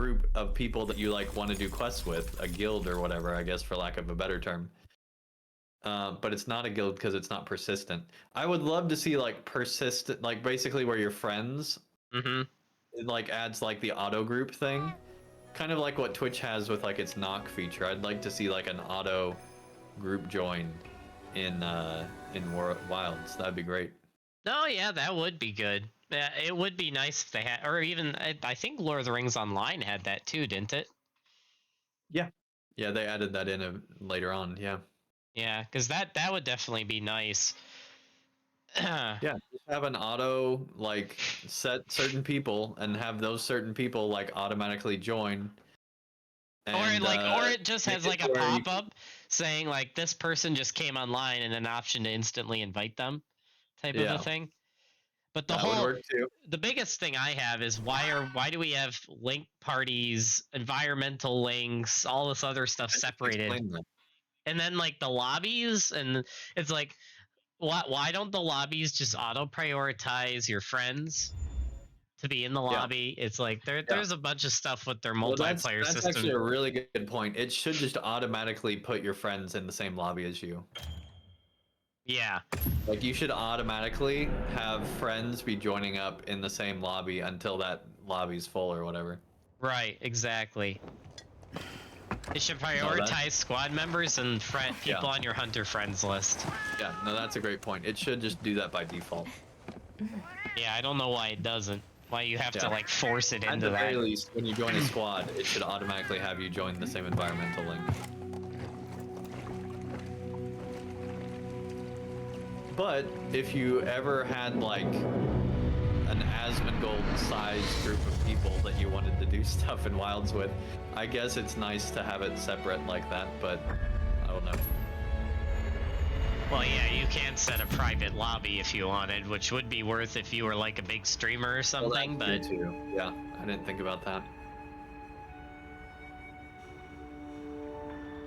group of people that you like want to do quests with, a guild or whatever, I guess, for lack of a better term. But it's not a guild because it's not persistent. I would love to see like persistent, like basically where you're friends. Mm-hmm. It like adds like the auto group thing, kind of like what Twitch has with like its knock feature. I'd like to see like an auto group join in Wilds. That'd be great. Oh yeah, that would be good. Yeah, it would be nice if they had, or even I think Lord of the Rings Online had that too, didn't it? Yeah, yeah, they added that in later on. Yeah. Yeah, because that would definitely be nice. Yeah, just have an auto like set certain people and have those certain people like automatically join. And, or it just has like a pop pop-up saying like this person just came online and an option to instantly invite them type of a thing. But the that would work too. The biggest thing I have is why do we have link parties, environmental links, all this other stuff separated? And then like the lobbies, and it's like why don't the lobbies just auto prioritize your friends to be in the lobby? It's like there's a bunch of stuff with their multiplayer system. That's actually a really good point. It should just automatically put your friends in the same lobby as you. Yeah. Like you should automatically have friends be joining up in the same lobby until that lobby's full or whatever. Right, exactly. It should prioritize squad members and people on your hunter friends list. Yeah, no, that's a great point. It should just do that by default. Yeah, I don't know why it doesn't. Why you have to like force it into that. At the very least, when you join a squad, it should automatically have you join the same environmental link. But if you ever had like an Asmongold-sized group of people that you wanted to do stuff in Wilds with, I guess it's nice to have it separate like that, but I don't know. Well, yeah, you can set a private lobby if you wanted, which would be worth if you were like a big streamer or something, but... Too. Yeah, I didn't think about that.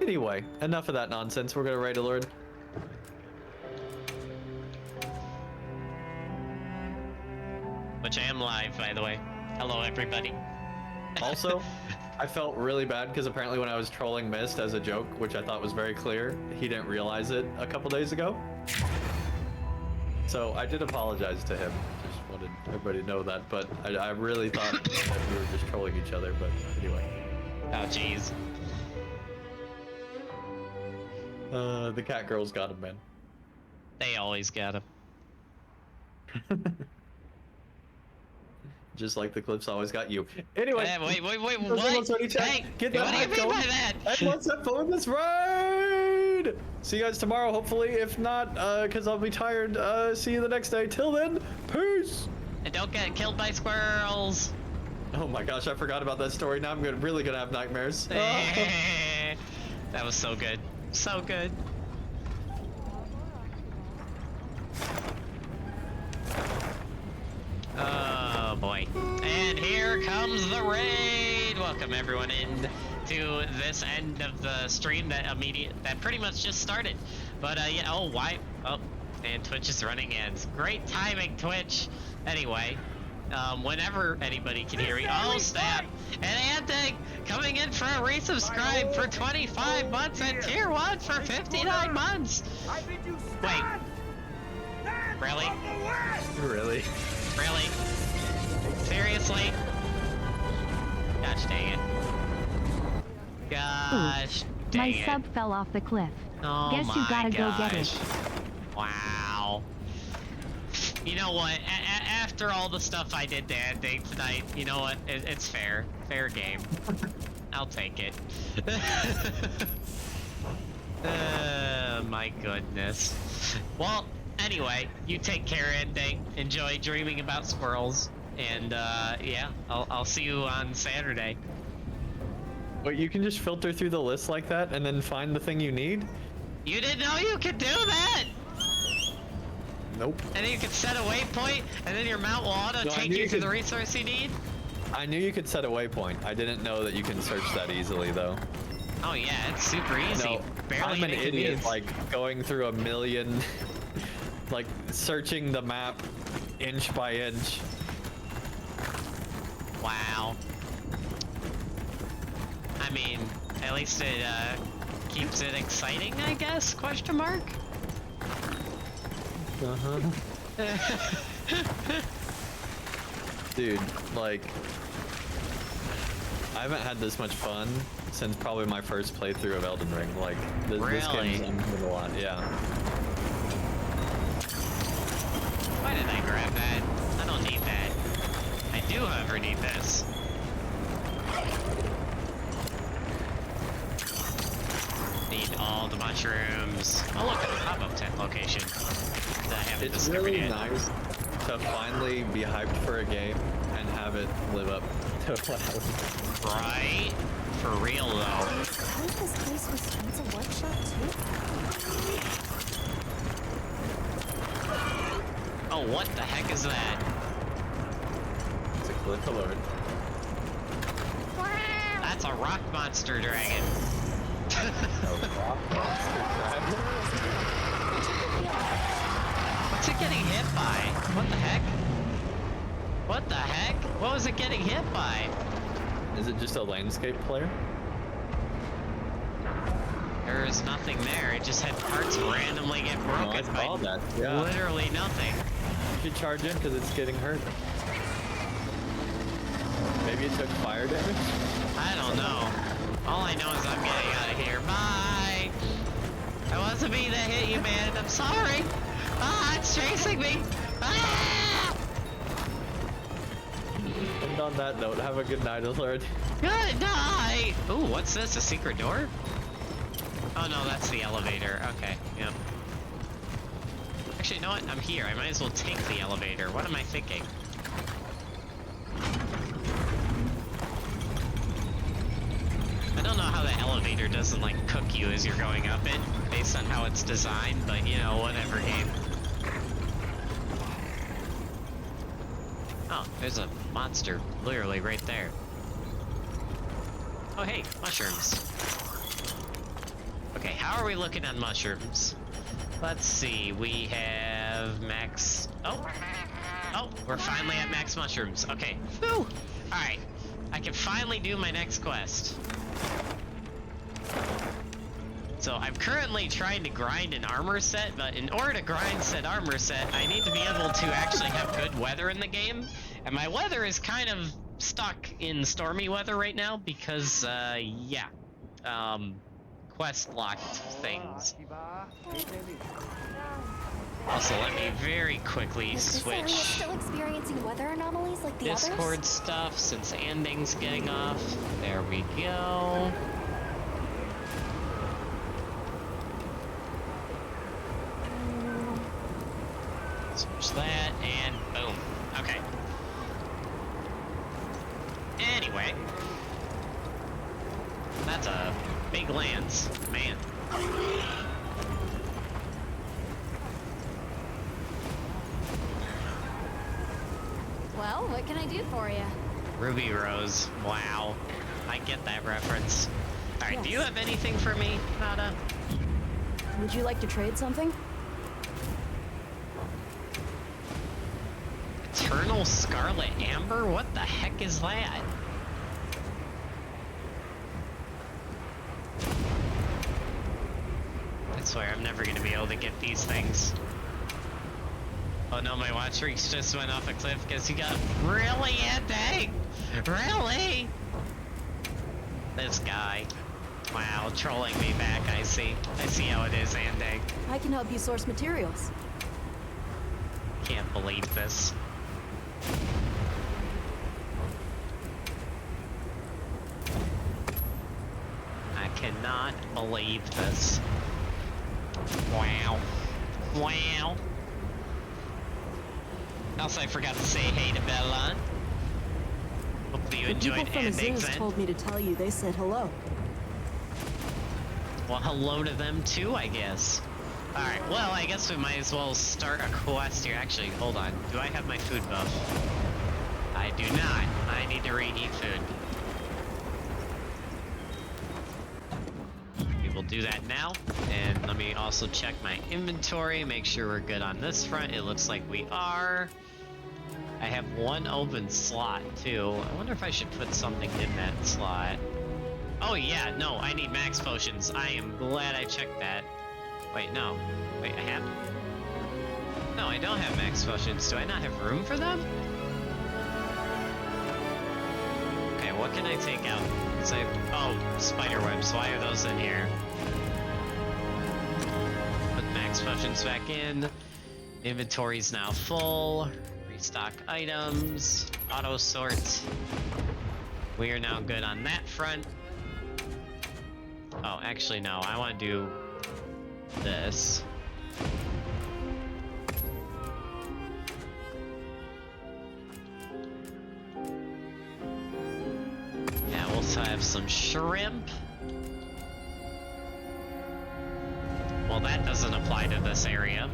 Anyway, enough of that nonsense. We're gonna raid Elurin. Which I am live, by the way. Hello, everybody. Also, I felt really bad because apparently when I was trolling Mist as a joke, which I thought was very clear, he didn't realize it a couple days ago. So I did apologize to him. Just wanted everybody to know that, but I really thought that we were just trolling each other, but anyway. Oh, jeez. The cat girls got him, man. They always got him. Just like the clips always got you. Anyway. Wait, what? Hey, get that what do you mean by that? And let's have fun with this raid! See you guys tomorrow, hopefully. If not, because I'll be tired, see you the next day. Till then, peace! And don't get killed by squirrels! Oh my gosh, I forgot about that story. Now I'm really gonna have nightmares. That was so good. So good. Oh boy. And here comes the raid! Welcome everyone in to this end of the stream that pretty much just started. But yeah, and Twitch is running ads. Great timing, Twitch. Anyway, whenever anybody can hear me. Oh snap! And Anteg coming in for a resubscribe for 25 months and tier 1 for 59 months! Wait. Really? Really? Really? Seriously? Gosh dang it. Gosh dang it. My sub fell off the cliff. Oh Guess you gotta go get it. Wow. You know what? After all the stuff I did to Anteg tonight, you know what? It's fair. Fair game. I'll take it. My goodness. Well, anyway, you take care, Anteg. Enjoy dreaming about squirrels. And, yeah, I'll see you on Saturday. Wait, you can just filter through the list like that and then find the thing you need? You didn't know you could do that? Nope. And then you could set a waypoint, and then your mount will auto take you to the resource you need? I knew you could set a waypoint. I didn't know that you can search that easily, though. Oh yeah, it's super easy. No, Barely I'm an idiot, like, going through a million... like, searching the map inch by inch. Wow. I mean, at least it keeps it exciting, I guess? Question mark? Uh-huh. Dude, like, I haven't had this much fun since probably my first playthrough of Elden Ring. Like, this Really? game's unreal a lot, yeah. Why did I grab that? I don't need that. I do, however, need this. Need all the mushrooms. Oh look, at the pop-up tent location that I haven't It's discovered really yet. nice to finally be hyped for a game and have it live up to what I was. Right? For real though. Suppose this place was once a workshop too? Oh, what the heck is that? It's a cliff alert. That's a rock monster dragon. What's it getting hit by? What the heck? What the heck? What was it getting hit by? Is it just a landscape player? There's nothing there. It just had parts randomly get broken I by saw that. Yeah. literally nothing. You should charge in because it's getting hurt. Maybe it took fire damage? I don't know. All I know is I'm getting out of here. Bye! It wasn't me that hit you, man. I'm sorry! Ah, it's chasing me! Ah! And on that note, have a good night, Lord. Good night! Ooh, what's this? A secret door? Oh no, that's the elevator. Okay, yep. Actually, you know what? I'm here. I might as well take the elevator. What am I thinking? I don't know how the elevator doesn't like cook you as you're going up it, based on how it's designed, but you know, whatever game. Oh, there's a monster literally right there. Oh hey, mushrooms. Okay, how are we looking on mushrooms? Let's see, we have max... Oh, we're finally at max mushrooms. Okay, whew! Alright, I can finally do my next quest. So I'm currently trying to grind an armor set, but in order to grind said armor set, I need to be able to actually have good weather in the game. And my weather is kind of stuck in stormy weather right now because, yeah. Quest locked things. Also, let me very quickly Is this area switch still experiencing weather anomalies like the Discord others? stuff since the ending's getting off. There we go. Switch that, and boom. Okay. Anyway. That's a big lance, man. Well, what can I do for you? Ruby Rose, wow. I get that reference. Alright, do you Yes. have anything for me, Nada? Would you like to trade something? Eternal Scarlet Amber? What the heck is that? I swear I'm never gonna be able to get these things. Oh no, my watch reach just went off a cliff because you got really ending! Really? This guy. Wow, trolling me back, I see. I see how it is, Andeg. I can help you source materials. Can't believe this. I cannot believe this. Wow. Wow. Also, I forgot to say hey to Bella. Hopefully you The enjoyed people from Andeg's Azuz end. told me to tell you they said hello. Well, hello to them too, I guess. Alright, well, I guess we might as well start a quest here. Actually, hold on. Do I have my food buff? I do not. I need to reheat food. We will do that now. And let me also check my inventory, make sure we're good on this front. It looks like we are. I have one open slot, too. I wonder if I should put something in that slot. Oh yeah, no, I need max potions. I am glad I checked that. Wait, no. Wait, I have? No, I don't have max potions. Do I not have room for them? Okay, what can I take out? Oh, spider webs. Why are those in here? Put max potions back in. Inventory's now full. Restock items. Auto sort. We are now good on that front. Oh, actually no, I want to do this. Yeah, we'll have some shrimp. Well, that doesn't apply to this area.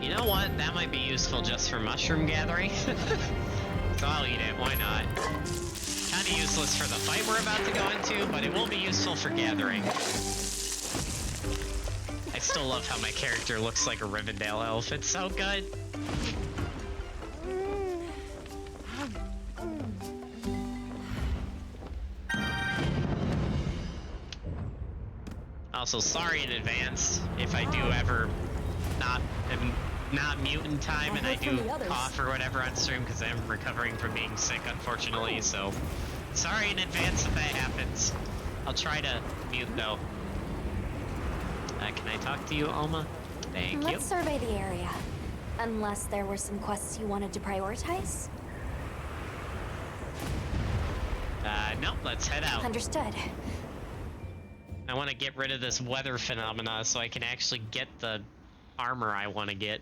You know what? That might be useful just for mushroom gathering. So I'll eat it, why not? Kinda useless for the fight we're about to go into, but it will be useful for gathering. I still love how my character looks like a Rivendell elf, it's so good. Also, sorry in advance if I do ever not mute in time and I do cough or whatever on stream because I'm recovering from being sick, unfortunately, so sorry in advance if that happens. I'll try to mute though. Can I talk to you, Alma? Thank you. Let's survey the area. Unless there were some quests you wanted to prioritize? No, let's head out. Understood. I want to get rid of this weather phenomena so I can actually get the armor I want to get.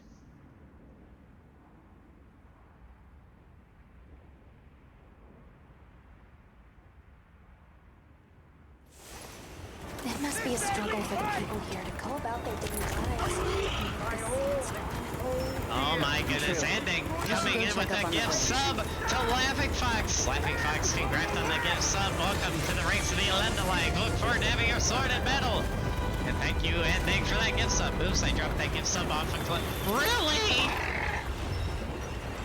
It must be a struggle for the people here to go about their daily lives. Oh my goodness, ending! Coming in with a gift sub to Laughing Fox! Laughing Fox, congrats on the gift sub. Welcome to the ranks of the Elendalite. Look forward to having your sword and medal. And thank you, Ending, for that gift sub. Oops, I dropped that gift sub off a cliff. Really?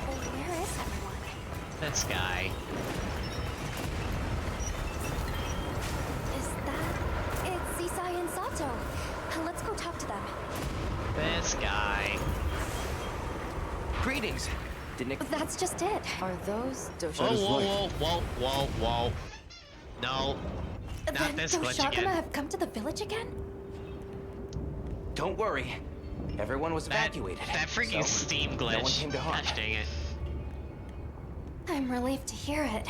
Where is everyone? This guy. Is that... It's Isai and Sato. Let's go talk to them. This guy. Greetings. Didn't That's just it. Are those Whoa, whoa, whoa, whoa, whoa, whoa. No. Not Then this glitch Doshagana again. have come to the village again? Don't worry. Everyone was evacuated. That freaking so Steam glitch. No one came to harm. Gosh dang it. I'm relieved to hear it.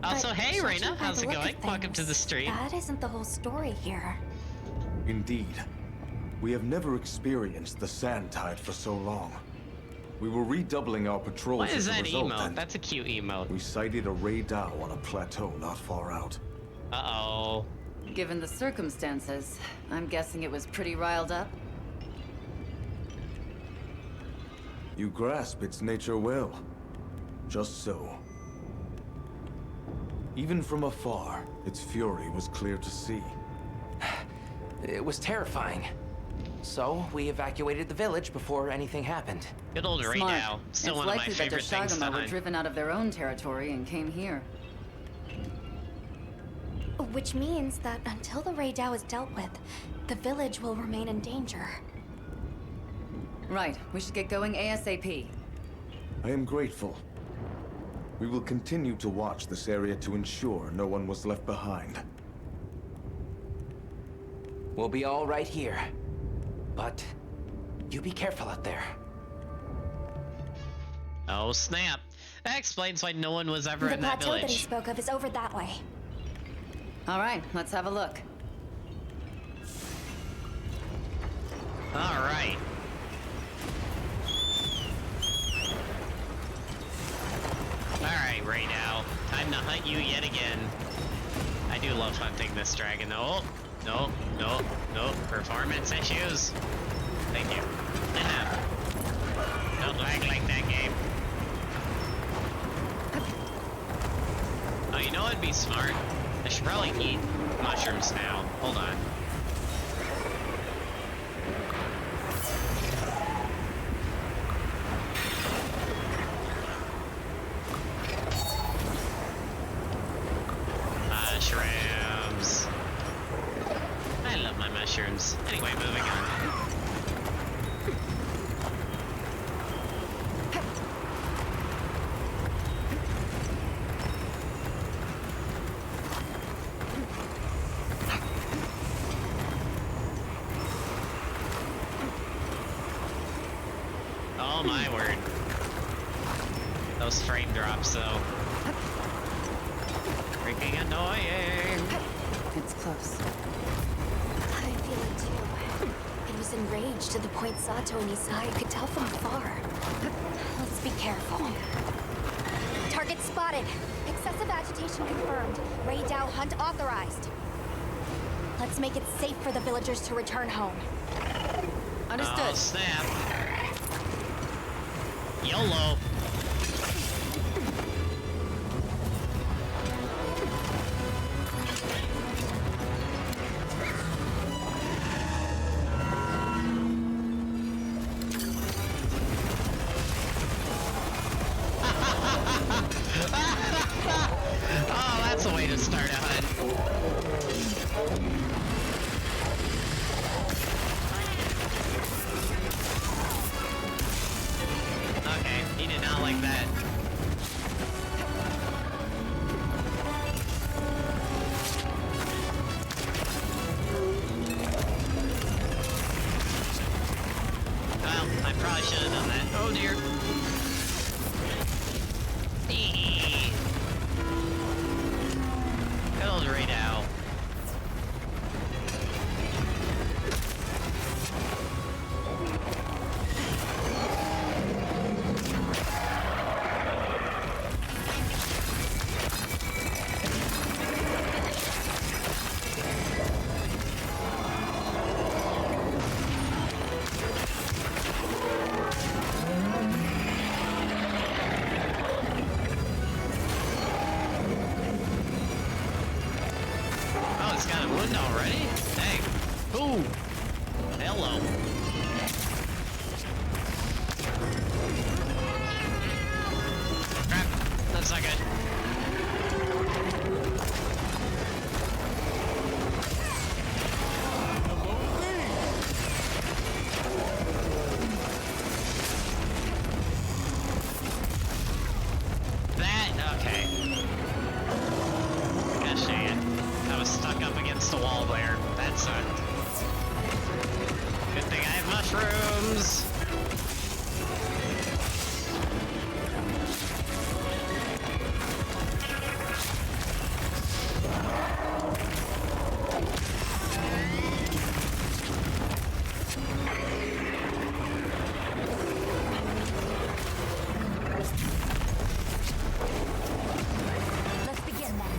Also, But hey, judging Reina, by how's the it look of going? Welcome to the things, stream. That isn't the whole story here. Indeed. We have never experienced the sand tide for so long. We were redoubling our patrols What is as a that result, emote? and That's a cute emote. we sighted a Ray Dow on a plateau not far out. Uh-oh. Given the circumstances, I'm guessing it was pretty riled up. You grasp its nature well. Just so. Even from afar, its fury was clear to see. It was terrifying. So we evacuated the village before anything happened. Good old Ray Smart. Dow. Still it's one of my likely favorite that things to Doshagama were hunt. driven out of their own territory and came here. Which means that until the Ray Dow is dealt with, the village will remain in danger. Right, we should get going ASAP. I am grateful. We will continue to watch this area to ensure no one was left behind. We'll be all right here. But you be careful out there. Oh, snap. That explains why no one was ever The in that plateau that he village. spoke of is over that way. All right, let's have a look. Alright. Alright, Ray Dow. Time to hunt you yet again. I do love hunting this dragon. Oh, no, no, no. Performance issues. Thank you. Don't lag like that game. Oh, you know what'd be smart? I should probably eat mushrooms now. Hold on. mushrooms. I love my mushrooms. Anyway, moving on. Oh my word. Those frame drops though. Freaking annoying. It's close. I feel it too. It was enraged to the point Sato and Isai could tell from afar. Let's be careful. Target spotted. Excessive agitation confirmed. Raid Dow hunt authorized. Let's make it safe for the villagers to return home. Understood. Oh snap. YOLO. Oh, that's a way to start a hunt. Okay, he did not like that. Well, I probably should have done that. Oh dear. Good old Ray Dow. Oh, it's got a wound already? Dang. Ooh. Hello. Crap. That's not good. That, okay. Gosh dang it. I was stuck up against the wall there. That sucked. Good thing I have mushrooms. Let's begin then.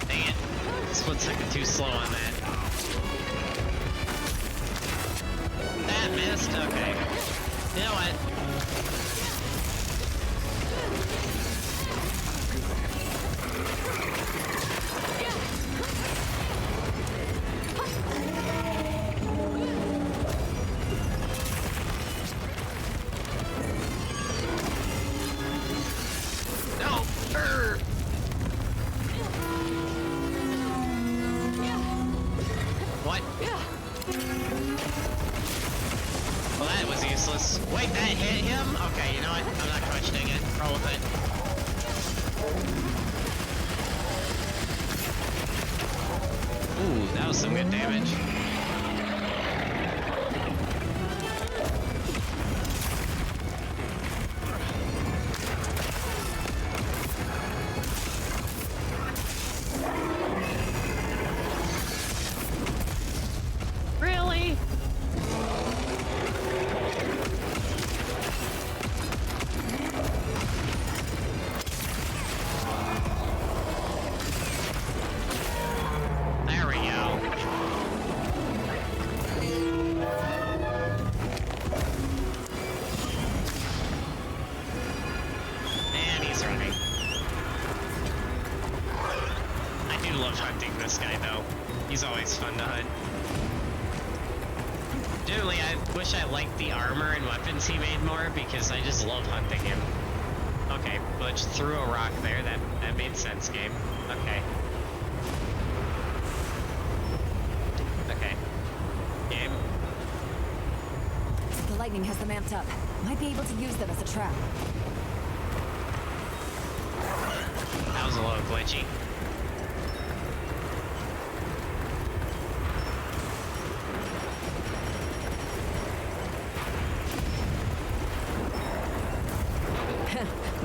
Dang it. Split second too slow on that. That missed? Okay. You know what? No! What? Well, that was useless. Wait, that hit him? Okay, you know what? I'm not questioning it. Roll with it. Ooh, that was some good damage. Really? There we go. And he's running. I do love hunting this guy though. He's always fun to hunt. Generally, I wish I liked the armor and weapons he made more because I just love hunting him. Okay, Butch threw a rock there. That made sense, game. Okay. Okay. Game. The lightning has them amped up. Might be able to use them as a trap. That was a little glitchy.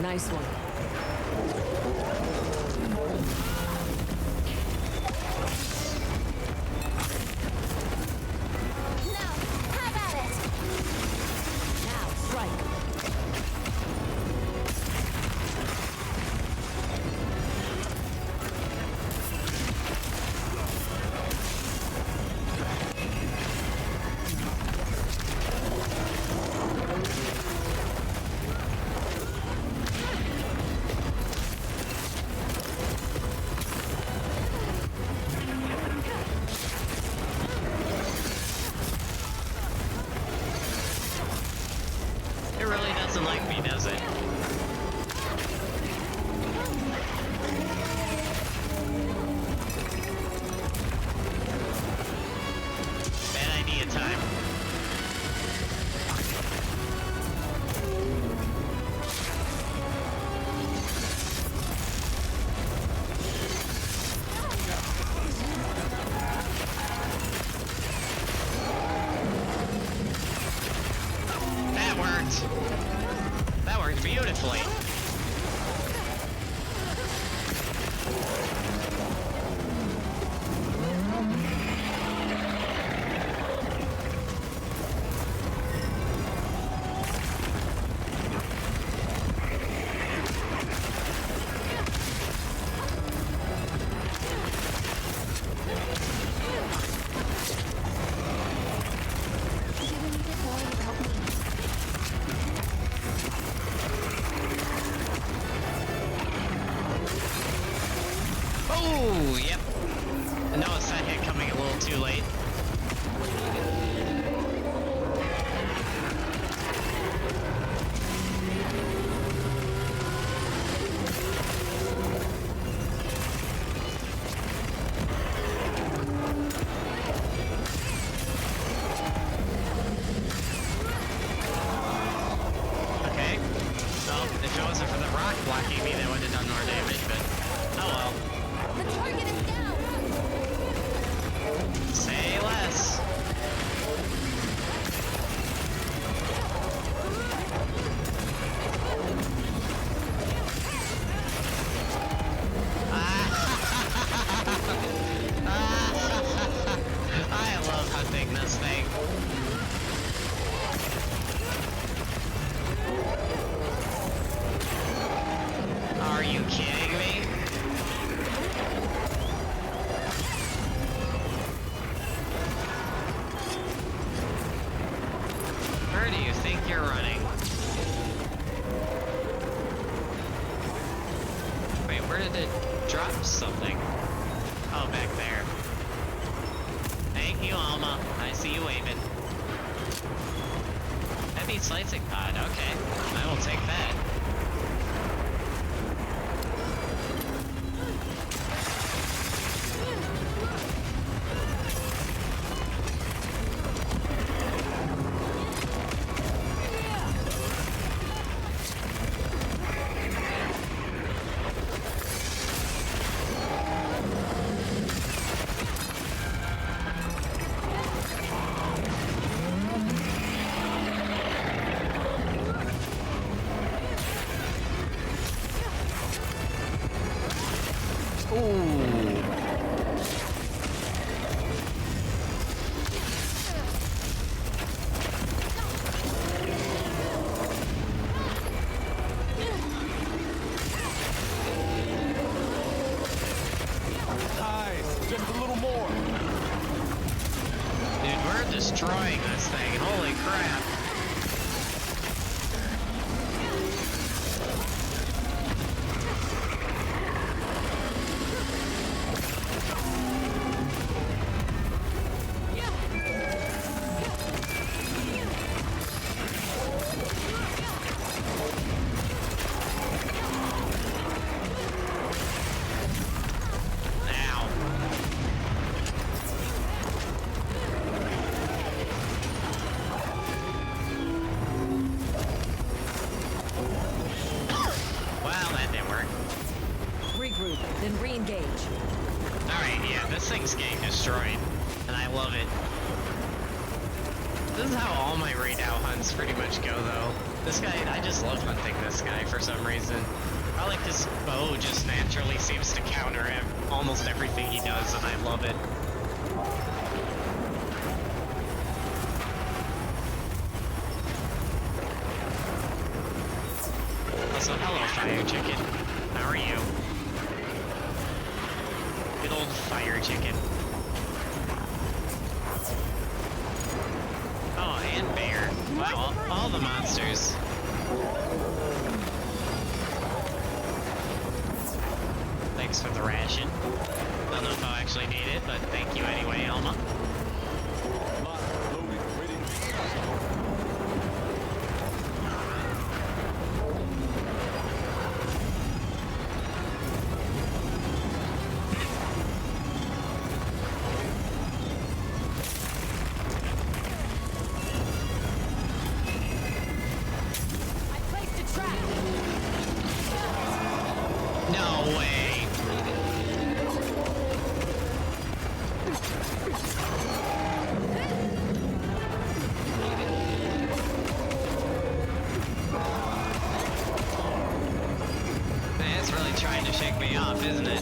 Nice one. Now, have at it! Now, strike. It really doesn't like me, does it? Bad idea time. That worked. That worked beautifully. Oh, yep. I noticed that hit coming a little too late. Okay. Well, if it wasn't for the rock blocking me, that would have done more damage, but oh well. The target is down! Say less. I love hunting this thing. Are you kidding me? Where do you think you're running? Wait, where did it drop something? Oh, back there. Thank you, Alma. I see you waving. Heavy slicing pod. Okay, I will take that. Destroying this thing. Holy crap. love it. This is how all my raid out hunts pretty much go, though. This guy, I just love hunting this guy for some reason. I like this bow just naturally seems to counter almost everything he does, and I love it. Also, hello, Fire Chicken. How are you? Good old Fire Chicken. Oh, and Bear. Wow, all the monsters. Thanks for the ration. Don't know if I'll actually need it, but thank you anyway, Elma. No way. Man, it's really trying to shake me off, isn't it?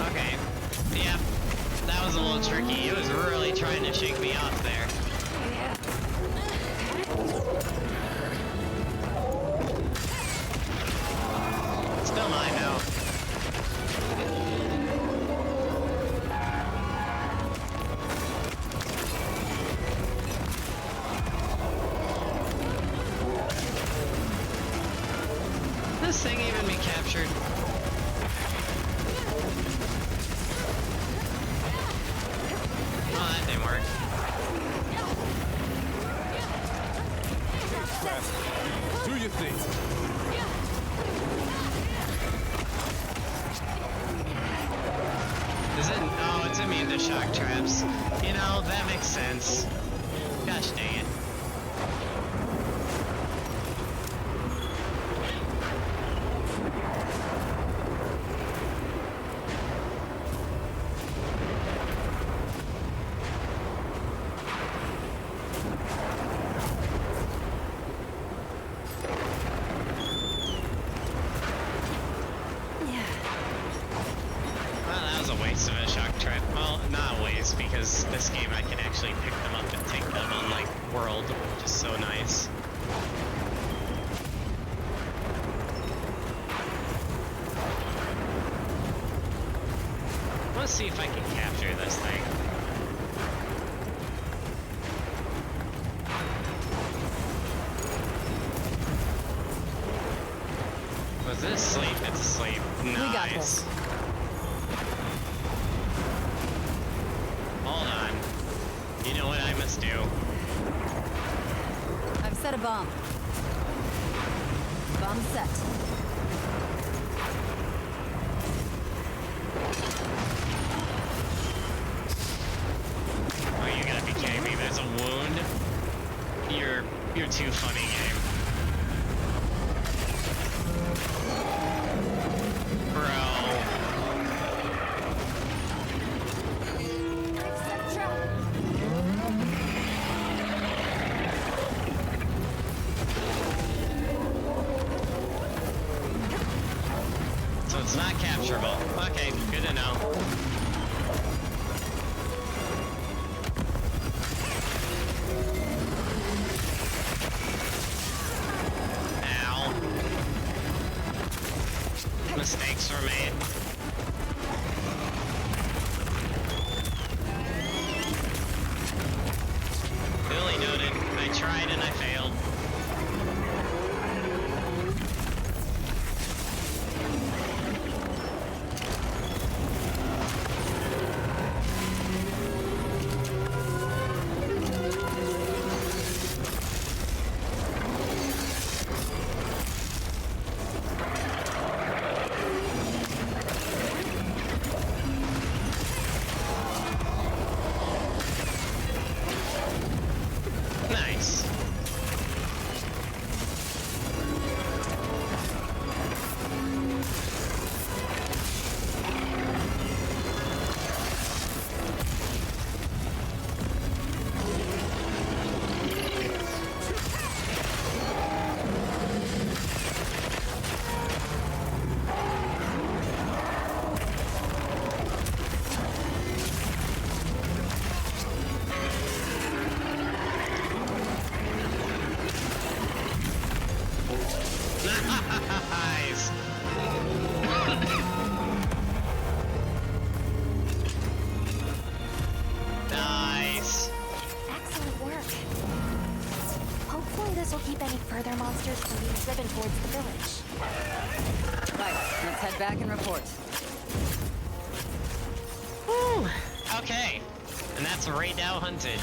Okay. Yep. That was a little tricky. It was really trying to shake me off there. Still mine now. This thing even be captured? Oh, that didn't work. Do your thing. Is it? Oh, it's immune to shock traps. You know, that makes sense. Gosh dang it. Well, that was a waste of a shock trap. Well, not a waste, because this game I can actually pick them up and take them on, like, World, which is so nice. Let's see if I can capture this thing. Was this sleep? It's asleep. Nice. We got this. Hold on. You know what I must do. I've set a bomb. Bomb set. Oh, you gotta be kidding me. There's a wound? You're too funny, game. So it's not capturable. Okay, good to know. Ow. Mistakes were made. Duly noted. I tried and I failed. Nice. Nice. Excellent work. Hopefully this will keep any further monsters from being driven towards the village. Right, let's head back and report. Woo. Okay. And that's right now hunted.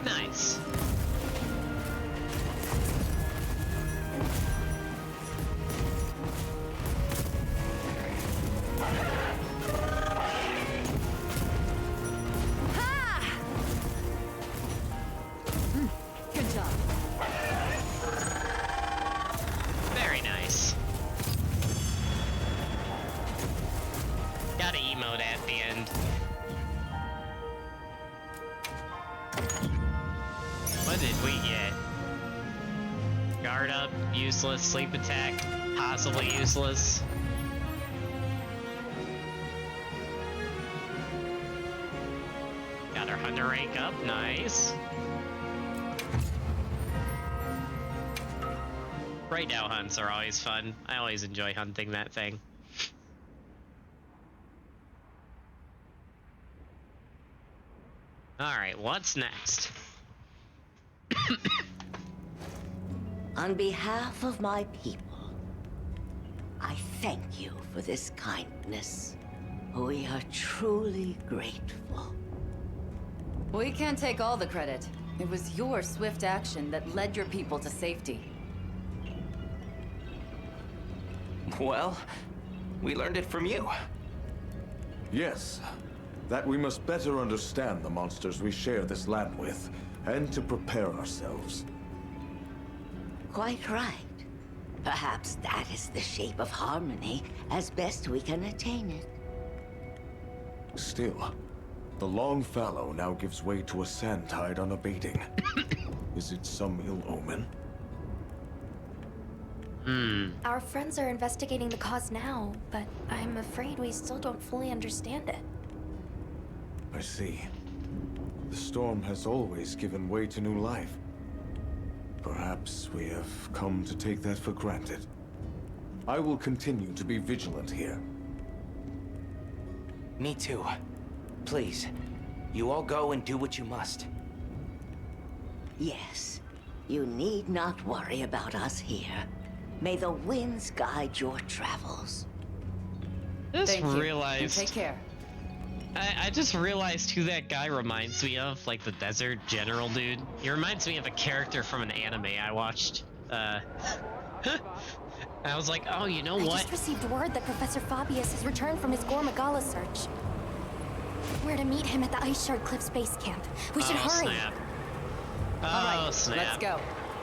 Nice. Good job. Very nice. Gotta emote at the end. What did we get? Guard up, useless, sleep attack, possibly useless. Got our hunter rank up, nice. Right now hunts are always fun. I always enjoy hunting that thing. Alright, what's next? On behalf of my people, I thank you for this kindness. We are truly grateful. We can't take all the credit. It was your swift action that led your people to safety. Well, we learned it from you. Yes, that we must better understand the monsters we share this land with, and to prepare ourselves. Quite right. Perhaps that is the shape of harmony as best we can attain it. Still, the long fallow now gives way to a sand tide unabating. Is it some ill omen? Our friends are investigating the cause now, but I'm afraid we still don't fully understand it. I see. The storm has always given way to new life. Perhaps we have come to take that for granted. I will continue to be vigilant here. Me too. Please, you all go and do what you must. Yes, you need not worry about us here. May the winds guide your travels. Thank you. Realized. And take care. I just realized who that guy reminds me of, like the desert general dude. He reminds me of a character from an anime I watched. I was like, oh, you know I what? just received word that Professor Fabius has returned from his Gormagala search. We're to meet him at the Ice Shard Cliffs base camp. We should hurry. Snap. Oh, All right, snap. let's go.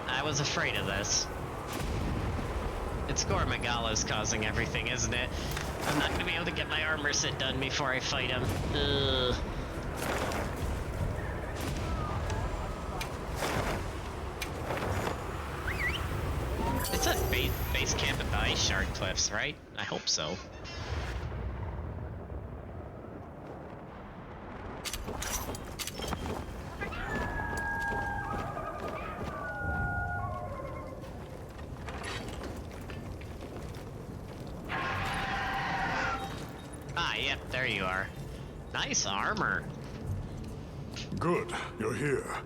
I was afraid of this. It's Gormagala's causing everything, isn't it? I'm not gonna be able to get my armor set done before I fight him. Ugh. It's a base camp at the Ice Shard Cliffs, right? I hope so. Ah, yep, there you are. Nice armor. Good, you're here.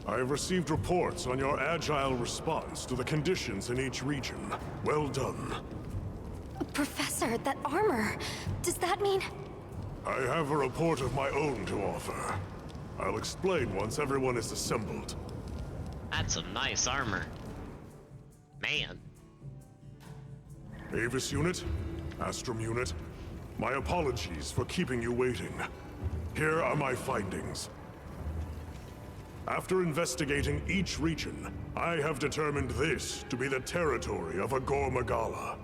I have received reports on your agile response to the conditions in each region. Well done. Professor, that armor. Does that mean... I have a report of my own to offer. I'll explain once everyone is assembled. That's some nice armor. Man. Avis Unit, Astrum Unit, my apologies for keeping you waiting. Here are my findings. After investigating each region, I have determined this to be the territory of a Gormagala.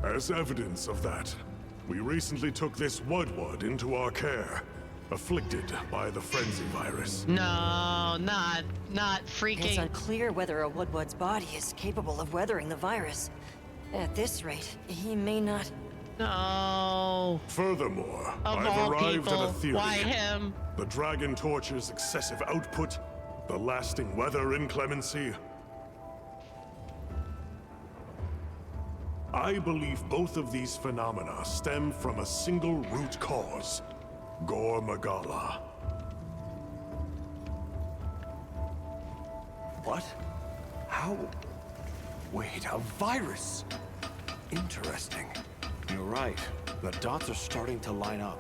As evidence of that, we recently took this Wudwud into our care, afflicted by the frenzy virus. No, not It's freaking. unclear whether a Woodward's body is capable of weathering the virus. At this rate, he may not... No. Furthermore, Of I've all arrived at a people, theory. why him? The Dragon Torch's excessive output, the lasting weather inclemency. I believe both of these phenomena stem from a single root cause, Gore Magala. What? How? Wait, a virus? Interesting. You're right. The dots are starting to line up.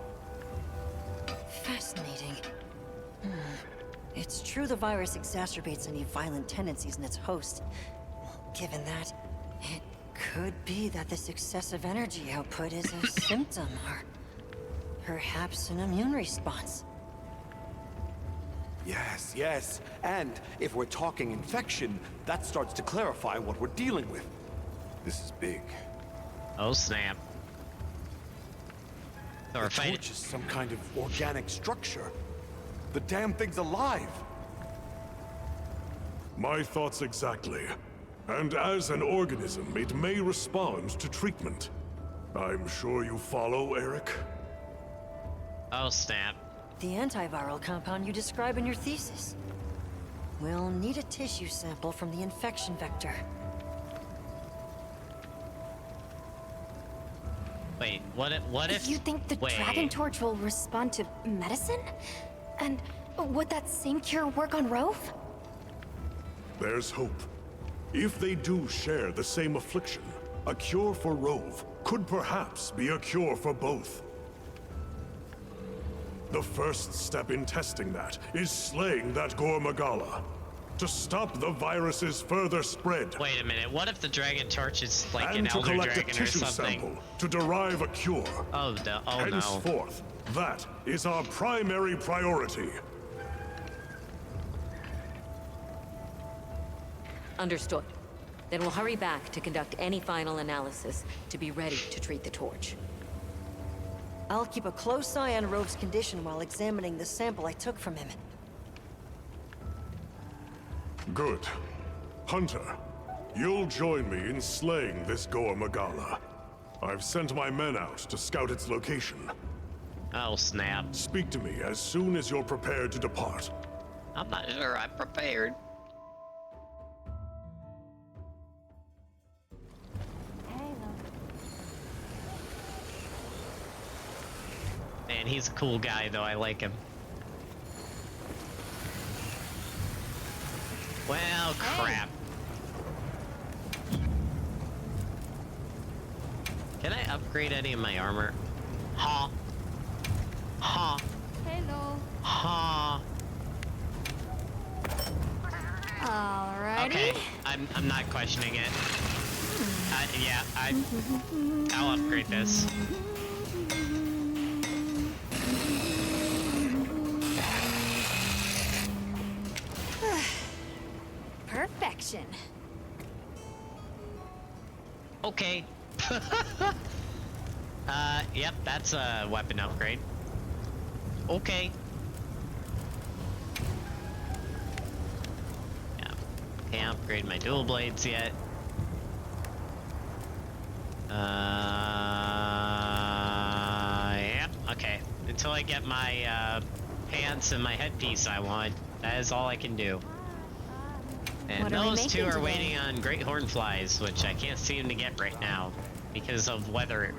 Fascinating. It's true the virus exacerbates any violent tendencies in its host. Given that, it could be that this excessive energy output is a symptom, or perhaps an immune response. Yes, yes. And if we're talking infection, that starts to clarify what we're dealing with. This is big. Oh snap. So we're The fighting. torch is some kind of organic structure. The damn thing's alive. My thoughts exactly. And as an organism, it may respond to treatment. I'm sure you follow, Eric? Oh snap. The antiviral compound you describe in your thesis. We'll need a tissue sample from the infection vector. Wait, what if You think the wait. Dragon Torch will respond to medicine? And would that same cure work on Rove? There's hope. If they do share the same affliction, a cure for Rove could perhaps be a cure for both. The first step in testing that is slaying that Gore Magala. To stop the virus's further spread. Wait a minute, what if the Dragon Torch is like an And to Elder collect a Dragon or tissue something? sample to derive a cure. Oh, no. Henceforth, that is our primary priority. Understood. Then we'll hurry back to conduct any final analysis to be ready to treat the torch. I'll keep a close eye on Rove's condition while examining the sample I took from him. Good. Hunter, you'll join me in slaying this Gore Magala. I've sent my men out to scout its location. Oh, snap. Speak to me as soon as you're prepared to depart. I'm not sure I'm prepared. Man, he's a cool guy, though. I like him. Well, crap. Can I upgrade any of my armor? Ha. Ha. Hello. Ha. Alrighty. Okay, I'm not questioning it. Yeah, I'll upgrade this. Perfection. Okay. Yep, that's a weapon upgrade. Okay. Yeah, can't upgrade my dual blades yet. Yep, okay. Until I get my, pants and my headpiece I want, that is all I can do. And What are we those two making are today? waiting on great horn flies, which I can't seem to get right now because of weather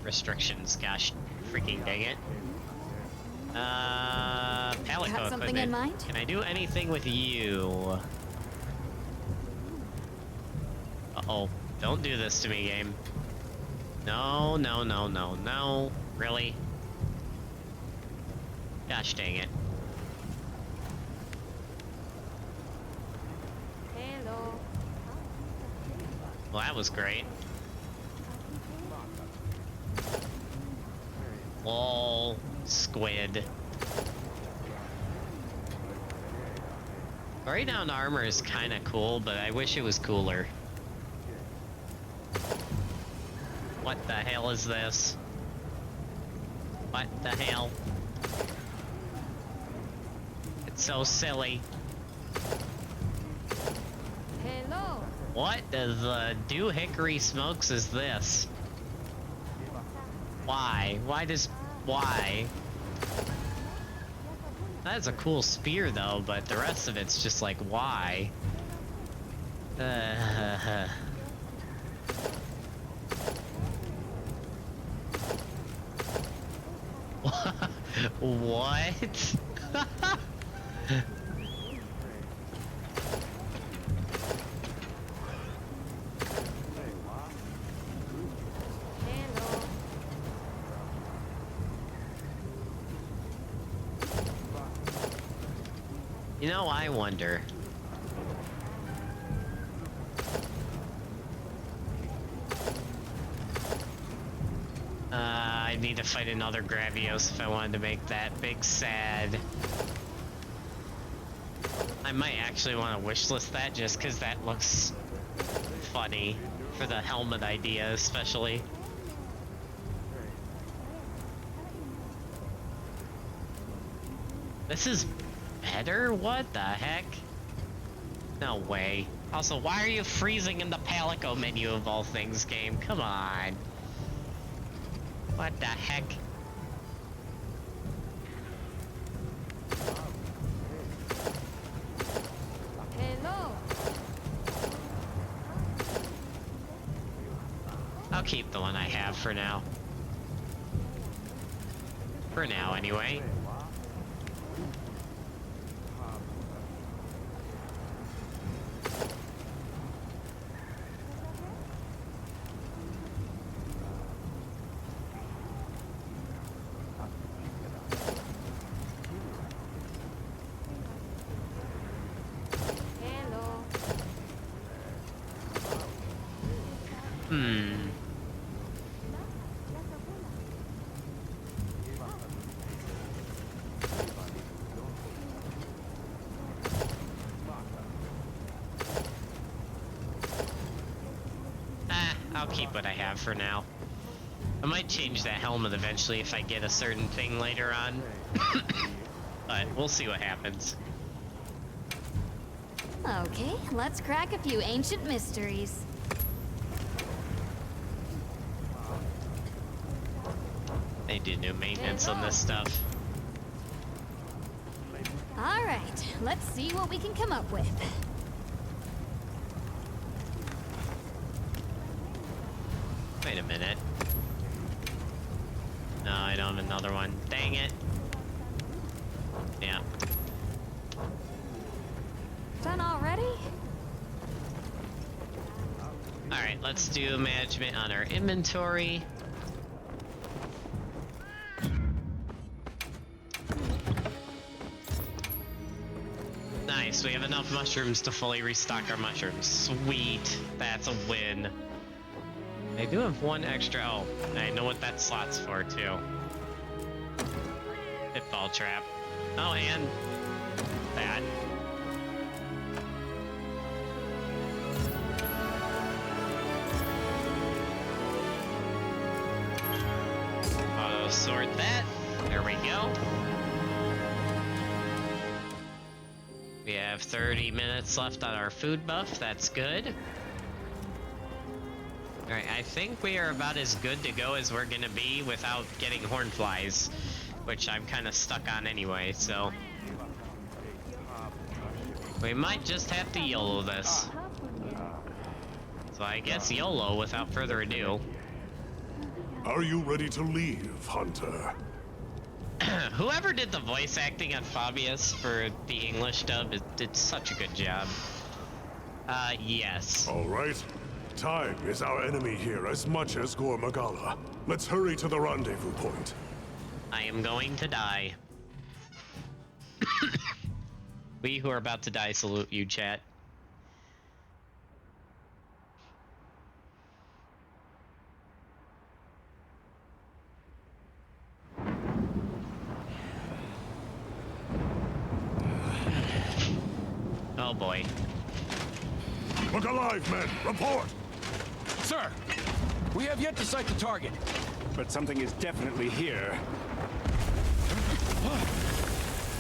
restrictions. Gosh, freaking dang it. Palico Got something equipment. in mind? Can I do anything with you? Uh-oh. Don't do this to me, game. No, no, no, no, no. Really? Gosh dang it. Hello. Well, that was great. Lol, squid. Right down armor is kind of cool, but I wish it was cooler. What the hell is this? What the hell? It's so silly. Hello. What does the doohickory smokes is this? Why? Why? That's a cool spear though, but the rest of it's just like, why? What? You know, I wonder. I need to fight another Gravios if I wanted to make that big sad. I might actually want to wishlist that just because that looks funny for the helmet idea, especially. This is better? What the heck? No way. Also, why are you freezing in the Palico menu of all things, game? Come on. What the heck? Hello. I'll keep the one I have for now. For now, anyway. I'll keep what I have for now. I might change that helmet eventually if I get a certain thing later on. But we'll see what happens. Okay, let's crack a few ancient mysteries. They do new maintenance on this stuff. All right, let's see what we can come up with. Wait a minute. No, I don't have another one. Dang it. Yeah. Done already? Alright, let's do management on our inventory. Nice, we have enough mushrooms to fully restock our mushrooms. Sweet, that's a win. I do have one extra. Oh, I know what that slot's for too. Pitfall trap. Oh, and that. Auto sort that. There we go. We have 30 minutes left on our food buff. That's good. Alright, I think we are about as good to go as we're gonna be without getting hornflies, which I'm kind of stuck on anyway, so we might just have to YOLO this. So I guess YOLO without further ado. Are you ready to leave, Hunter? Whoever did the voice acting on Fabius for the English dub did such a good job. Yes. All right. Time is our enemy here as much as Gore Magala. Let's hurry to the rendezvous point. I am going to die. We who are about to die salute you, chat. Oh boy. Look alive, men! Report! Sir, we have yet to sight the target, but something is definitely here.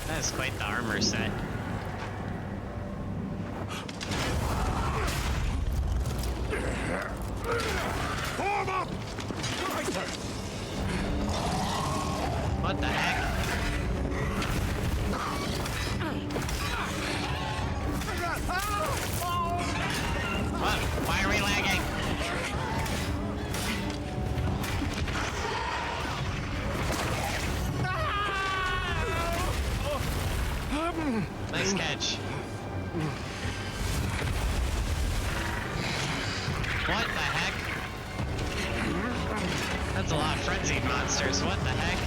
That is quite the armor set. Form up! Right, sir. Nice catch. What the heck? That's a lot of frenzied monsters. What the heck?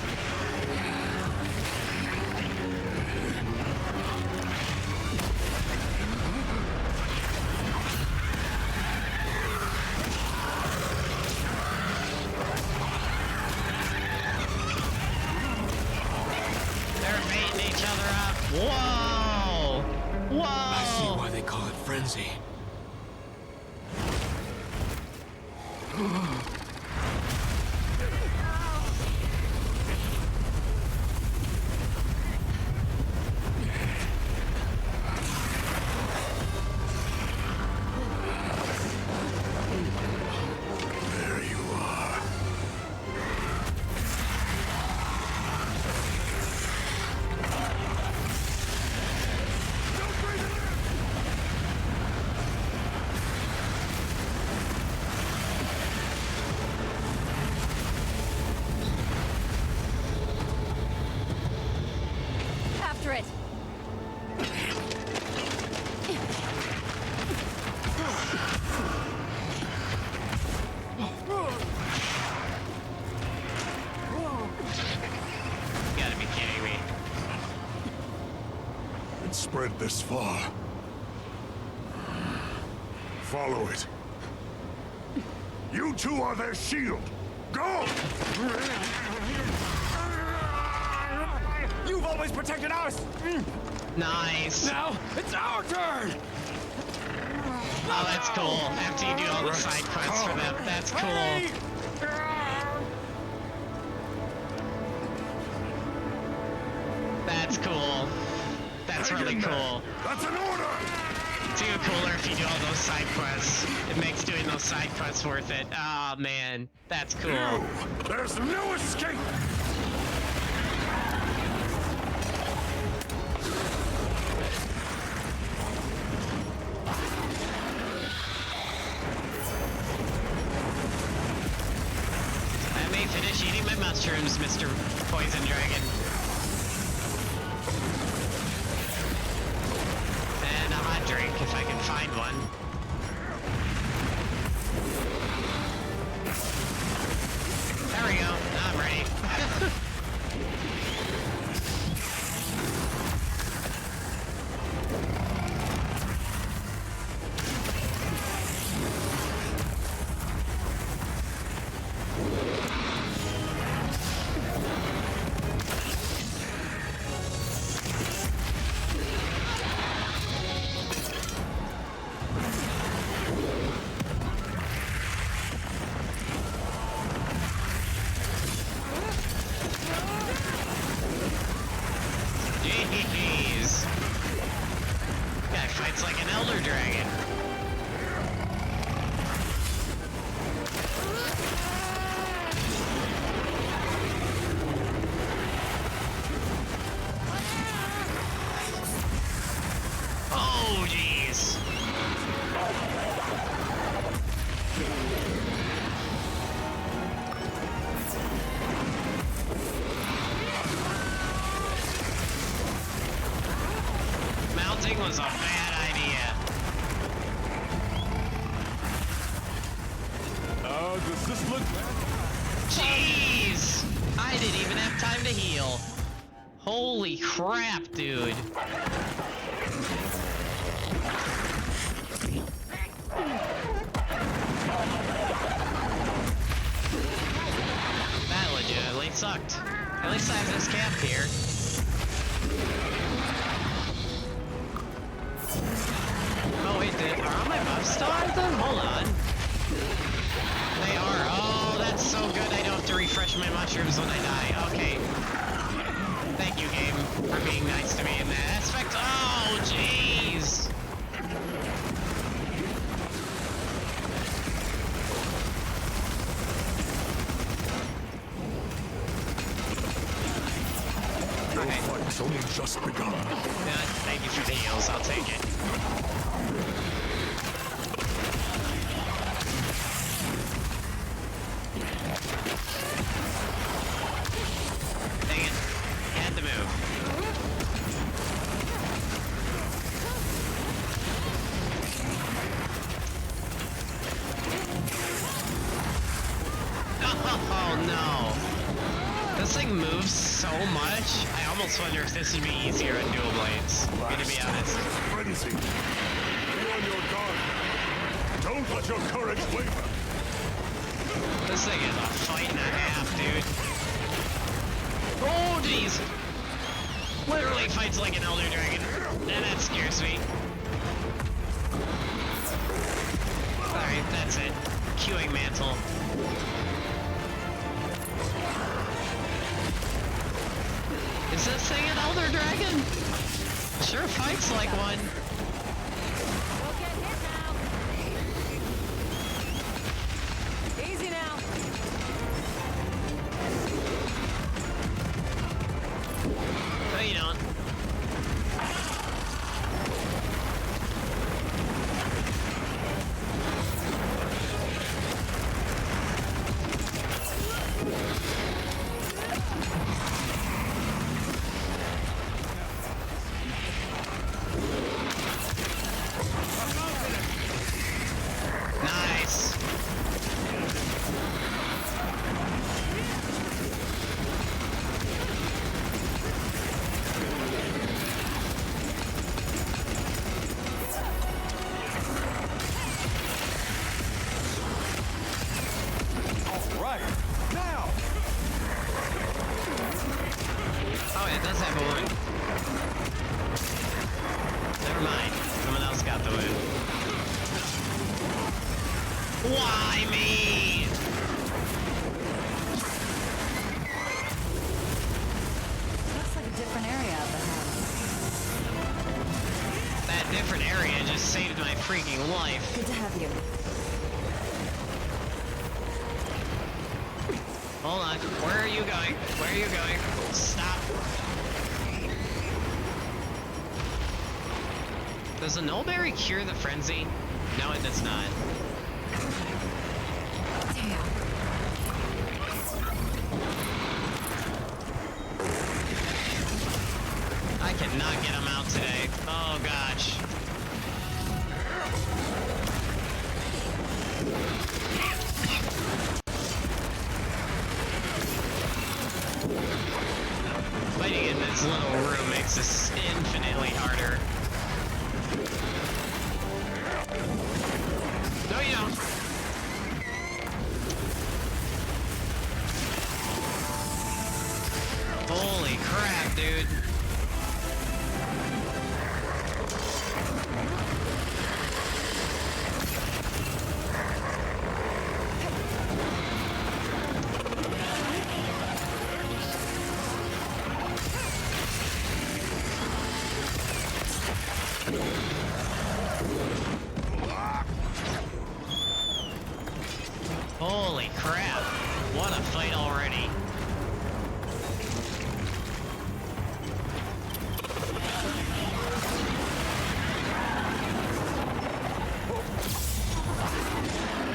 They're beating each other up. Whoa! Whoa! I see why they call it frenzy. There you are. After it. You gotta be kidding me. It's spread this far. Follow it. You two are their shield. Go! You've always protected us! Nice. Now, it's our turn! Oh, that's cool. After you do all the side quests for them, that's cool. That's cool. That's Hang really in there. cool. That's an order! It's even cooler if you do all those side quests. It makes doing those side quests worth it. Oh man, that's cool. You! There's no escape! I may finish eating my mushrooms, Mr. Poison Dragon. And a hot drink if I can find one. There we go. Now I'm ready. Jeez. Guy fights like an elder dragon. Oh, jeez. Mounting was a bad idea. Does this look bad? Jeez! I didn't even have time to heal. Holy crap, dude. That legitimately sucked. At least I have this camp here. Oh wait, are all my buffs still on them? Hold on. They are. Oh, that's so good. I don't have to refresh my mushrooms when I die. Okay. Thank you, game, for being nice to me in that aspect. Oh, jeez. Your Okay. fight's only just begun. Thank you for the heals. I'll take it. Dang it. Had to move. thing moves so much, I almost wonder if this would be easier on dual blades, to be honest. Frenzy. Be on your guard. Don't let your courage waver. This thing is a fight and a half, dude. Oh, jeez. Literally fights like an Elder Dragon. And that scares me. Alright, that's it. Queuing mantle. Is this thing an Elder Dragon? Sure fights like one. Don't get hit now. Easy now. No, you don't. Nice. All right, now. Oh, it does have a wound. Never mind. Someone else got the wound. Why me? Looks like a different area of the house. That different area just saved my freaking life. Good to have you. Hold on. Where are you going? Where are you going? Stop. Does a Nullberry cure the frenzy? No, it does not. Damn. I cannot get him out today. Oh gosh. Fighting in this little room makes this infinitely harder. No, you don't. Holy crap, dude. Holy crap. What a fight already.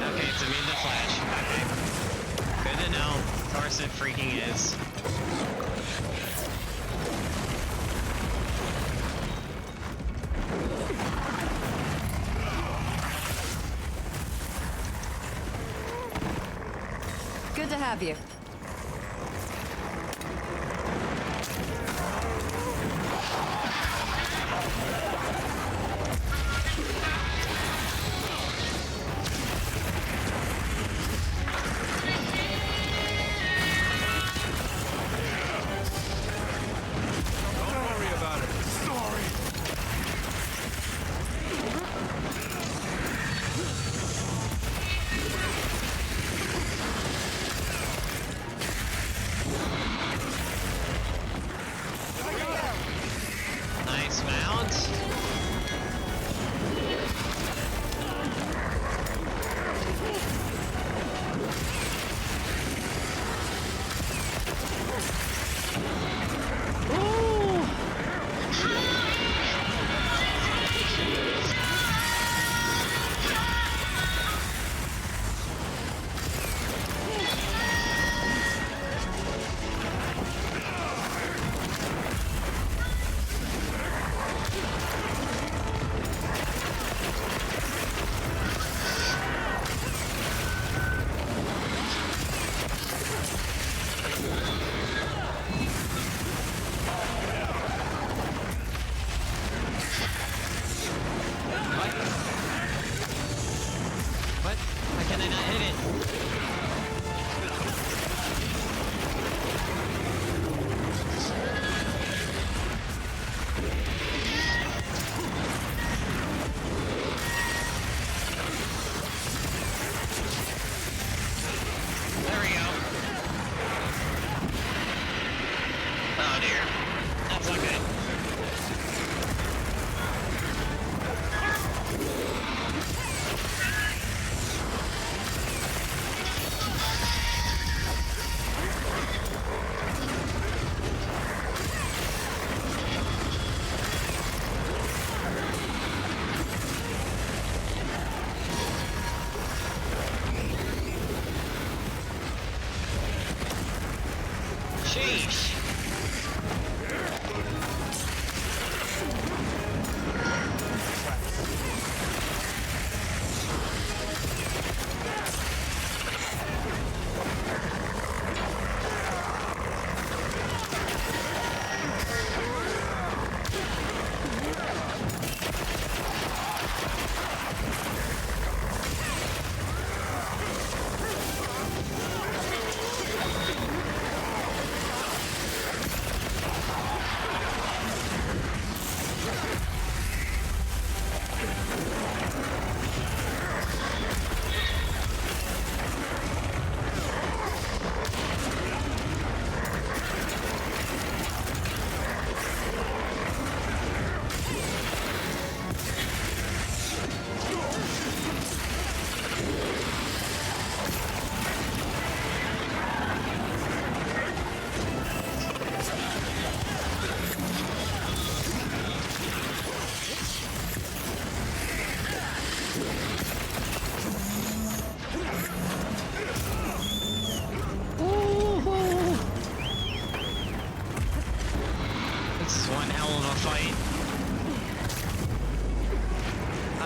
Okay, it's immune to flash. Okay. Good to know. Of course it freaking is. Good to have you. Don't worry about it. Sorry.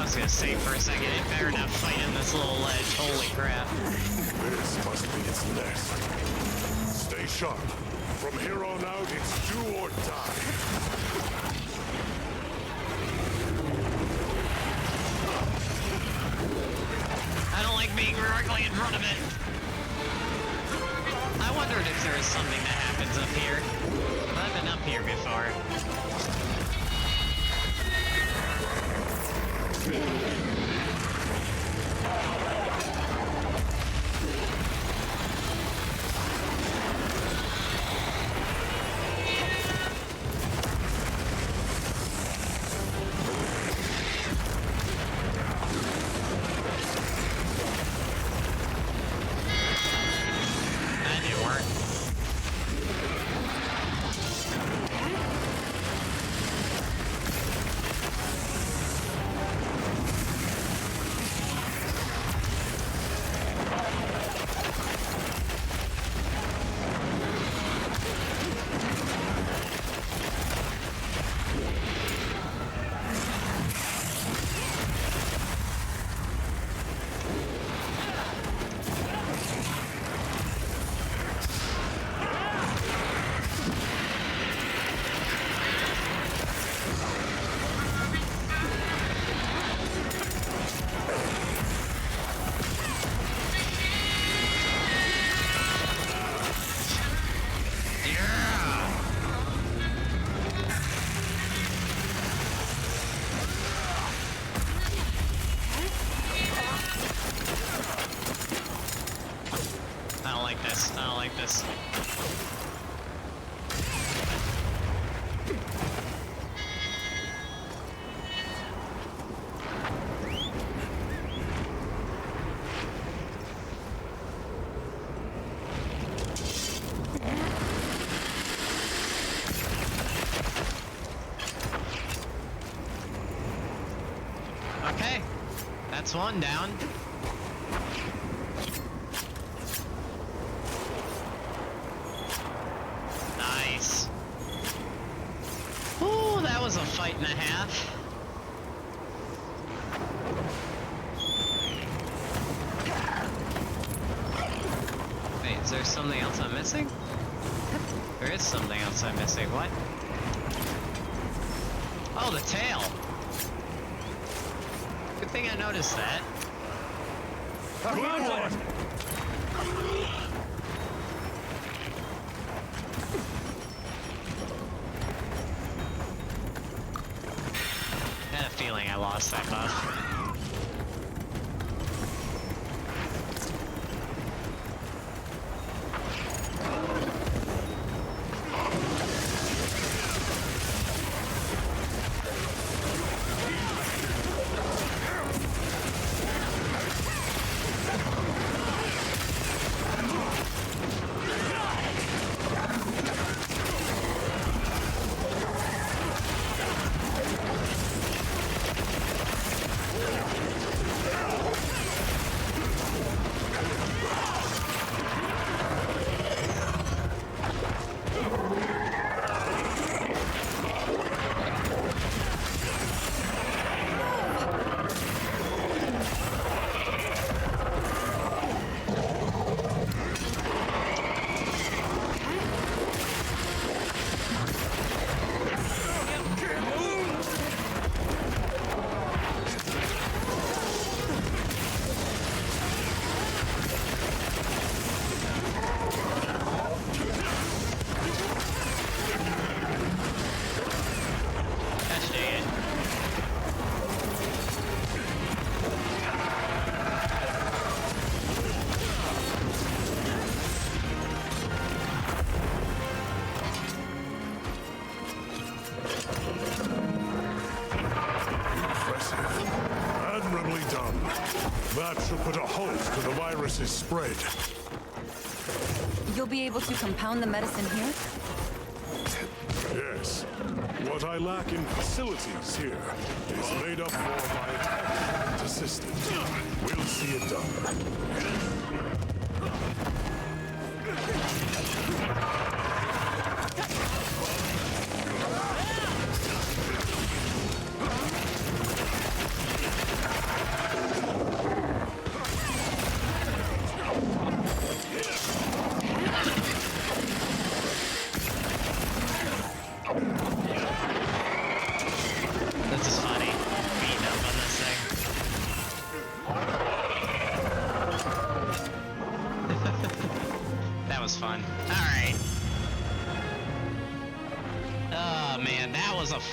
was gonna say for a second, it better not fight in this little ledge. Holy crap. This must be its nest. Stay sharp. From here on out, it's do or die. I don't like being directly in front of it. I wondered if there was something that happens up here. I've been up here before. That didn't work. I don't like this. I don't like this. Okay, that's one down. Nice. Ooh, that was a fight and a half. Wait, is there something else I'm missing? There is something else I'm missing. What? Oh, the tail. Good thing I noticed that. Good one. I had a feeling I lost that buff. Gosh dang it. Impressive. Admirably done. That should put a halt to the virus's spread. You'll be able to compound the medicine here? Yes. What I lack in facilities here is made up for by a competent assistant. We'll see it done.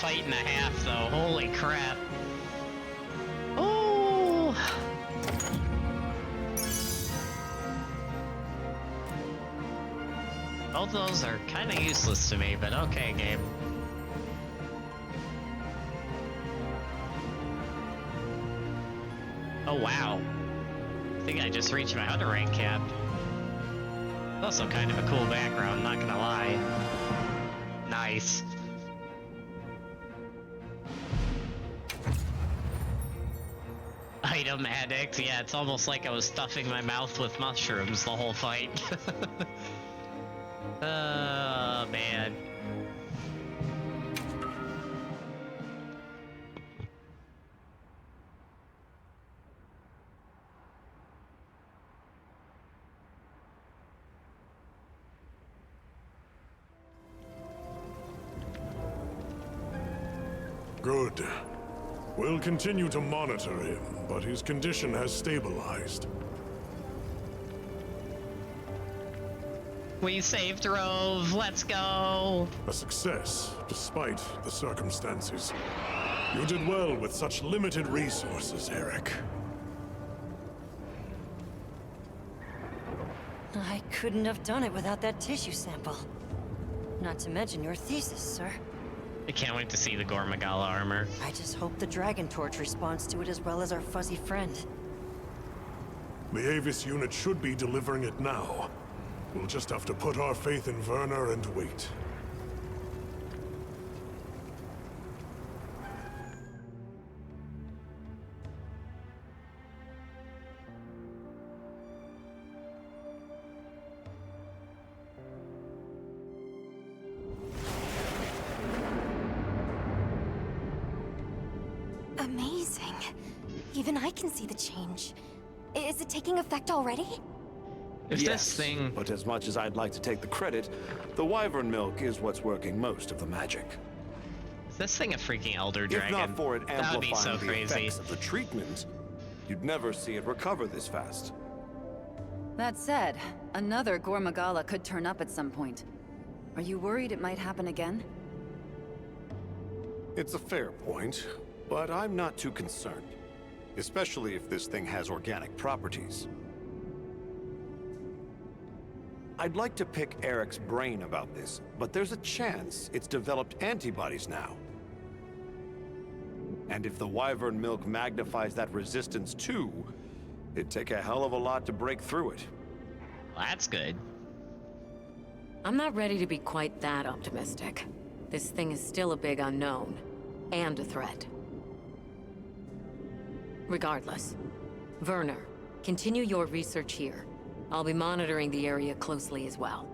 fight and a half, though. Holy crap. Oh! Both of those are kind of useless to me, but okay, game. Oh, wow. I think I just reached my hunter rank cap. Also kind of a cool background, not gonna lie. Nice. Item addict, yeah, it's almost like I was stuffing my mouth with mushrooms the whole fight. Oh, man. Good. We'll continue to monitor him, but his condition has stabilized. We saved Rove, let's go! A success, despite the circumstances. You did well with such limited resources, Eric. I couldn't have done it without that tissue sample. Not to mention your thesis, sir. I can't wait to see the Gormagala armor. I just hope the Dragon Torch responds to it as well as our fuzzy friend. The Avis unit should be delivering it now. We'll just have to put our faith in Werner and wait. Amazing. Even I can see the change. Is it taking effect already? If Yes, this thing... but as much as I'd like to take the credit, the wyvern milk is what's working most of the magic. Is this thing a freaking Elder Dragon? If not for it That would be so amplifying the crazy. effects of the treatment, you'd never see it recover this fast. That said, another Gormagala could turn up at some point. Are you worried it might happen again? It's a fair point, but I'm not too concerned. Especially if this thing has organic properties. I'd like to pick Eric's brain about this, but there's a chance it's developed antibodies now. And if the wyvern milk magnifies that resistance too, it'd take a hell of a lot to break through it. Well, that's good. I'm not ready to be quite that optimistic. This thing is still a big unknown, and a threat. Regardless, Werner, continue your research here. I'll be monitoring the area closely as well.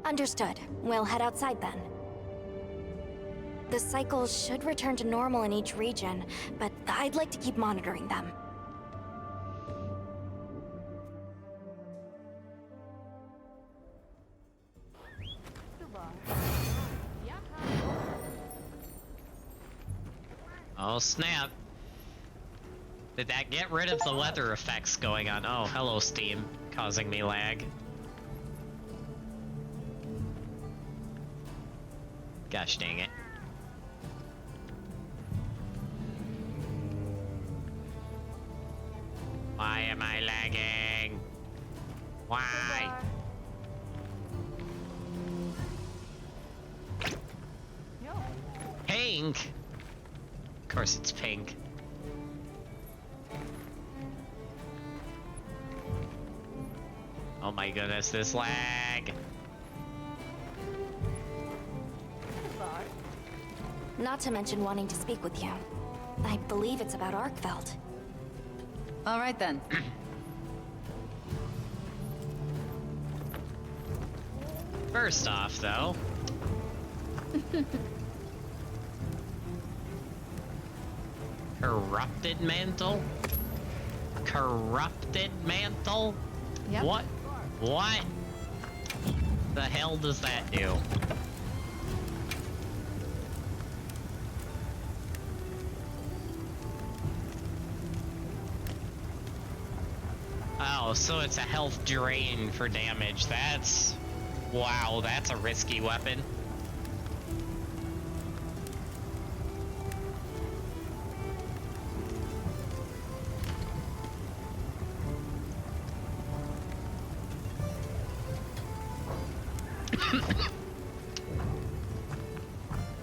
Understood. We'll head outside then. The cycles should return to normal in each region, but I'd like to keep monitoring them. Oh, snap. Did that get rid of the weather effects going on? Oh, hello, Steam. Causing me lag. Gosh dang it. Why am I lagging? Why? Pink? Of course it's pink. Oh my goodness, this lag. Not to mention wanting to speak with you. I believe it's about Arkveld. All right then. First off, though. Corrupted mantle? Corrupted mantle? Yep. What? What? The hell does that do? Oh, so it's a health drain for damage. That's... Wow, that's a risky weapon.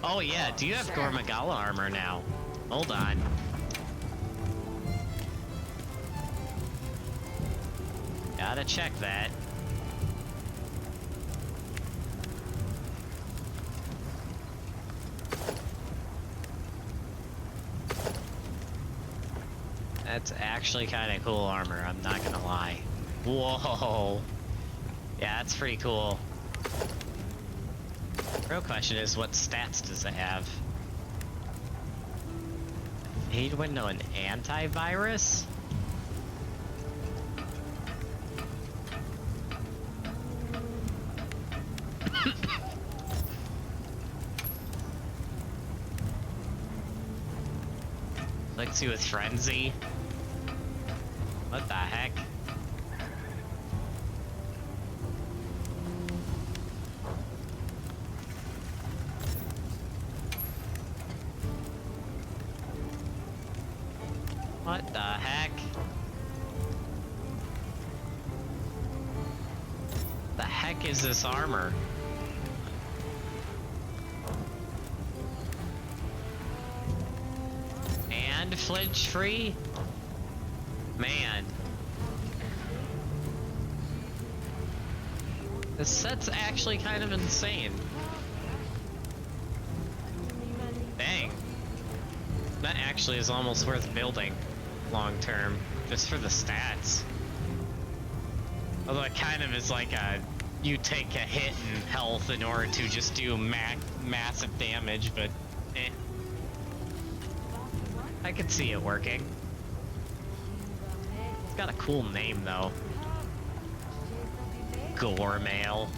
Oh yeah, do you have Gormagala armor now? Hold on. Gotta check that. That's actually kind of cool armor, I'm not gonna lie. Whoa! Yeah, that's pretty cool. Real question is, what stats does it have? Fade window and antivirus? Let's see with Frenzy. What the heck? What the heck? The heck is this armor? And flinch free? Man. This set's actually kind of insane. Dang. That actually is almost worth building long term, just for the stats. Although it kind of is like a, you take a hit in health in order to just do massive damage, but eh. I could see it working. It's got a cool name though. Gormail.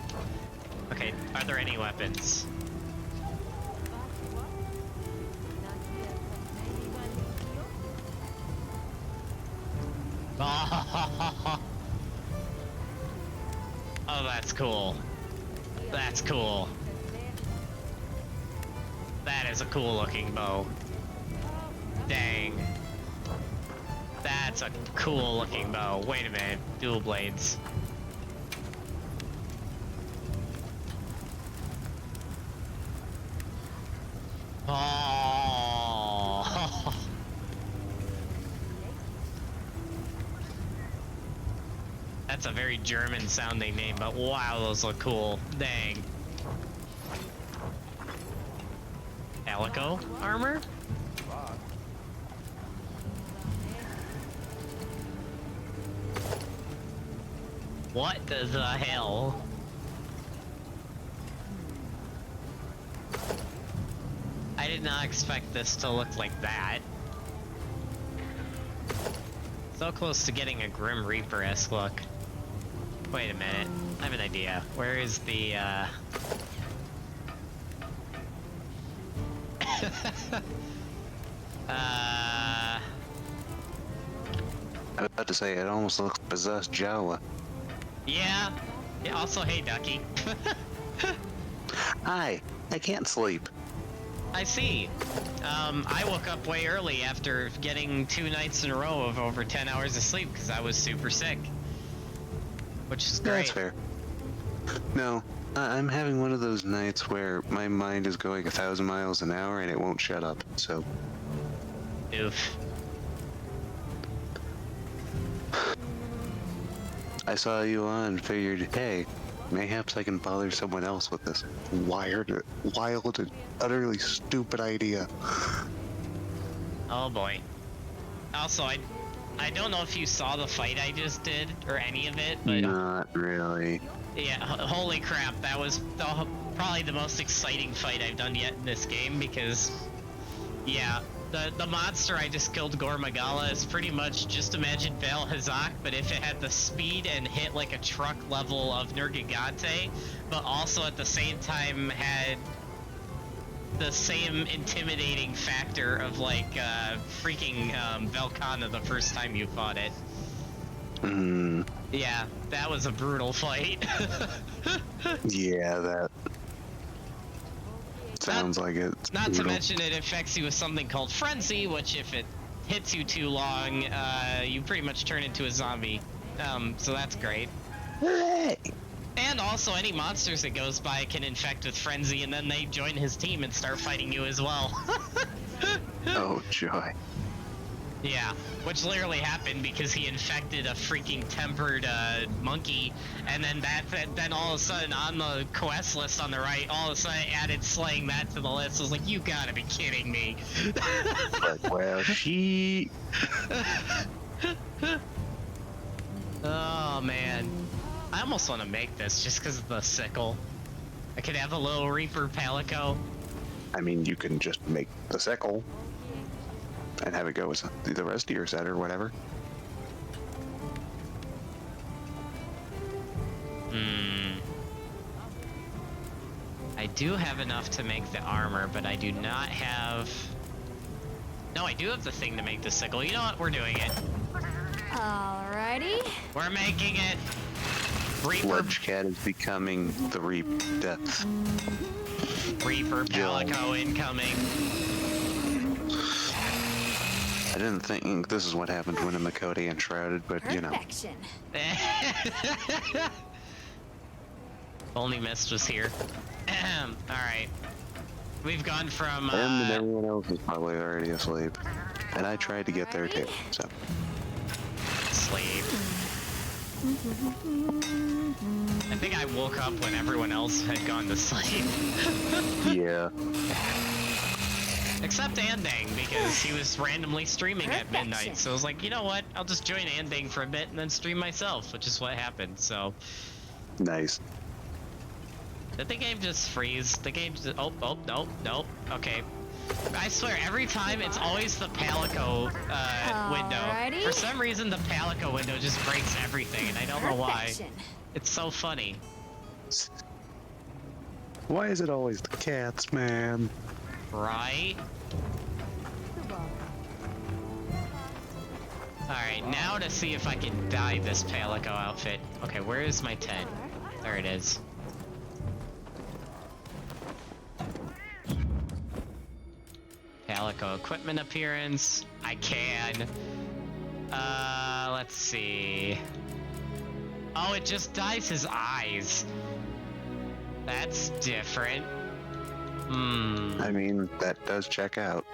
Okay, are there any weapons? Oh, that's cool. That's cool. That is a cool looking bow. Dang. That's a cool looking bow. Wait a minute. Dual blades. Oh. That's a very German sounding name, but wow, those look cool. Dang. Calico armor? What the hell? I did not expect this to look like that. So close to getting a Grim Reaper-esque look. Wait a minute, I have an idea. Where is the, I was about to say, it almost looks possessed Jawa. Yeah. Yeah, also, hey, Ducky. Hi, I can't sleep. I see. I woke up way early after getting 2 nights in a row of over 10 hours of sleep because I was super sick. Which is great. That's fair. No, I'm having one of those nights where my mind is going 1,000 miles an hour and it won't shut up, so... Oof. I saw you on, figured, hey, mayhaps I can bother someone else with this wild and utterly stupid idea. Oh boy. Also, I don't know if you saw the fight I just did, or any of it, but... Not really. Yeah, holy crap, that was probably the most exciting fight I've done yet in this game, because... Yeah, the monster I just killed, Gormagala, is pretty much just imagine Val Hazak, but if it had the speed and hit like a truck level of Nergigante, but also at the same time had the same intimidating factor of like freaking Velkhana the first time you fought it. Yeah, that was a brutal fight. Yeah, that sounds like it. Not to mention it affects you with something called Frenzy, which if it hits you too long, you pretty much turn into a zombie. So that's great. Hey! And also, any monsters it goes by can infect with Frenzy, and then they join his team and start fighting you as well. Oh, joy. Yeah, which literally happened because he infected a freaking tempered monkey, and then then all of a sudden on the quest list on the right, all of a sudden it added slaying that to the list. I was like, you gotta be kidding me. But, well, she... Oh man, I almost want to make this just because of the sickle. I could have a little Reaper Palico. I mean, you can just make the sickle and have it go as the rest of your set or whatever. I do have enough to make the armor, but I do not have... No, I do have the thing to make the sickle. You know what? We're doing it. Alrighty. We're making it. Reaper. Ledge Cat is becoming the Reap Depth. Reaper Palico incoming. I didn't think this is what happened when a Makoti enshrouded, but you know. Perfection. Only Mist was here. Alright. We've gone from And everyone else is probably already asleep. And I tried to get there too, so. Sleep. I think I woke up when everyone else had gone to sleep. Yeah. Except Andang, because he was randomly streaming at midnight, so I was like, you know what, I'll just join Andang for a bit and then stream myself, which is what happened, so... Nice. Did the game just freeze? The game just... Oh, nope, okay. I swear, every time it's always the Palico window. For some reason, the Palico window just breaks everything, and I don't know why. It's so funny. Why is it always the cats, man? Right? Alright, now to see if I can dye this Palico outfit. Okay, where is my tent? There it is. Palico equipment appearance. I can. Let's see. Oh, it just dyes his eyes. That's different. I mean, that does check out.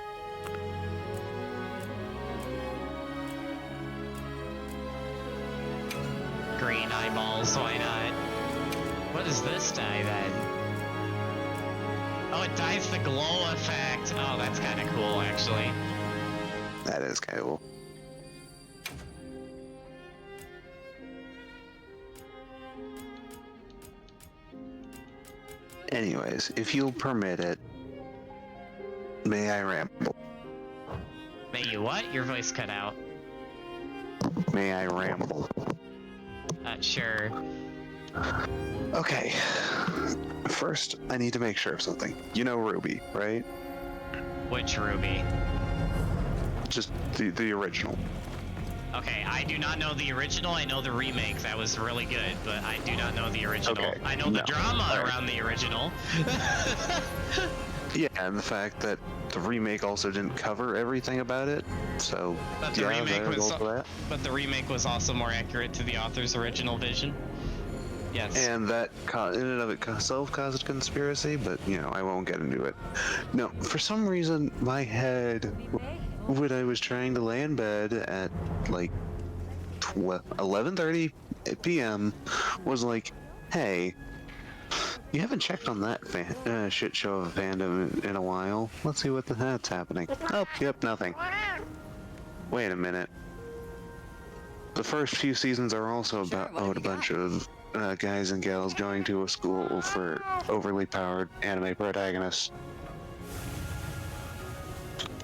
Green eyeballs, why not? What is this dye then? Oh, it dyes the glow effect. Oh, that's kind of cool, actually. That is kind of cool. Anyways, if you'll permit it, may I ramble? May you what? Your voice cut out. May I ramble? Sure. Okay. First, I need to make sure of something. You know Ruby, right? Which Ruby? Just the original. Okay, I do not know the original. I know the remake. That was really good, but I do not know the original. Okay, I know the drama around the original. Yeah, and the fact that the remake also didn't cover everything about it, so But the remake was also more accurate to the author's original vision. Yes. And that in and of itself caused a conspiracy, but you know, I won't get into it. No, for some reason, my head, when I was trying to lay in bed at like 11:30 p.m., was like, hey, you haven't checked on that shit show of a fandom in a while. Let's see what the heck's happening. Oh, yep, nothing. Wait a minute. The first few seasons are also about a bunch of guys and gals going to a school for overly powered anime protagonists.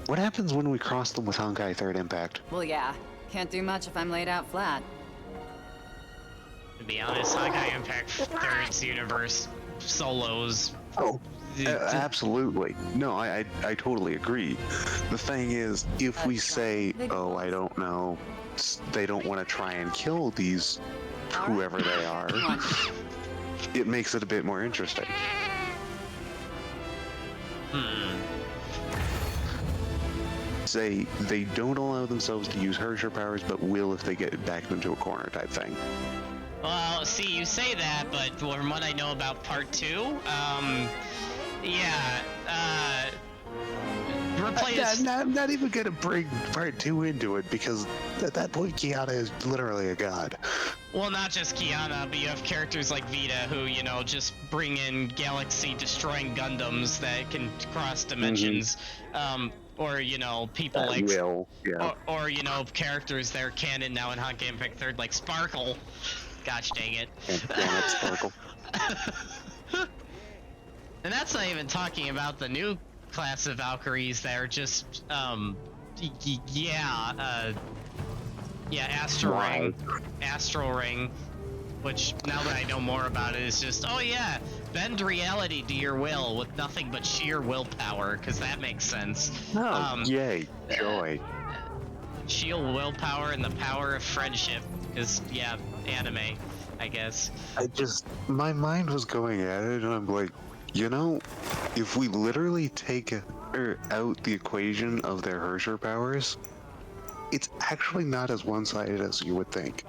What happens when we cross them with Honkai Third Impact? Well, yeah. Can't do much if I'm laid out flat. To be honest, Honkai Impact Third's universe solos. Oh, absolutely. No, I totally agree. The thing is, if we say, oh, I don't know, they don't want to try and kill these whoever they are, it makes it a bit more interesting. Say they don't allow themselves to use Herrscher powers, but will if they get backed into a corner type thing. Well, see, you say that, but from what I know about part 2, yeah, replace... I'm not even gonna bring part 2 into it, because at that point, Kiana is literally a god. Well, not just Kiana, but you have characters like Vita who, you know, just bring in galaxy-destroying Gundams that can cross dimensions, or, you know, people That like... will, yeah. Or, you know, characters that are canon now in Honkai Impact 3rd, like Sparkle. Gosh dang it. Damn it, Sparkle. And that's not even talking about the new class of Valkyries that are just, Astral Ring. Astral Ring. Which, now that I know more about it, is just, oh yeah, bend reality to your will with nothing but sheer willpower, because that makes sense. Oh, yay, joy. Sheer willpower and the power of friendship, because, yeah, anime, I guess. My mind was going at it, and I'm like, you know, if we literally take out the equation of their Herrscher powers, it's actually not as one-sided as you would think.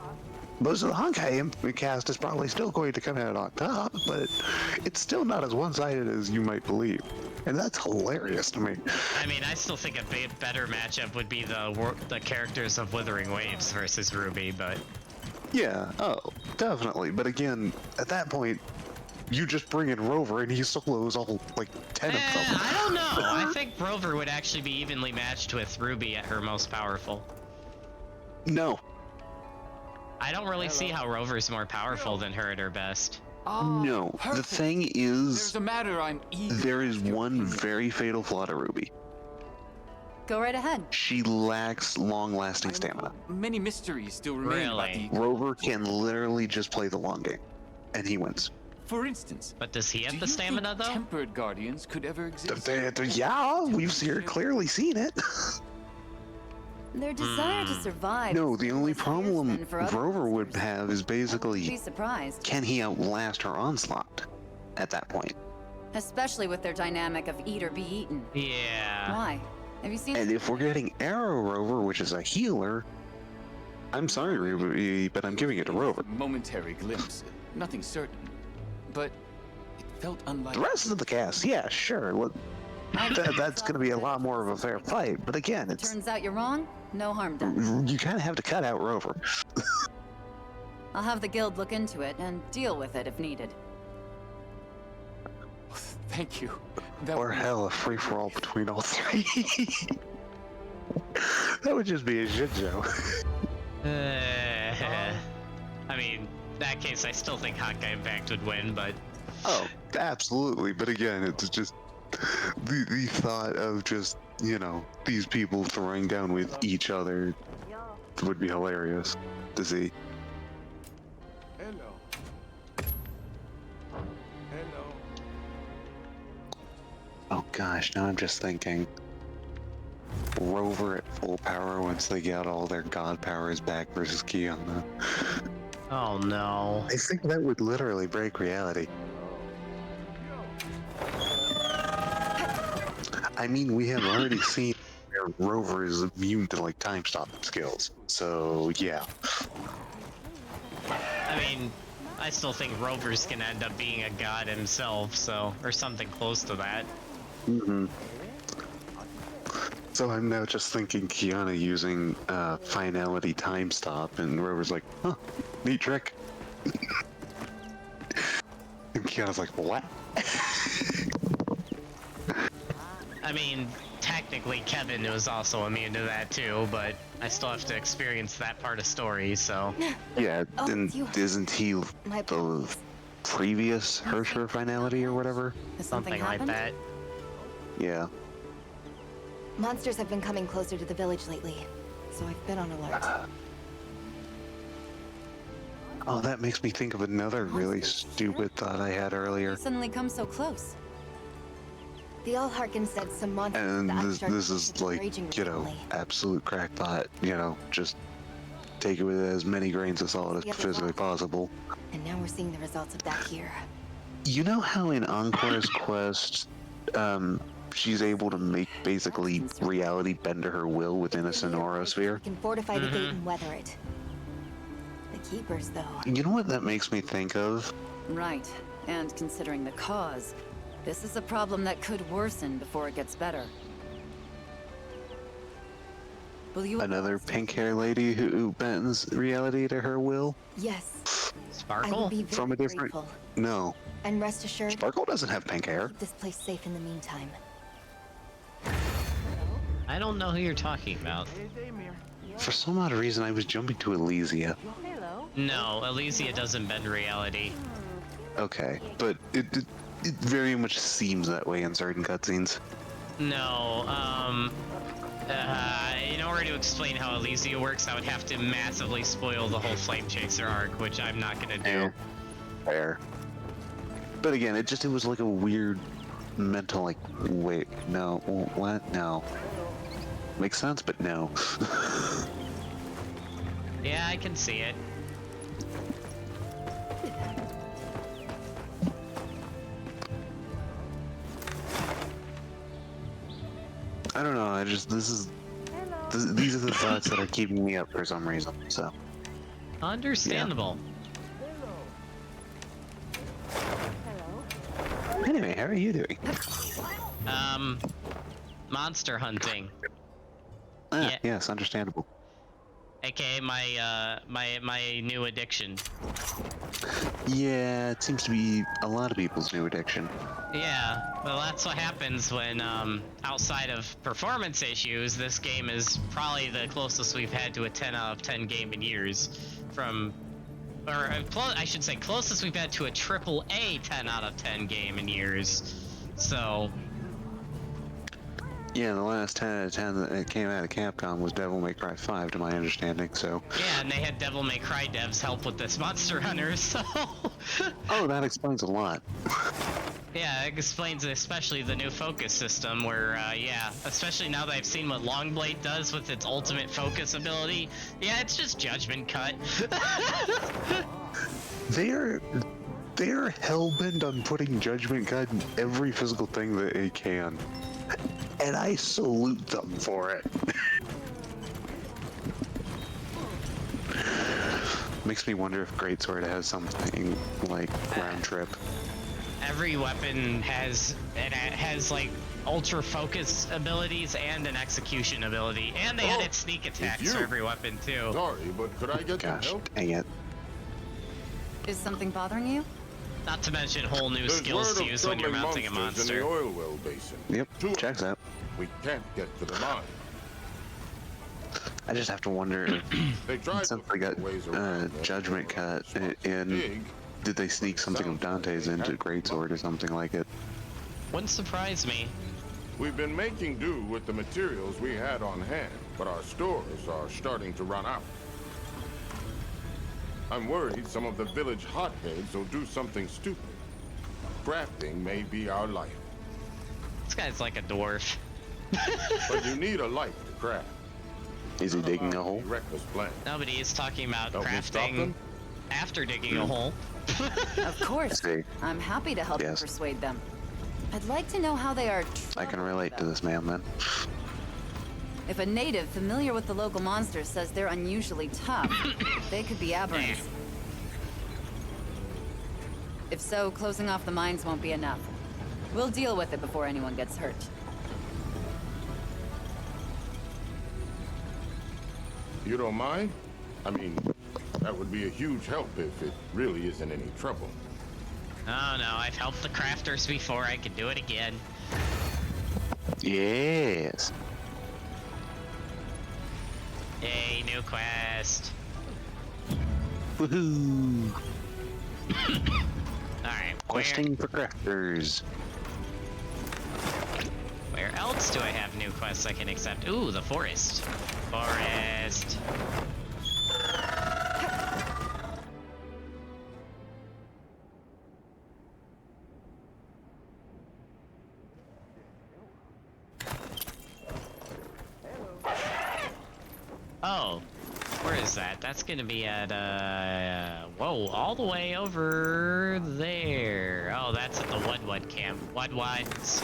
Most of the Honkai cast is probably still going to come out on top, but it's still not as one-sided as you might believe. And that's hilarious to me. I mean, I still think a better matchup would be the characters of Withering Waves versus Ruby, but... Yeah, oh, definitely. But again, at that point, you just bring in Rover and he solos all, like, 10 of them. I don't know. I think Rover would actually be evenly matched with Ruby at her most powerful. No. I don't really see how Rover's more powerful than her at her best. No. The thing is, There's a matter I'm there is one very fatal flaw to Ruby. Go right ahead. She lacks long-lasting stamina. Many mysteries still remain about the... Rover can literally just play the long game, and he wins. For instance... But does he have the stamina, though? Tempered Guardians could ever exist? Yeah, we've clearly seen it. Their desire to survive. No, the only problem Rover would have is basically, Be surprised. can he outlast her onslaught at that point? Especially with their dynamic of eat or be eaten. Yeah. Why? Have you seen? And if we're getting Arrow Rover, which is a healer, I'm sorry, Ruby, but I'm giving it to Rover. Momentary glimpse. Nothing certain. But it felt unlike... The rest of the cast, yeah, sure. That's going to be a lot more of a fair fight, but again, it's... Turns out you're wrong. No harm done. You kind of have to cut out Rover. I'll have the guild look into it and deal with it if needed. Thank you. Or hell, a free-for-all between all three. That would just be a shit show. I mean, in that case, I still think Honkai Impact would win, but... Oh, absolutely. But again, it's just the thought of just, you know, these people throwing down with each other would be hilarious to see. Oh gosh, now I'm just thinking. Rover at full power once they get all their god powers back versus Kiana. Oh no. I think that would literally break reality. I mean, we have already seen where Rover is immune to, like, time stop skills, so yeah. I mean, I still think Rover's gonna end up being a god himself, so, or something close to that. So I'm now just thinking Kiana using finality time stop, and Rover's like, huh, neat trick. And Kiana's like, what? I mean, technically Kevin was also immune to that too, but I still have to experience that part of story, so... Yeah, and isn't he the previous Herrscher finality or whatever? Something like that. Yeah. Monsters have been coming closer to the village lately, so I've been on alert. Oh, that makes me think of another really stupid thought I had earlier. Suddenly come so close. The Allharkin said some monsters... And this is like, you know, absolute crackpot, you know, just take it with as many grains of salt as physically possible. And now we're seeing the results of that here. You know how in Encore's quest, she's able to make basically reality bend to her will within a Sonorosphere? We can fortify the gate and weather it. the Keepers, though. You know what that makes me think of? Right. And considering the cause, this is a problem that could worsen before it gets better. Will you... Another pink-haired lady who bends reality to her will? Yes. I Sparkle? would be very From a different... grateful. No. And rest assured, Sparkle doesn't have pink hair. keep this place safe in the meantime. I don't know who you're talking about. For some odd reason, I was jumping to Elysia. No, Elysia doesn't bend reality. Okay, but it very much seems that way in certain cutscenes. No, in order to explain how Elysia works, I would have to massively spoil the whole Flame Chaser arc, which I'm not gonna do. Fair. But again, it was like a weird mental, like, wait, no, what? No. Makes sense, but no. Yeah, I can see it. I don't know, these are the thoughts that are keeping me up for some reason, so. Understandable. Yeah. Anyway, how are you doing? Monster hunting. Ah, yeah. Yes, understandable. AKA my new addiction. Yeah, it seems to be a lot of people's new addiction. Yeah, well that's what happens when, outside of performance issues, this game is probably the closest we've had to a 10 out of 10 game in years. I should say closest we've had to a AAA 10 out of 10 game in years. So... Yeah, the last 10 out of 10 that came out of Capcom was Devil May Cry 5, to my understanding, so... Yeah, and they had Devil May Cry devs help with this Monster Hunter, so... Oh, that explains a lot. Yeah, it explains especially the new focus system where, yeah, especially now that I've seen what Longblade does with its ultimate focus ability, yeah, it's just Judgment Cut. They're hell-bent on putting Judgment Cut in every physical thing that they can. And I salute them for it. Makes me wonder if Greatsword has something like round trip. Every weapon has like ultra focus abilities and an execution ability, and they added sneak attacks for every weapon too. Sorry, but could I get some help? Dang it. Is something bothering you? Not to mention whole new skills to use when you're mounting a monster. In the oil well basin. Yep, checks out. We can't get to the mine. I just have to wonder They tried since they got Judgment Cut in, did they sneak something of Dante's into Greatsword or something like it? Wouldn't surprise me. We've been making do with the materials we had on hand, but our stores are starting to run out. I'm worried some of the village hotheads will do something stupid. Crafting may be our life. This guy's like a dwarf. But you need a life to craft. Is he digging a hole? Reckless plan. Nobody is talking about Help me stop crafting them? after digging a hole. Of course. I'm happy to help you persuade them. I'd like to know how they are. I can relate to this man then. If a native familiar with the local monsters says they're unusually tough, they could be aberrants. If so, closing off the mines won't be enough. We'll deal with it before anyone gets hurt. You don't mind? I mean, that would be a huge help if it really isn't any trouble. Oh no, I've helped the crafters before, I can do it again. Yes. Yay, new quest. Woohoo! Alright, Questing for crafters. Where else do I have new quests I can accept? Ooh, the forest. Forest. Oh, where is that? That's gonna be at, whoa, all the way over there. Oh, that's at the Wudwud camp. Wudwuds.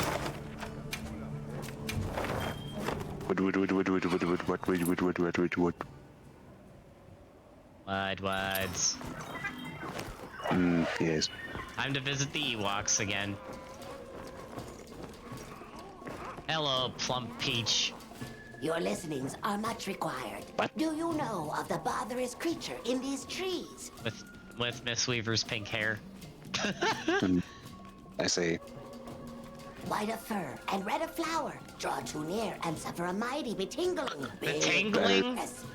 Woodwoods. Yes. Time to visit the Ewoks again. Hello, Plump Peach. Your listenings are much required. What? Do you know of the botherous creature in these trees? With Miss Weaver's pink hair. I see. White of fur and red of flower. Draw too near and suffer a mighty betingling. The tingling? Yes.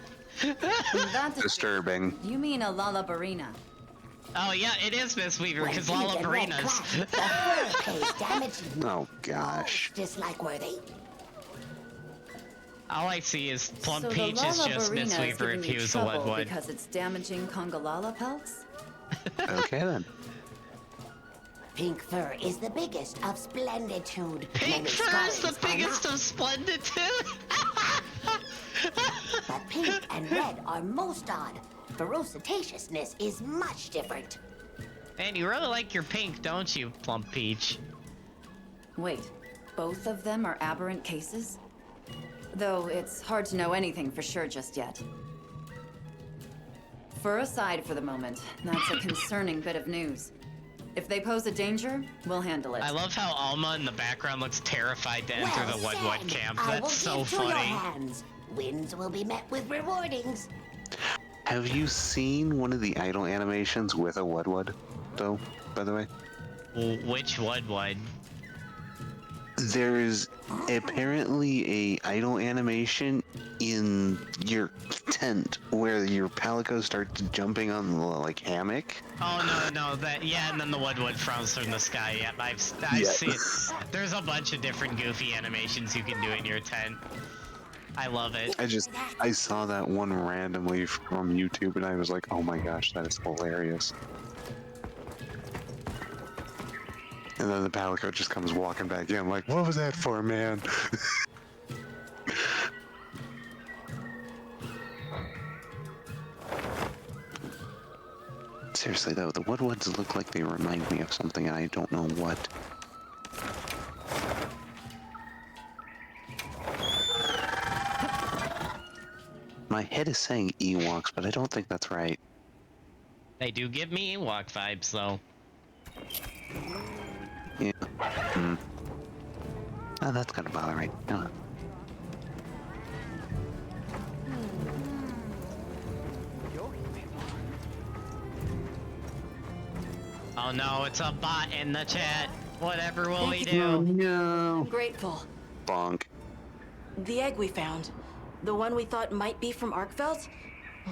That's Disturbing. You mean a Lalabarina? Oh yeah, it is Miss Weaver, When because pink and red Lalabarina's. clash, the fur pays damage. Oh gosh. Dislike worthy. All I see is Plump So Peach the is just Miss Lalabarina is Weaver giving if you he was a trouble Woodwood. because it's damaging Congalala pelts? Okay then. Pink fur is the biggest of splenditude. Pink Many fur is the scholars are biggest not, of splenditude! but pink and red are most odd. Ferocitousness is much different. Man, you really like your pink, don't you, Plump Peach? Wait, both of them are aberrant cases? Though it's hard to know anything for sure just yet. Fur aside for the moment, that's a concerning bit of news. If they pose a danger, we'll handle it. I love how Alma in the background looks terrified to enter the Woodwood said. camp. I will That's so give to your funny. hands. Wins will be met with rewardings. Have you seen one of the idol animations with a Woodwood, though, by the way? Which Woodwood? There's apparently a idle animation in your tent where your palico starts jumping on the like hammock. Oh no, yeah, and then the Woodwood frowns from the sky. Yep, I've seen it. There's a bunch of different goofy animations you can do in your tent. I love it. I saw that one randomly from YouTube and I was like, oh my gosh, that is hilarious. And then the palico just comes walking back in. I'm like, what was that for, man? Seriously though, the Woodwoods look like they remind me of something and I don't know what. My head is saying Ewoks, but I don't think that's right. They do give me Ewok vibes, though. Yeah. Oh, that's gonna bother me. No. Oh no, it's a bot in the chat. Whatever will we do? Oh no. I'm grateful. Bonk. The egg we found, the one we thought might be from Arkfeld,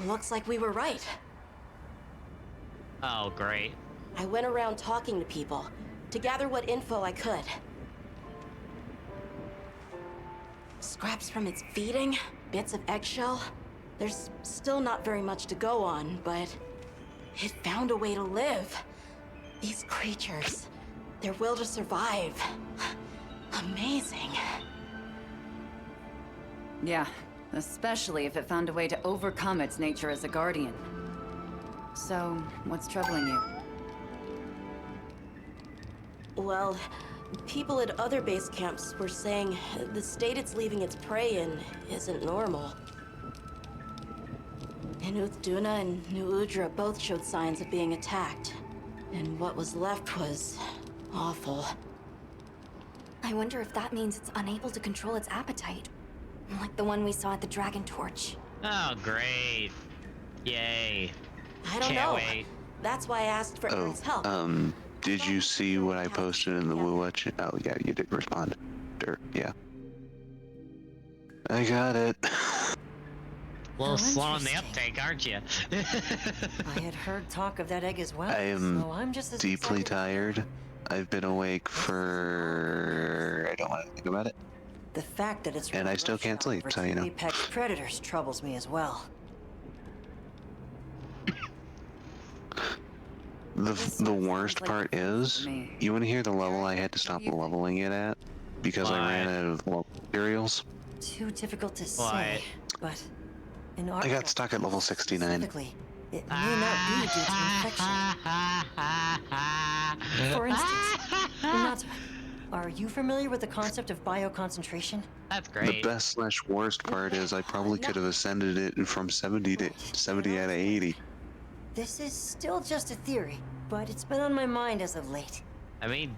looks like we were right. Oh, great. I went around talking to people to gather what info I could. Scraps from its feeding, bits of eggshell. There's still not very much to go on, but it found a way to live. These creatures, their will to survive. Amazing. Yeah, especially if it found a way to overcome its nature as a guardian. So, what's troubling you? Well, people at other base camps were saying the state it's leaving its prey in isn't normal. Inuth Duna and New Udra both showed signs of being attacked. And what was left was awful. I wonder if that means it's unable to control its appetite. Like the one we saw at the Dragon Torch. Oh, great. Yay. I don't know. That's why I asked for Aaron's help. Did you see what I posted in the Woo Watch? Oh, yeah, you did respond. Yeah. I got it. A little slow on the uptake, aren't you? I had heard talk of that egg as well. I am so I'm just as deeply excited. tired. I've been awake for... I don't want to think about it. The fact that it's And I still can't sleep, so you know. apex predators troubles me as well. The worst part is, you want to hear the level I had to stop leveling it at? Because I ran out of materials? Too difficult to Why? say, but in I got stuck at level 69. specifically, it may not be due to infection. For instance, Natsu, are you familiar with the concept of bioconcentration? That's The great. best/worst part is I probably could have ascended it from 70 to 70 out of 80. This is still just a theory, but it's been on my mind as of late. I mean,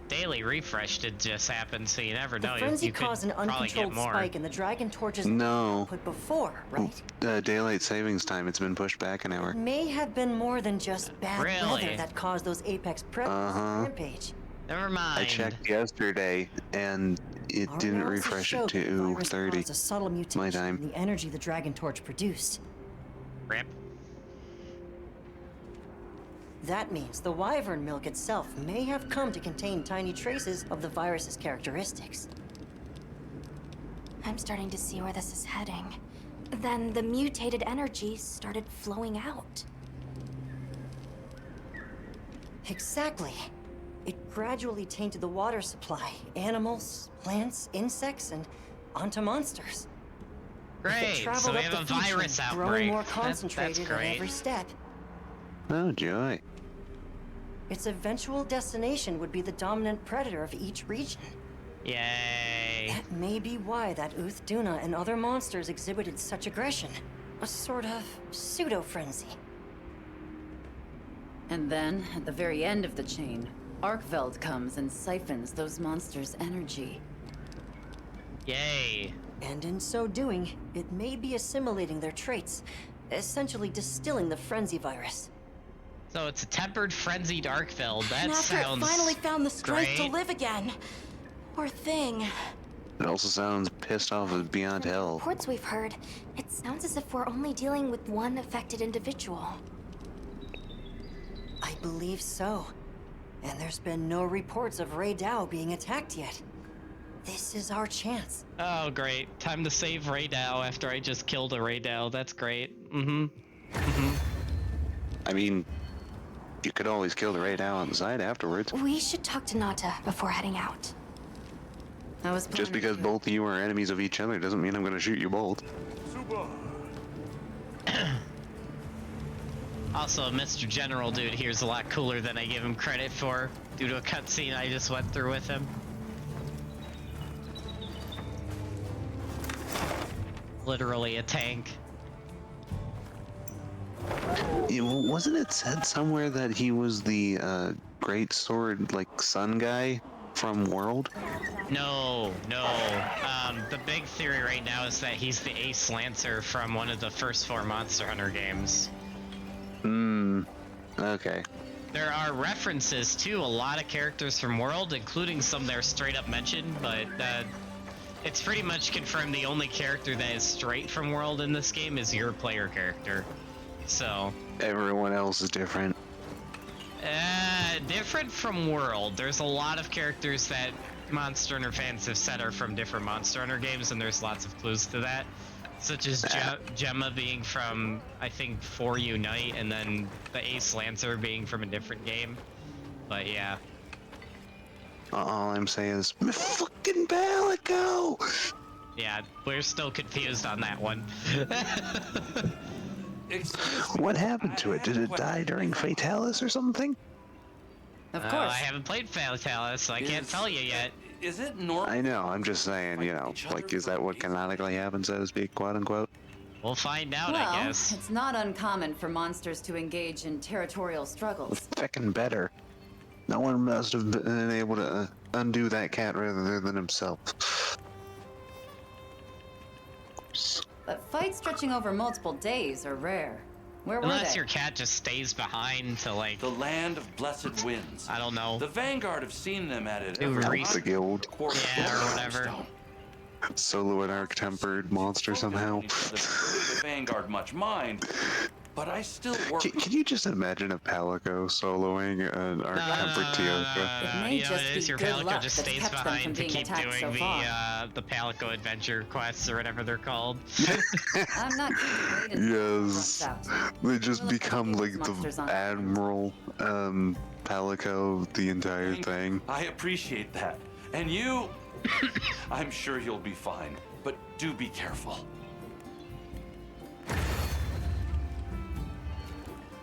daily refresh did just happen, so you never know. The frenzy You could caused an probably get uncontrolled more. spike in the Dragon Torch's No. output before, right? Daylight savings time, it's been pushed back an hour. It may have been more than just bad Really? weather that caused those apex predators to rampage. Never mind. I checked yesterday, and it Our didn't analysis refresh showed it that the to virus 30. caused a subtle mutation my time. in the energy the Dragon Torch produced. Rip. That means the wyvern milk itself may have come to contain tiny traces of the virus's characteristics. I'm starting to see where this is heading. Then the mutated energy started flowing out. Exactly. It gradually tainted the water supply, animals, plants, insects, and onto monsters. It Great, traveled so we up have the a food chain, virus growing outbreak. more That's concentrated at great. every step. Oh, joy. Its eventual destination would be the dominant predator of each region. Yay. That may be why that Duna and other monsters exhibited such aggression. A sort of pseudo-frenzy. And then, at the very end of the chain, Arkveld comes and siphons those monsters' energy. Yay. And in so doing, it may be assimilating their traits, essentially distilling the frenzy virus. So it's a tempered, frenzied Arkveld. That And after sounds it finally found the strength to great. live again. Poor thing. It also sounds pissed off as beyond From the hell. reports we've heard, it sounds as if we're only dealing with one affected individual. I believe so. And there's been no reports of Ray Dow being attacked yet. This is our chance. Oh, great. Time to save Raydow after I just killed a Raydow. That's great. Mm-hmm. Mm-hmm. I mean, you could always kill the raid out on the side afterwards. We should talk to Nata before heading out. I was Just because both of you are enemies of each other doesn't mean I'm gonna shoot you both. Also, Mr. General dude here's a lot cooler than I give him credit for, due to a cutscene I just went through with him. Literally a tank. Wasn't it said somewhere that he was the great sword, like, sun guy from World? No. The big theory right now is that he's the Ace Lancer from one of the first 4 Monster Hunter games. Okay. There are references to a lot of characters from World, including some that are straight up mentioned, but it's pretty much confirmed the only character that is straight from World in this game is your player character. So... Everyone else is different. Different from World. There's a lot of characters that Monster Hunter fans have said are from different Monster Hunter games, and there's lots of clues to that. Such as Gemma being from, I think, 4 Unite, and then the Ace Lancer being from a different game. But yeah. All I'm saying is, my fucking Palico! Yeah, we're still confused on that one. What happened to it? Did it die during Fatalis or something? Of course. I haven't played Fatalis, so I can't tell you yet. Is it normal? I know, I'm just saying, you know, like, is that what canonically happens, so to speak, quote unquote? We'll find out, Well, I guess. it's not uncommon for monsters to engage in territorial struggles. Feckin' better. No one must have been able to undo that cat rather than himself. But fights stretching over multiple days are rare. Where were Unless they? your cat just stays behind to, like... The land of blessed winds. I don't know. The Vanguard have seen them at it. New every Reese. The guild. Yeah, or whatever. Solo and arc-tempered monster somehow. The Vanguard much mind, but I still work. Can you just imagine a Palico soloing an arc-tempered Teoka? may You know, just it is be your good Palico luck just that's stays kept them from behind to being keep attacked doing so far. the Palico adventure quests or whatever they're called. I'm not Yes. They just become like monsters the on. Admiral Palico the entire thing. I appreciate that. And you, I'm sure you'll be fine, but do be careful.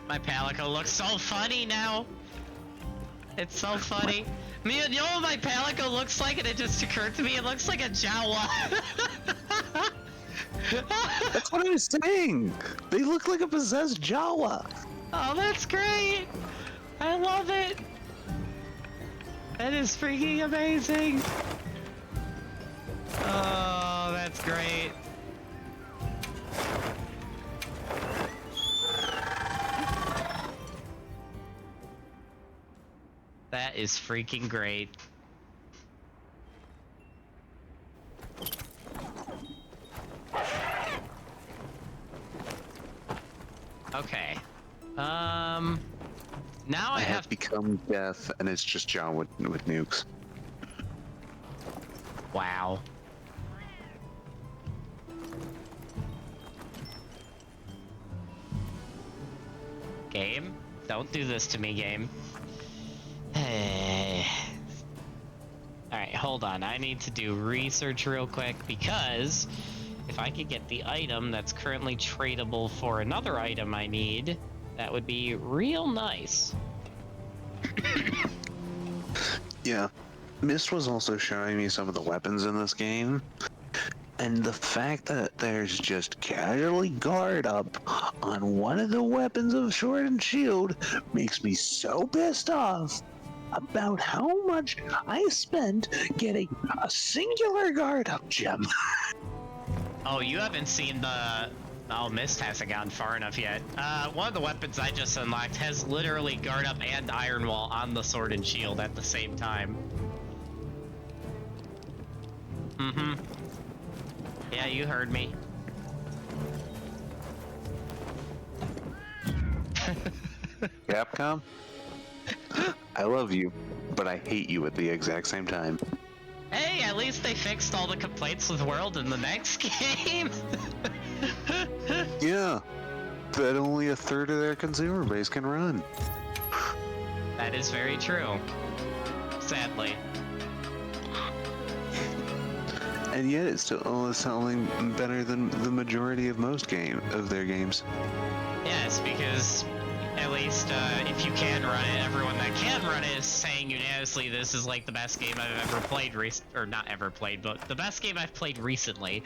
My Palico looks so funny now. It's so funny. You know what my Palico looks like? And it just occurred to me, it looks like a Jawa. That's what I was saying. They look like a possessed Jawa. Oh, that's great! I love it! That is freaking amazing! Oh, that's great. That is freaking great. Okay. Now I have become death, and it's just John with nukes. Wow. Game? Don't do this to me, game. Alright, hold on. I need to do research real quick because if I could get the item that's currently tradable for another item I need, that would be real nice. Yeah. Mist was also showing me some of the weapons in this game, and the fact that there's just casually guard up on one of the weapons of Sword and Shield makes me so pissed off about how much I spent getting a singular guard up gem. Oh, you haven't seen the... Oh, Mist hasn't gone far enough yet. One of the weapons I just unlocked has literally guard up and iron wall on the sword and shield at the same time. Mm-hmm. Yeah, you heard me. Capcom? I love you, but I hate you at the exact same time. Hey, at least they fixed all the complaints with World in the next game. Yeah, that only a third of their consumer base can run. That is very true. Sadly. And yet it's still selling better than the majority of of their games. Yes, because at least if you can run it, everyone that can run it is saying unanimously this is like the best game I've ever played, or not ever played, but the best game I've played recently.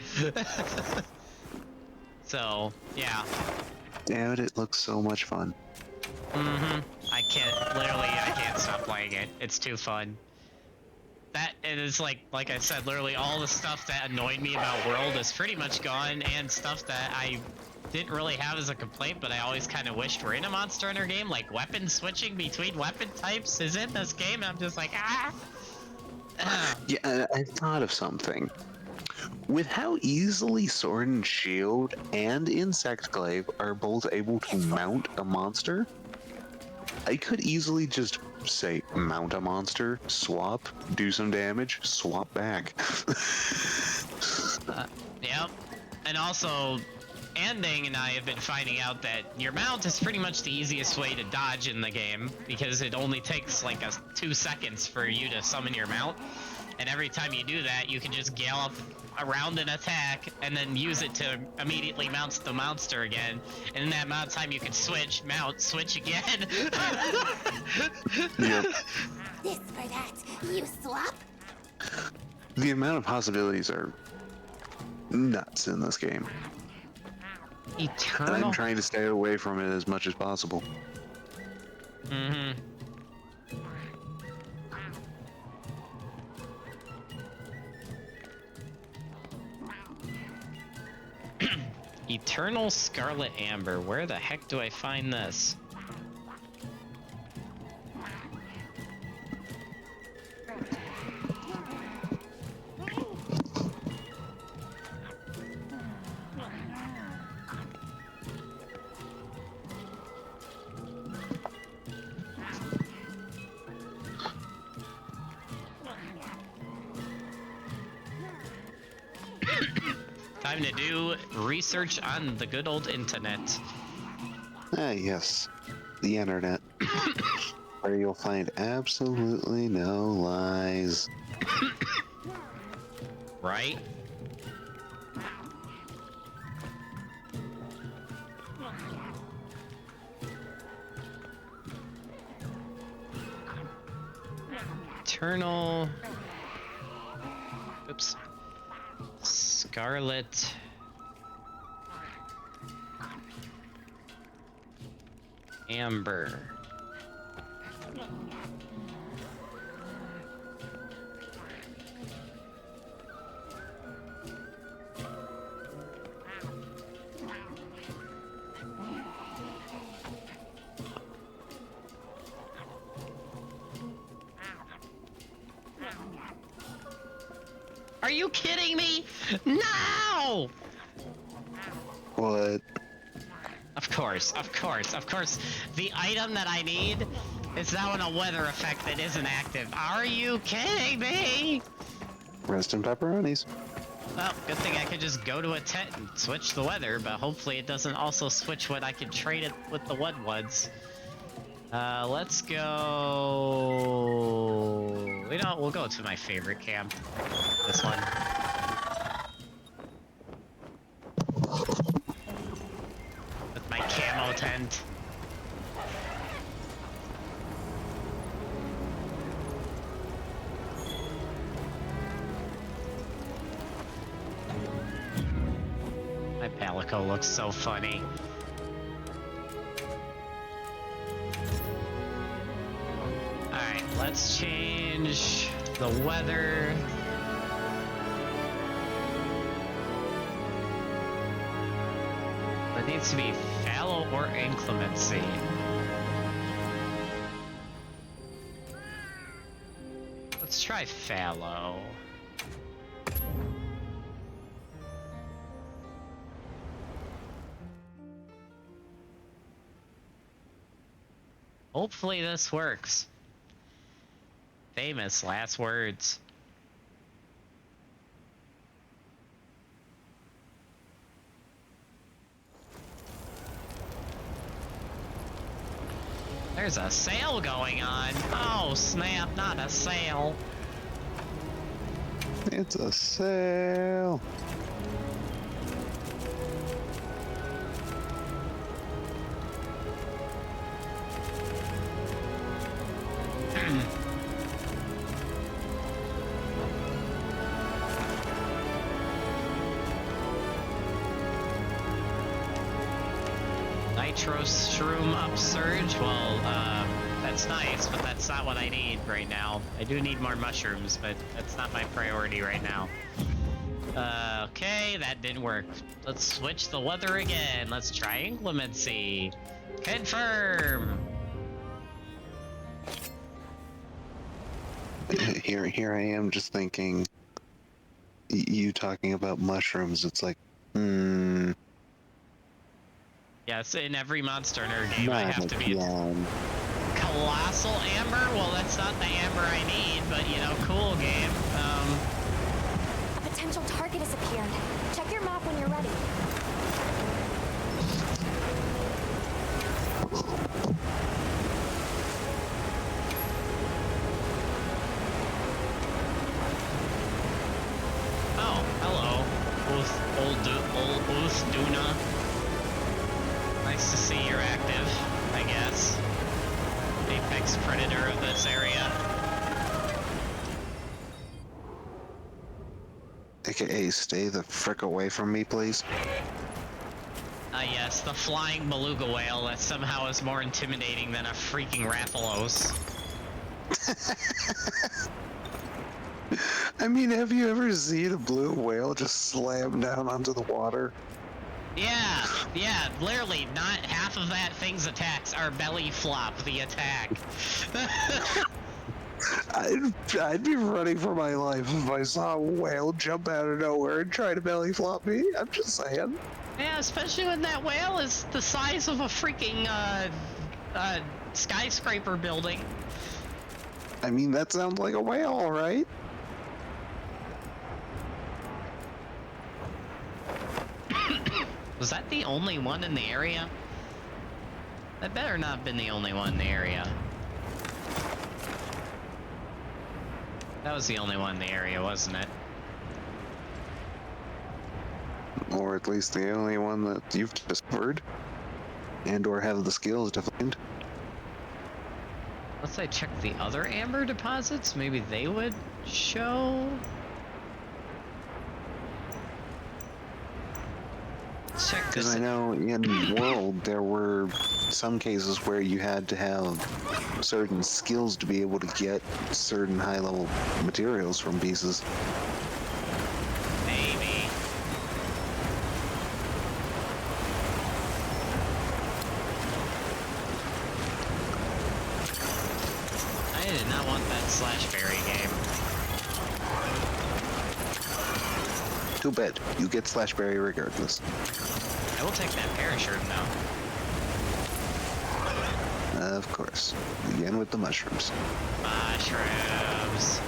So, yeah. Damn it looks so much fun. Mm-hmm. I can't stop playing it. It's too fun. That, it is like I said, literally all the stuff that annoyed me about World is pretty much gone, and stuff that I didn't really have as a complaint, but I always kind of wished were in a Monster Hunter game, like weapon switching between weapon types is in this game, and I'm just like, ah! Yeah, I thought of something. With how easily Sword and Shield and Insect Glaive are both able to mount a monster, I could easily just say, mount a monster, swap, do some damage, swap back. Yep. And also, Anding and I have been finding out that your mount is pretty much the easiest way to dodge in the game, because it only takes like 2 seconds for you to summon your mount. And every time you do that, you can just gallop around an attack and then use it to immediately mount the monster again. And in that amount of time, you can switch, mount, switch again. Yep. This for that, you swap? The amount of possibilities are nuts in this game. Eternal? And I'm trying to stay away from it as much as possible. Mm-hmm. Eternal Scarlet Amber. Where the heck do I find this? Time to do research on the good old internet. Ah, yes. The internet. Where you'll find absolutely no lies. Right? Eternal... Oops. Scarlet... Amber. Are you kidding me? No! What? Of course. The item that I need is now in a weather effect that isn't active. Are you kidding me? Rest in pepperonis. Well, good thing I could just go to a tent and switch the weather, but hopefully it doesn't also switch when I can trade it with the Woodwoods. Let's go... You know, we'll go to my favorite camp. This one. With my camo tent. My Palico looks so funny. Alright, let's change the weather. It needs to be fallow or inclemency. Let's try fallow. Hopefully this works. Famous last words. There's a sale going on. Oh snap, not a sale. It's a sale. Nitro shroom upsurge? Well, that's nice, but that's not what I need right now. I do need more mushrooms, but that's not my priority right now. Okay, that didn't work. Let's switch the weather again. Let's try inclemency. Confirm! Here I am just thinking, you talking about mushrooms, it's like, Yes, in every Monster Hunter game I have to be again. Colossal Amber? Well, that's not the amber I need, but you know, cool game. A potential target has appeared. Check your map when you're ready. Oh, hello. Old Duna. Nice to see you're active, I guess. Apex predator of this area. AKA, stay the frick away from me, please. Yes, the flying beluga whale that somehow is more intimidating than a freaking Rathalos. I mean, have you ever seen a blue whale just slam down onto the water? Yeah, literally, not half of that thing's attacks are belly flop the attack. I'd be running for my life if I saw a whale jump out of nowhere and try to belly flop me. I'm just saying. Yeah, especially when that whale is the size of a freaking, skyscraper building. I mean, that sounds like a whale, alright? Was that the only one in the area? That better not have been the only one in the area. That was the only one in the area, wasn't it? Or at least the only one that you've discovered. And or have the skills to find. Let's say check the other amber deposits. Maybe they would show. Check Because this. I know in World there were some cases where you had to have certain skills to be able to get certain high-level materials from pieces. Maybe. I did not want that Slashberry game. Too bad. You get Slashberry regardless. I will take that parachute now. Of course. Again with the mushrooms. Mushrooms.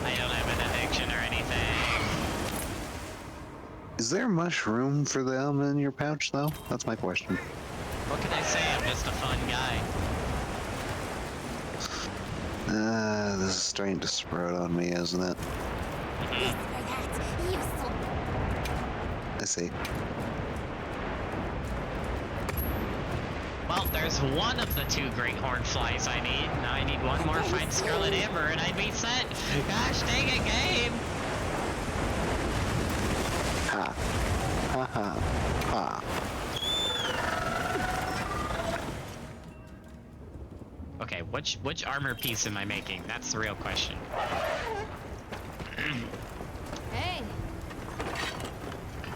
I don't have an addiction or anything. Is there much room for them in your pouch, though? That's my question. What can I say? I'm just a fun guy. This is starting to sprout on me, isn't it? I see. Well, there's one of the 2 great horn flies I need. Now I need one more fine scarlet amber and I'd be set. Gosh dang it, game! Ha. Ha ha. Ha. Okay, which armor piece am I making? That's the real question. Hey.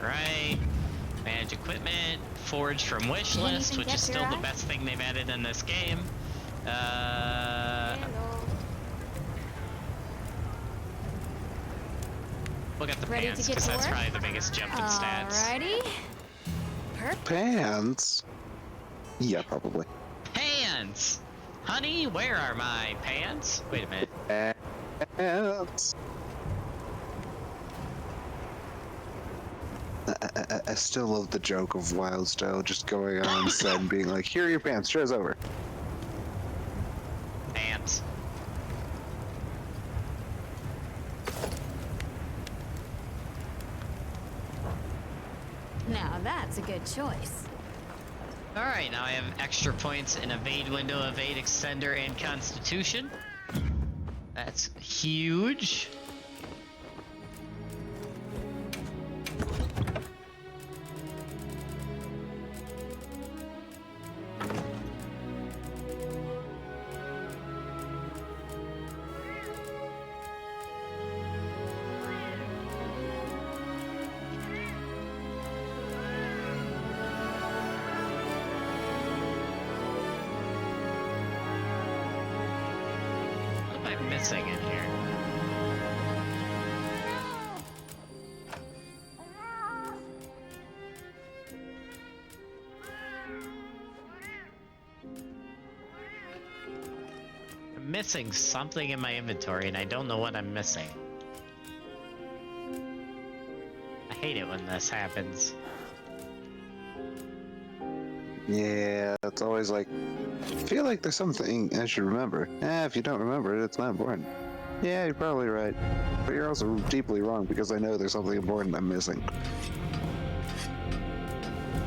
Right. Manage equipment. Forge from wish Anything list, which is catch still your the eye? best thing they've added in this game. We'll get the Ready to pants, get because to that's work? probably the biggest jump in stats. Alrighty. Perfect. Pants? Yeah, probably. Pants! Honey, where are my pants? Wait a minute. Pants. I still love the joke of Wildstyle just going on set and being like, here are your pants, show's over. Pants. Now that's a good choice. Alright, now I have extra points in evade window, evade extender, and constitution. That's huge. What am I missing in here? I'm missing something in my inventory and I don't know what I'm missing. I hate it when this happens. Yeah, it's always like, I feel like there's something I should remember. If you don't remember it, it's not important. Yeah, you're probably right. But you're also deeply wrong because I know there's something important I'm missing.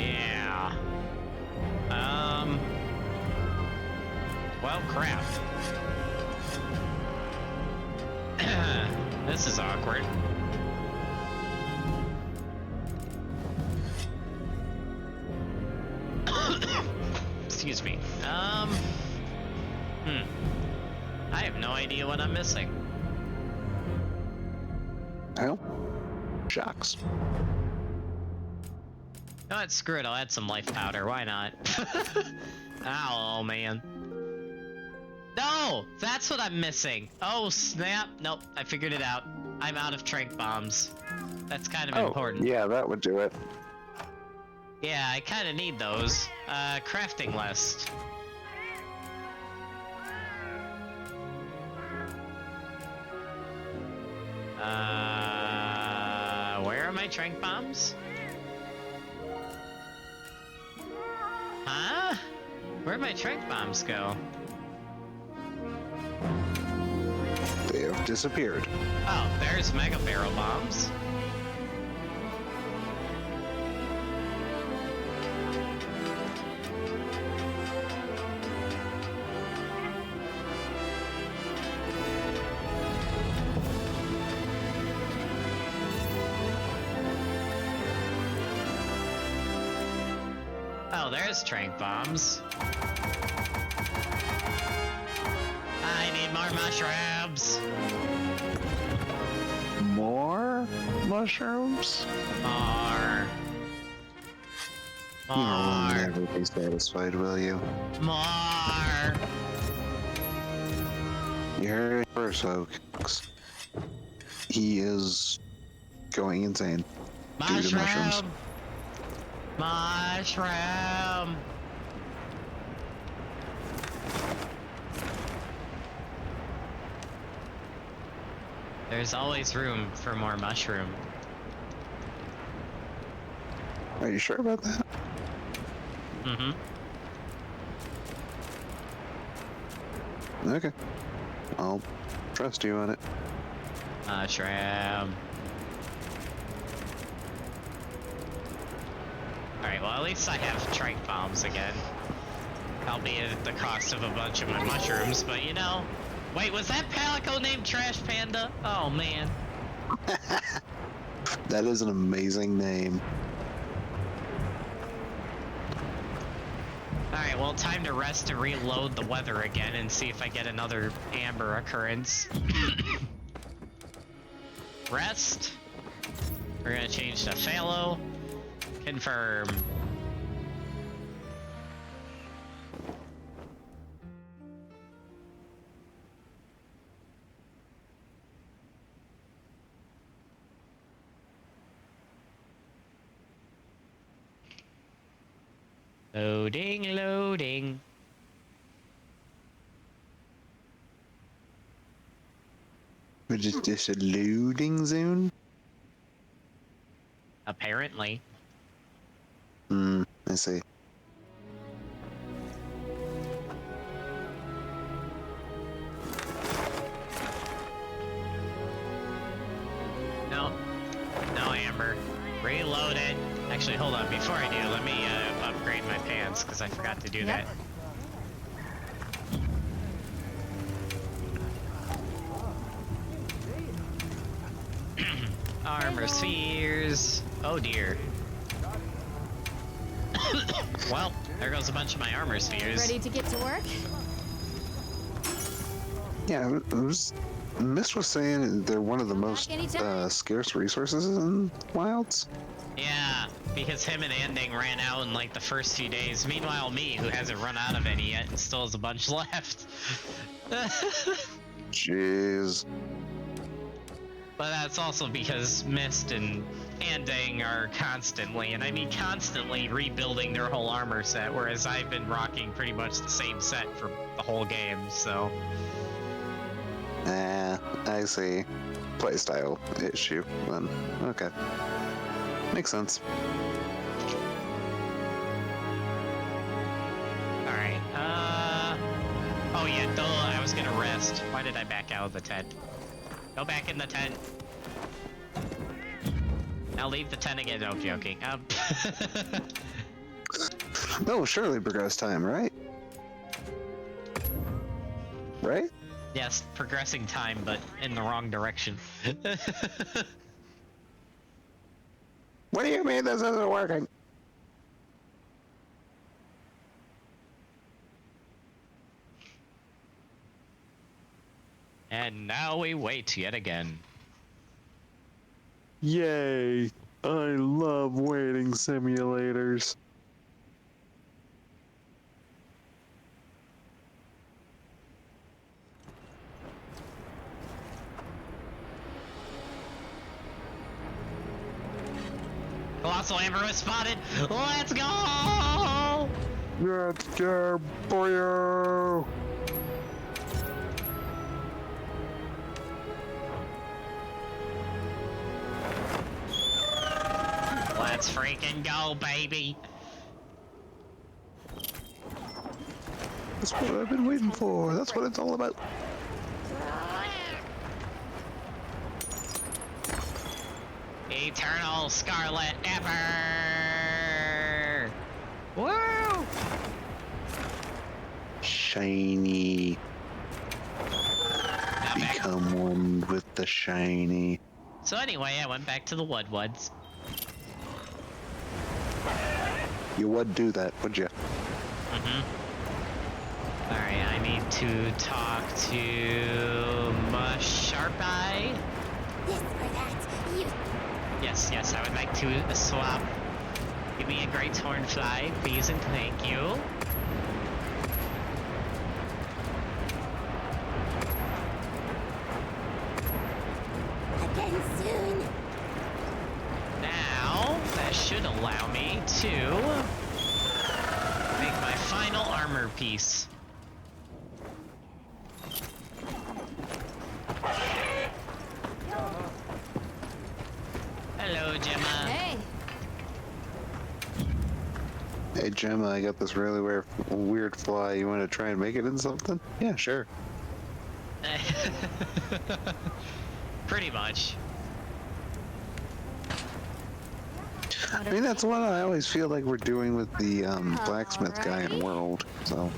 Yeah. Well, crap. This is awkward. Excuse me. I have no idea what I'm missing. Well, shucks. No, what? Screw it. I'll add some life powder. Why not? Ow, man. No! That's what I'm missing. Oh, snap. Nope. I figured it out. I'm out of trank bombs. That's kind of important. Yeah, that would do it. Yeah, I kind of need those. Crafting list. Where are my trank bombs? Huh? Where'd my trank bombs go? They have disappeared. Oh, there's mega barrel bombs. Oh, there's trank bombs. I need more mushrooms. More mushrooms? More. You will never be satisfied, will you? More. You heard it first, folks. He is going insane due to mushrooms. Mushroom. There's always room for more mushroom. Are you sure about that? Mm-hmm. Okay. I'll trust you on it. Mushroom. Alright, well at least I have trank bombs again. Albeit at the cost of a bunch of my mushrooms, but you know... Wait, was that Palico named Trash Panda? Oh man. That is an amazing name. Alright, well time to rest and reload the weather again and see if I get another amber occurrence. Rest. We're gonna change to Phalo. Confirm. Loading, loading. Which is this a loading zone? Apparently. I see. No. No, Amber. Reload it. Actually, hold on. Before I do, let me upgrade my pants, because I forgot to do that. Armor spheres. Oh dear. Well, there goes a bunch of my armor spheres. Ready to get to work? Yeah, Mist was saying they're one of the most scarce resources in Wilds. Yeah, because him and Anding ran out in like the first few days. Meanwhile, me, who hasn't run out of any yet and still has a bunch left. Jeez. But that's also because Mist and Anding are constantly, and I mean constantly, rebuilding their whole armor set, whereas I've been rocking pretty much the same set for the whole game, so... I see. Playstyle issue, then. Okay. Makes sense. Alright, oh yeah, duh, I was gonna rest. Why did I back out of the tent? Go back in the tent. Now leave the tent again. No, joking. No, surely progress time, right? Right? Yes, progressing time, but in the wrong direction. What do you mean this isn't working? And now we wait yet again. Yay! I love waiting simulators. Colossal Amber was spotted! Let's go! Let's go, boyo! Let's freaking go, baby! That's what I've been waiting for. That's what it's all about. Eternal Scarlet Ever! Woo! Shiny. Become one with the shiny. So anyway, I went back to the Woodwoods. You would do that, would you? Alright, I need to talk to Sharp Eye. This or that. You. Yes, I would like to swap. Give me a great hornfly, please and thank you. Again soon. Now, that should allow me to make my final armor piece. Hello, Gemma. Hey. Hey Gemma, I got this really weird fly. You want to try and make it into something? Yeah, sure. Pretty much. I mean, that's what I always feel like we're doing with the blacksmith guy in World, so.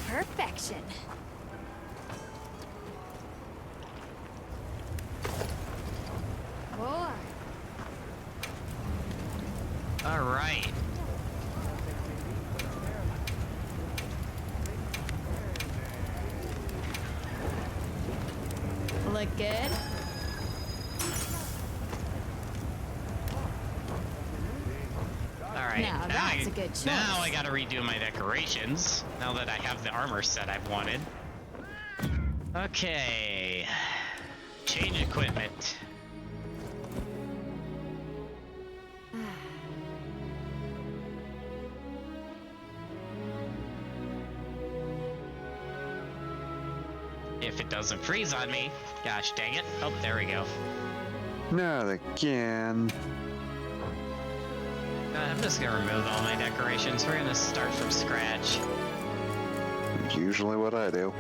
Perfection. More. All right. Look good. Alright, Now that's a good choice. Now I gotta redo my decorations, now that I have the armor set I've wanted. Okay. Change equipment. If it doesn't freeze on me. Gosh dang it. Oh, there we go. Not again. I'm just gonna remove all my decorations. We're gonna start from scratch. Usually what I do.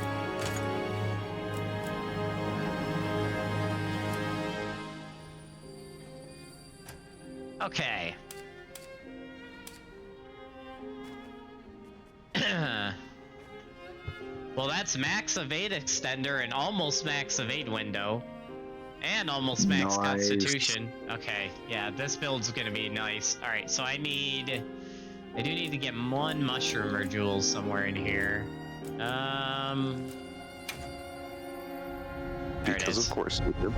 Okay. Well, that's max evade extender and almost max evade window. And almost max constitution. Okay, yeah, this build's gonna be nice. Alright, so I do need to get one mushroomer jewel somewhere in here. There it Because is. of course we do.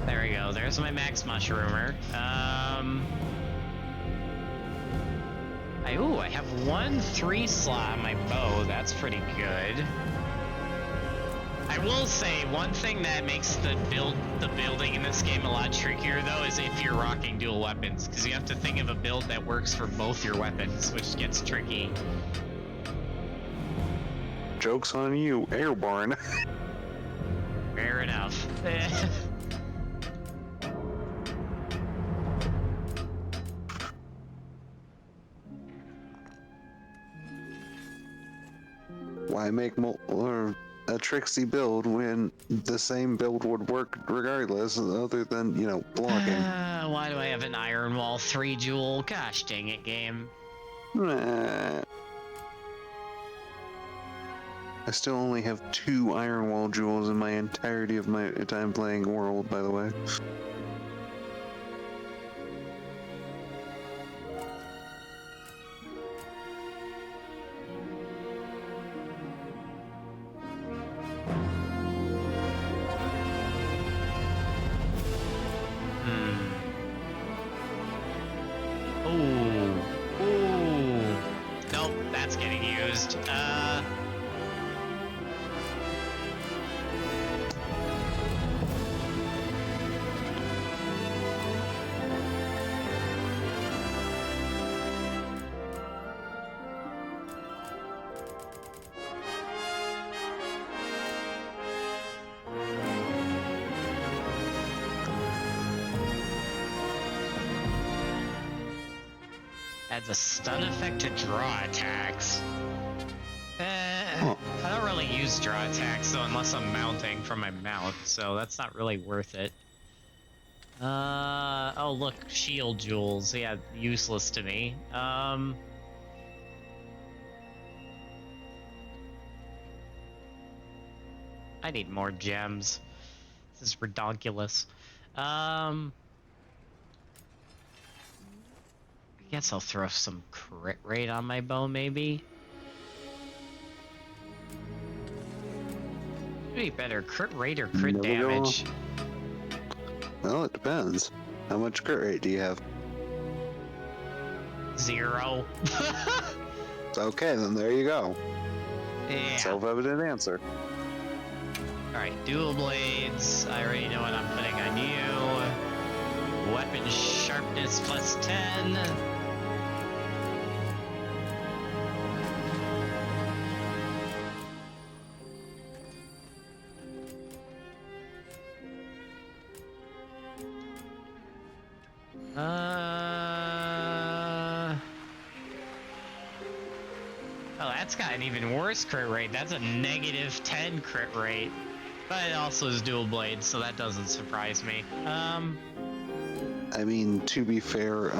There we go, there's my max mushroomer. I have 1 3 slot on my bow, that's pretty good. I will say, one thing that makes the building in this game a lot trickier though is if you're rocking dual weapons, because you have to think of a build that works for both your weapons, which gets tricky. Joke's on you, airborne. Fair enough. Why make a tricksy build when the same build would work regardless, other than, you know, blocking? Why do I have an Iron Wall 3 jewel? Gosh dang it, game. I still only have 2 Iron Wall jewels in my entirety of my time playing World, by the way. Nope, that's getting used. Adds a stun effect to draw attacks. I don't really use draw attacks though unless I'm mounting from my mount, so that's not really worth it. Oh look, shield jewels. Yeah, useless to me. I need more gems. This is redonkulous. Guess I'll throw some crit rate on my bow, maybe. Be better, crit rate or crit damage? Well, it depends. How much crit rate do you have? 0. Okay, then there you go. Yeah. Self-evident answer. Alright, dual blades. I already know what I'm putting on you. Weapon sharpness plus 10. Oh, that's got an even worse crit rate. That's a negative 10 crit rate. But it also is dual blades, so that doesn't surprise me. I mean, to be fair,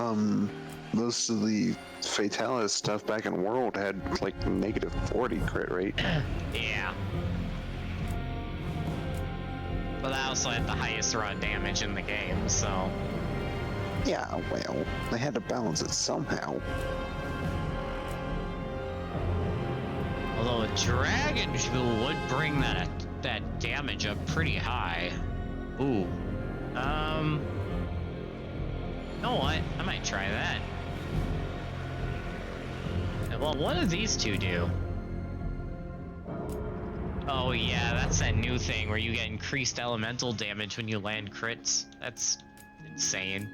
most of the Fatalis stuff back in World had like negative 40 crit rate. Yeah. But I also had the highest raw damage in the game, so... Yeah, well, they had to balance it somehow. Although a Dragon Jewel would bring that damage up pretty high. Ooh. You know what? I might try that. Well, what do these two do? Oh yeah, that's that new thing where you get increased elemental damage when you land crits. That's insane.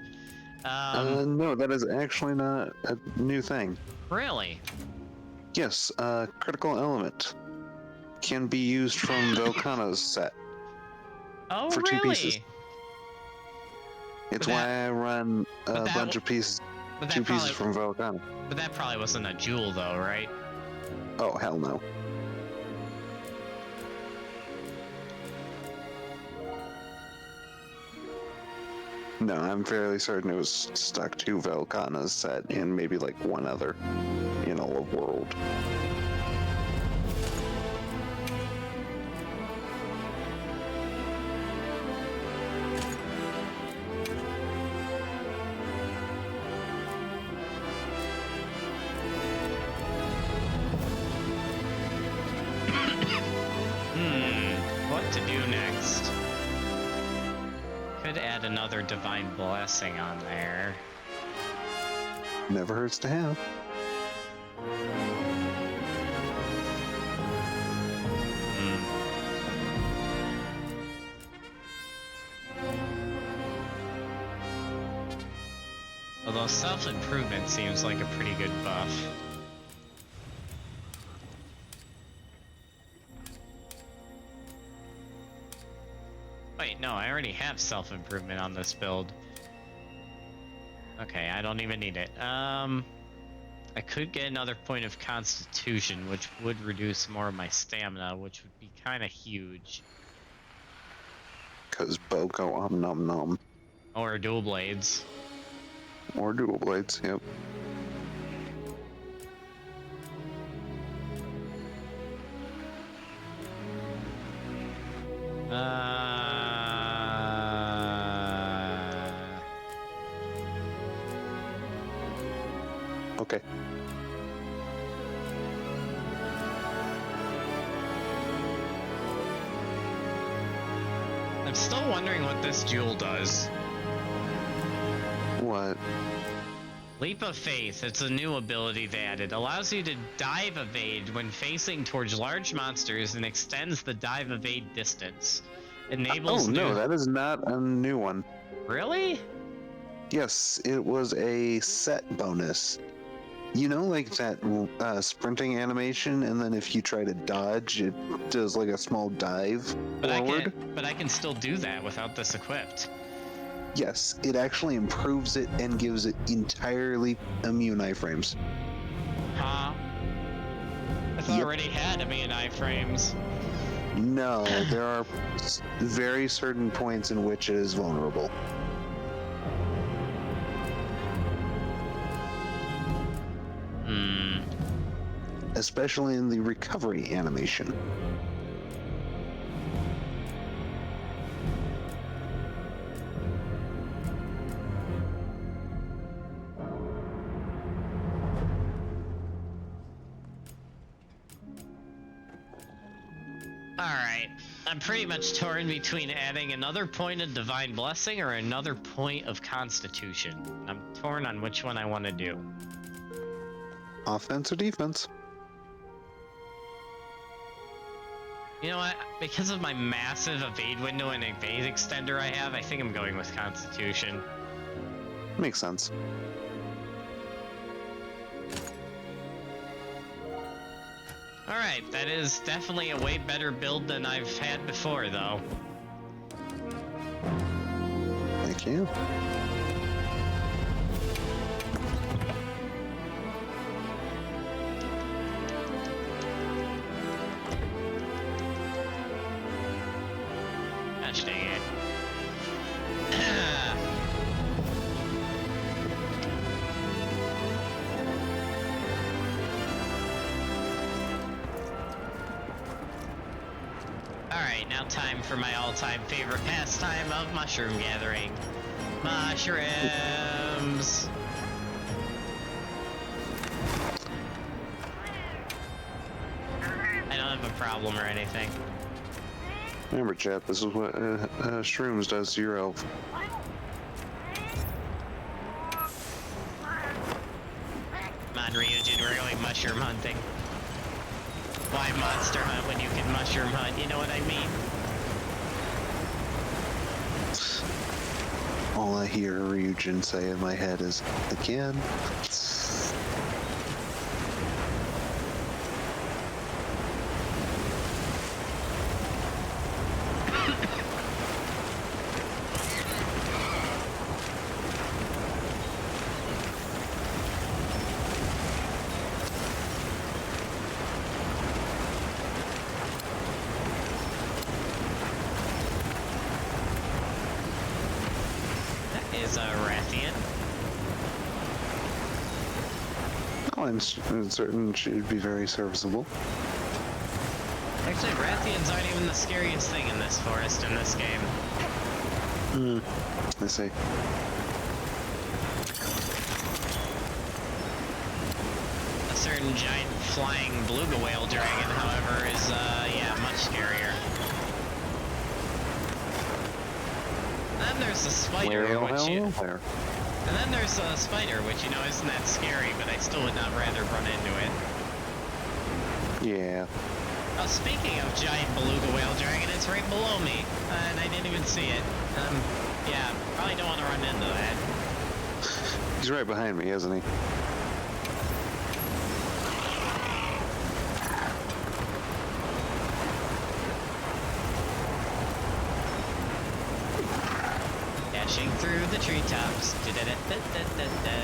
No, that is actually not a new thing. Really? Yes, critical element can be used from Velkana's set. Oh, for really? 2 pieces. It's why I run a bunch of pieces, 2 pieces from Velkana. But that probably wasn't a jewel though, right? Oh, hell no. No, I'm fairly certain it was stuck to Velkana's set and maybe like one other in all of World. What to do next? Could add another divine blessing on there. Never hurts to have. Although self-improvement seems like a pretty good buff. Wait, no, I already have self-improvement on this build. Okay, I don't even need it. I could get another point of constitution, which would reduce more of my stamina, which would be kind of huge. Cause Boko om nom nom. Or dual blades. Or dual blades, yep. Okay. I'm still wondering what this jewel does. What? Leap of Faith, it's a new ability they added. Allows you to dive evade when facing towards large monsters and extends the dive evade distance. Enables no, that is not a new one. Really? Yes, it was a set bonus. You know, like that sprinting animation, and then if you try to dodge, it does like a small dive forward? But I can still do that without this equipped. Yes, it actually improves it and gives it entirely immune iframes. Huh? I thought I already had immune iframes. No, there are very certain points in which it is vulnerable. Especially in the recovery animation. Alright, I'm pretty much torn between adding another point of Divine Blessing or another point of Constitution. I'm torn on which one I want to do. Offense or defense? You know what? Because of my massive evade window and evade extender I have, I think I'm going with Constitution. Makes sense. Alright, that is definitely a way better build than I've had before, though. Thank you. Gosh dang it. Alright, now time for my all-time favorite pastime of mushroom gathering. Mushrooms! I don't have a problem or anything. Remember, chat, this is what shrooms does to your elf. Come on, Ryujin, we're going mushroom hunting. Why monster hunt when you can mushroom hunt? You know what I mean? All I hear Ryujin say in my head is, again. Is Rathian. Oh, I'm certain she'd be very serviceable. Actually, Rathians aren't even the scariest thing in this forest in this game. I see. A certain giant flying beluga whale dragon, however, is, yeah, much scarier. And then there's the spider, and then there's a spider, which, you know, isn't that scary, but I still would not rather run into it. Yeah. Oh, speaking of giant beluga whale dragon, it's right below me, and I didn't even see it. Yeah, probably don't want to run into that. He's right behind me, isn't he? Dashing through the treetops. Da-da-da-da-da-da.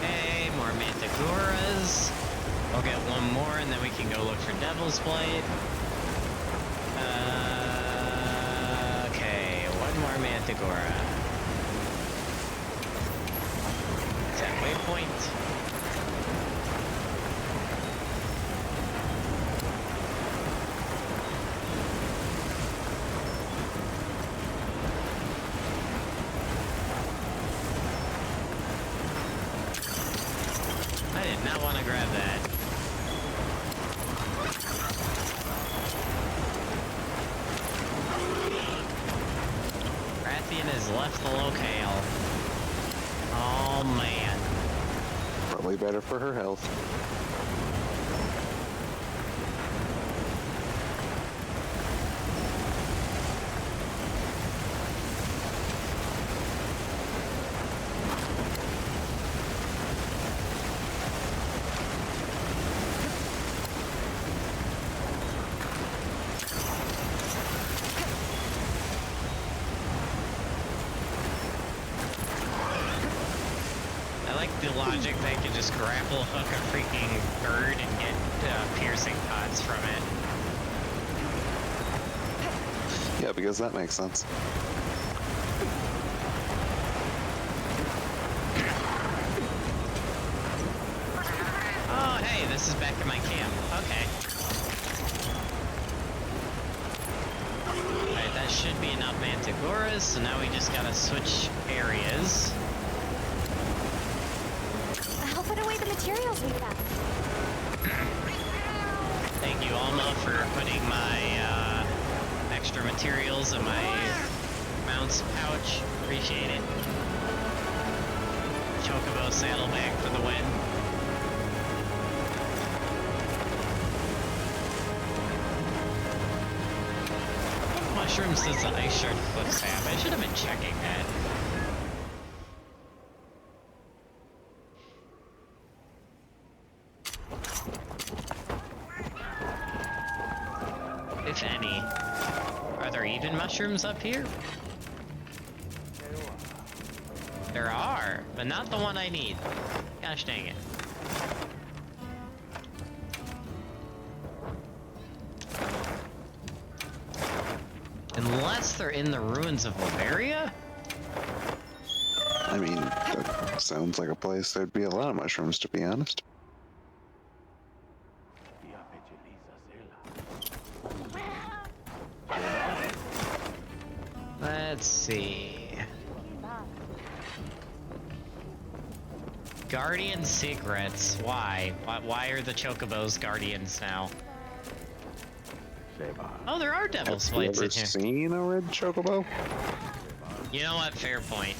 Hey, more manticoras. We'll get one more and then we can go look for Devil's Blade. Okay, one more Mantigora. Set waypoint. I did not want to grab that. Rathian has left the locale. Oh man. Probably better for her health. I like the logic they can just grapple hook a freaking bird and get piercing pods from it. Yeah, because that makes sense. Oh, hey, this is back in my camp. Okay. to Gora's, so now we just gotta switch areas. I'll put away the materials we found. Thank you, Alma, for putting my extra materials in my mount's pouch. Appreciate it. Chocobo saddlebag for the win. What mushrooms does the ice shard cliffs have? I should have been checking that. If any. Are there even mushrooms up here? There are, but not the one I need. Gosh dang it. Unless they're in the ruins of Liberia? I mean, that sounds like a place there'd be a lot of mushrooms, to be honest. Let's see. Guardian secrets. Why? Why are the chocobos guardians now? Oh, there are devil's plates in here. Have you ever seen a red chocobo? You know what? Fair point.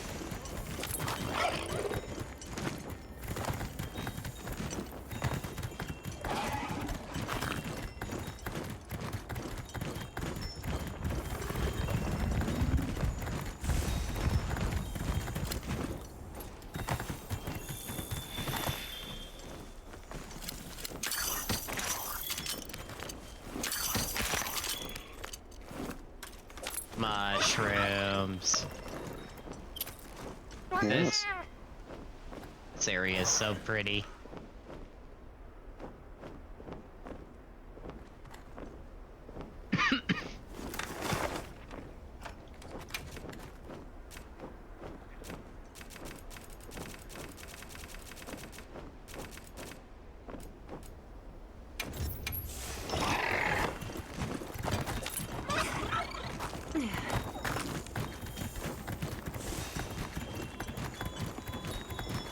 Mushrooms. Yes. This area is so pretty.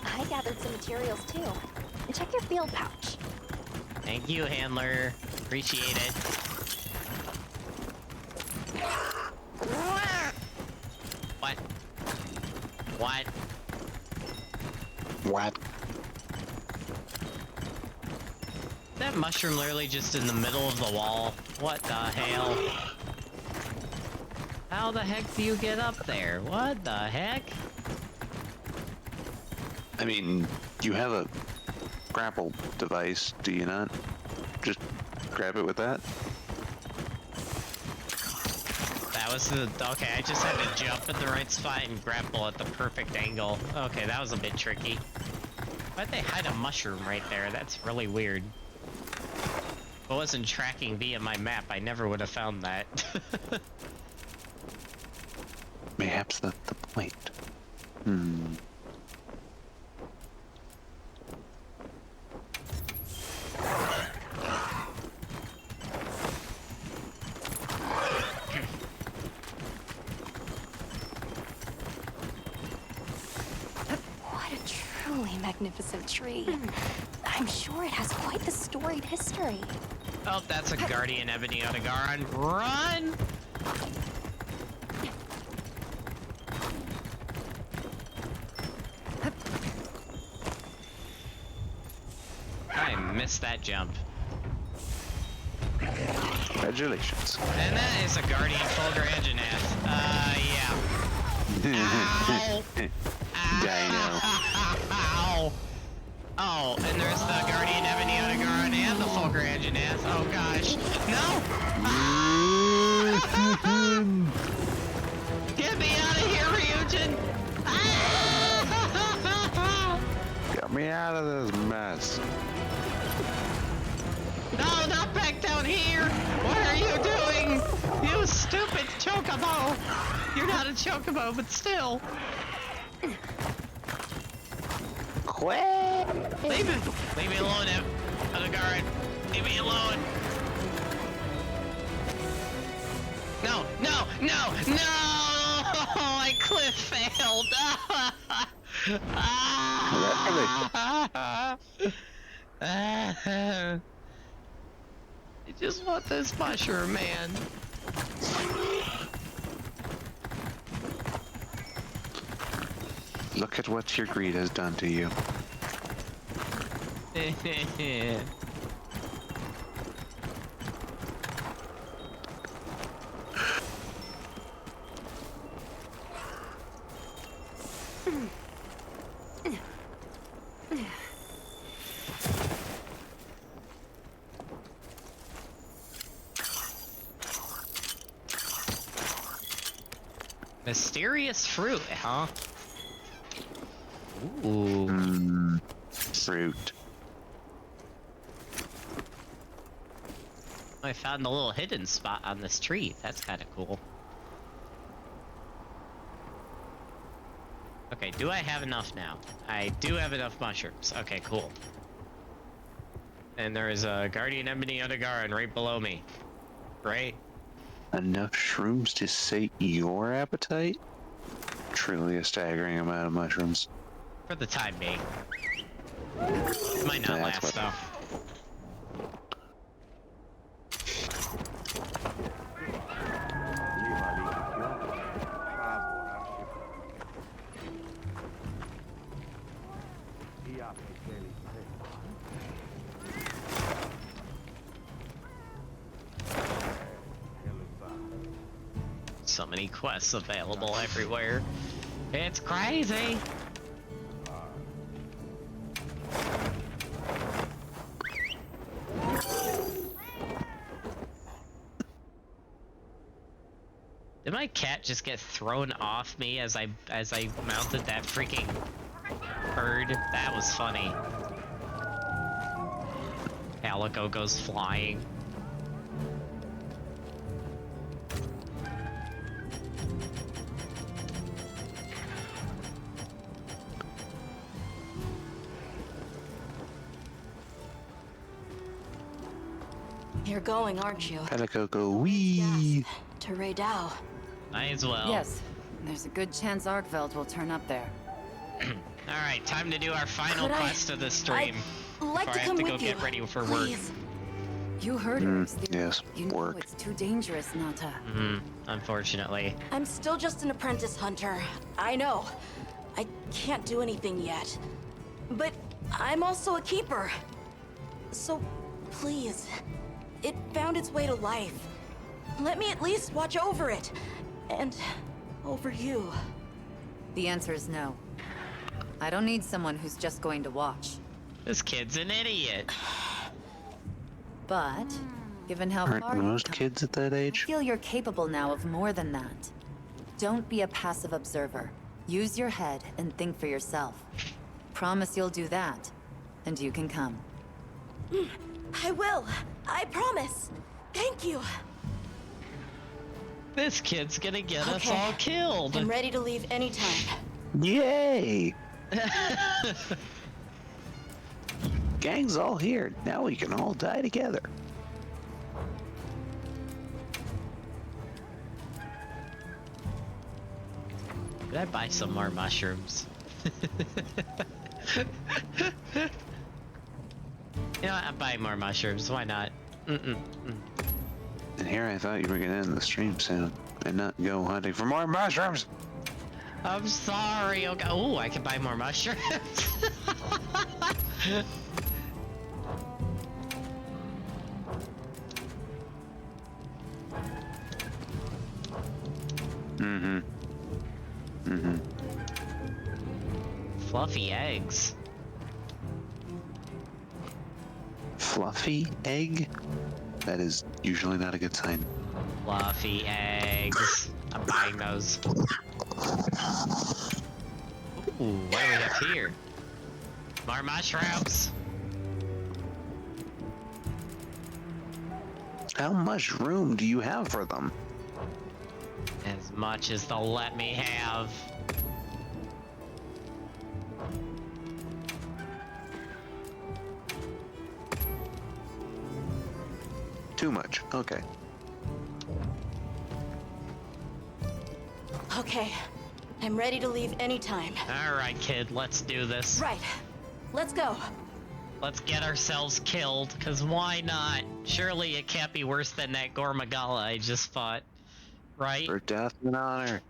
I gathered some materials too. And check your field pouch. Thank you, handler. Appreciate it. What? What? What? That mushroom literally just in the middle of the wall. What the hell? How the heck do you get up there? What the heck? I mean, you have a grapple device, do you not? Just grab it with that? That was the... Okay, I just had to jump at the right spot and grapple at the perfect angle. Okay, that was a bit tricky. Why'd they hide a mushroom right there? That's really weird. If I wasn't tracking via my map, I never would have found that. Mayhaps that's the point. Hmm. What a truly magnificent tree. I'm sure it has quite the storied history. Oh, that's a Guardian Ebony Odegaron. Run! I missed that jump. Congratulations. And that is a Guardian Fulguranginath. Yeah. Ow! Ow! Oh, and there's the Guardian Ebony Odegaron and the Fulguranginath. Oh gosh. No! Get me out of here, Ryujin! Get me out of this mess. No, not back down here! What are you doing? You stupid chocobo! You're not a chocobo, but still. Quit! Leave me alone, Odegaron. Leave me alone. No, no, no, no! cliff failed! I just want this mushroom, man. Look at what your greed has done to you. Mysterious fruit, huh? Ooh. Fruit. I found a little hidden spot on this tree. That's kind of cool. Okay, do I have enough now? I do have enough mushrooms. Okay, cool. And there is a Guardian Ebony Undergaran right below me. Right? Enough shrooms to sate your appetite? Truly a staggering amount of mushrooms. For the time being. It might not last, though. So many quests available everywhere. It's crazy! Did my cat just get thrown off me as I mounted that freaking bird? That was funny. Calico goes flying. You're going, aren't you? Calico go wee. To Raydao. Might as well. Yes. There's a good chance Arkveld will turn up there. Alright, time to do our final quest of the stream. I'd like before to I have come to with go you. get ready for Please. work. You heard her. Yes, you know work. it's too dangerous, Nata. Unfortunately. I'm still just an apprentice hunter. I know. I can't do anything yet. But I'm also a keeper. So, please. It found its way to life. Let me at least watch over it. And over you. The answer is no. I don't need someone who's just going to watch. This kid's an idiot. But, given how Aren't far you've most come, kids at that I age? feel you're capable now of more than that. Don't be a passive observer. Use your head and think for yourself. Promise you'll do that, and you can come. I will. I promise. Thank you. This kid's gonna get us Okay. all killed. I'm ready to leave anytime. Yay! Gang's all here. Now we can all die together. Did I buy some more mushrooms? You know what? I'm buying more mushrooms. Why not? And here I thought you were gonna end the stream soon and not go hunting for more mushrooms. I'm sorry. Okay. Oh, I can buy more mushrooms. Fluffy eggs. Fluffy egg? That is usually not a good sign. Fluffy eggs. I'm buying those. Ooh, what do we have here? More mushrooms. How much room do you have for them? As much as they'll let me have. Too much. Okay. Okay. I'm ready to leave anytime. Alright, kid, let's do this. Right. Let's go. Let's get ourselves killed, cause why not? Surely it can't be worse than that Gormagala I just fought. Right? For death and honor.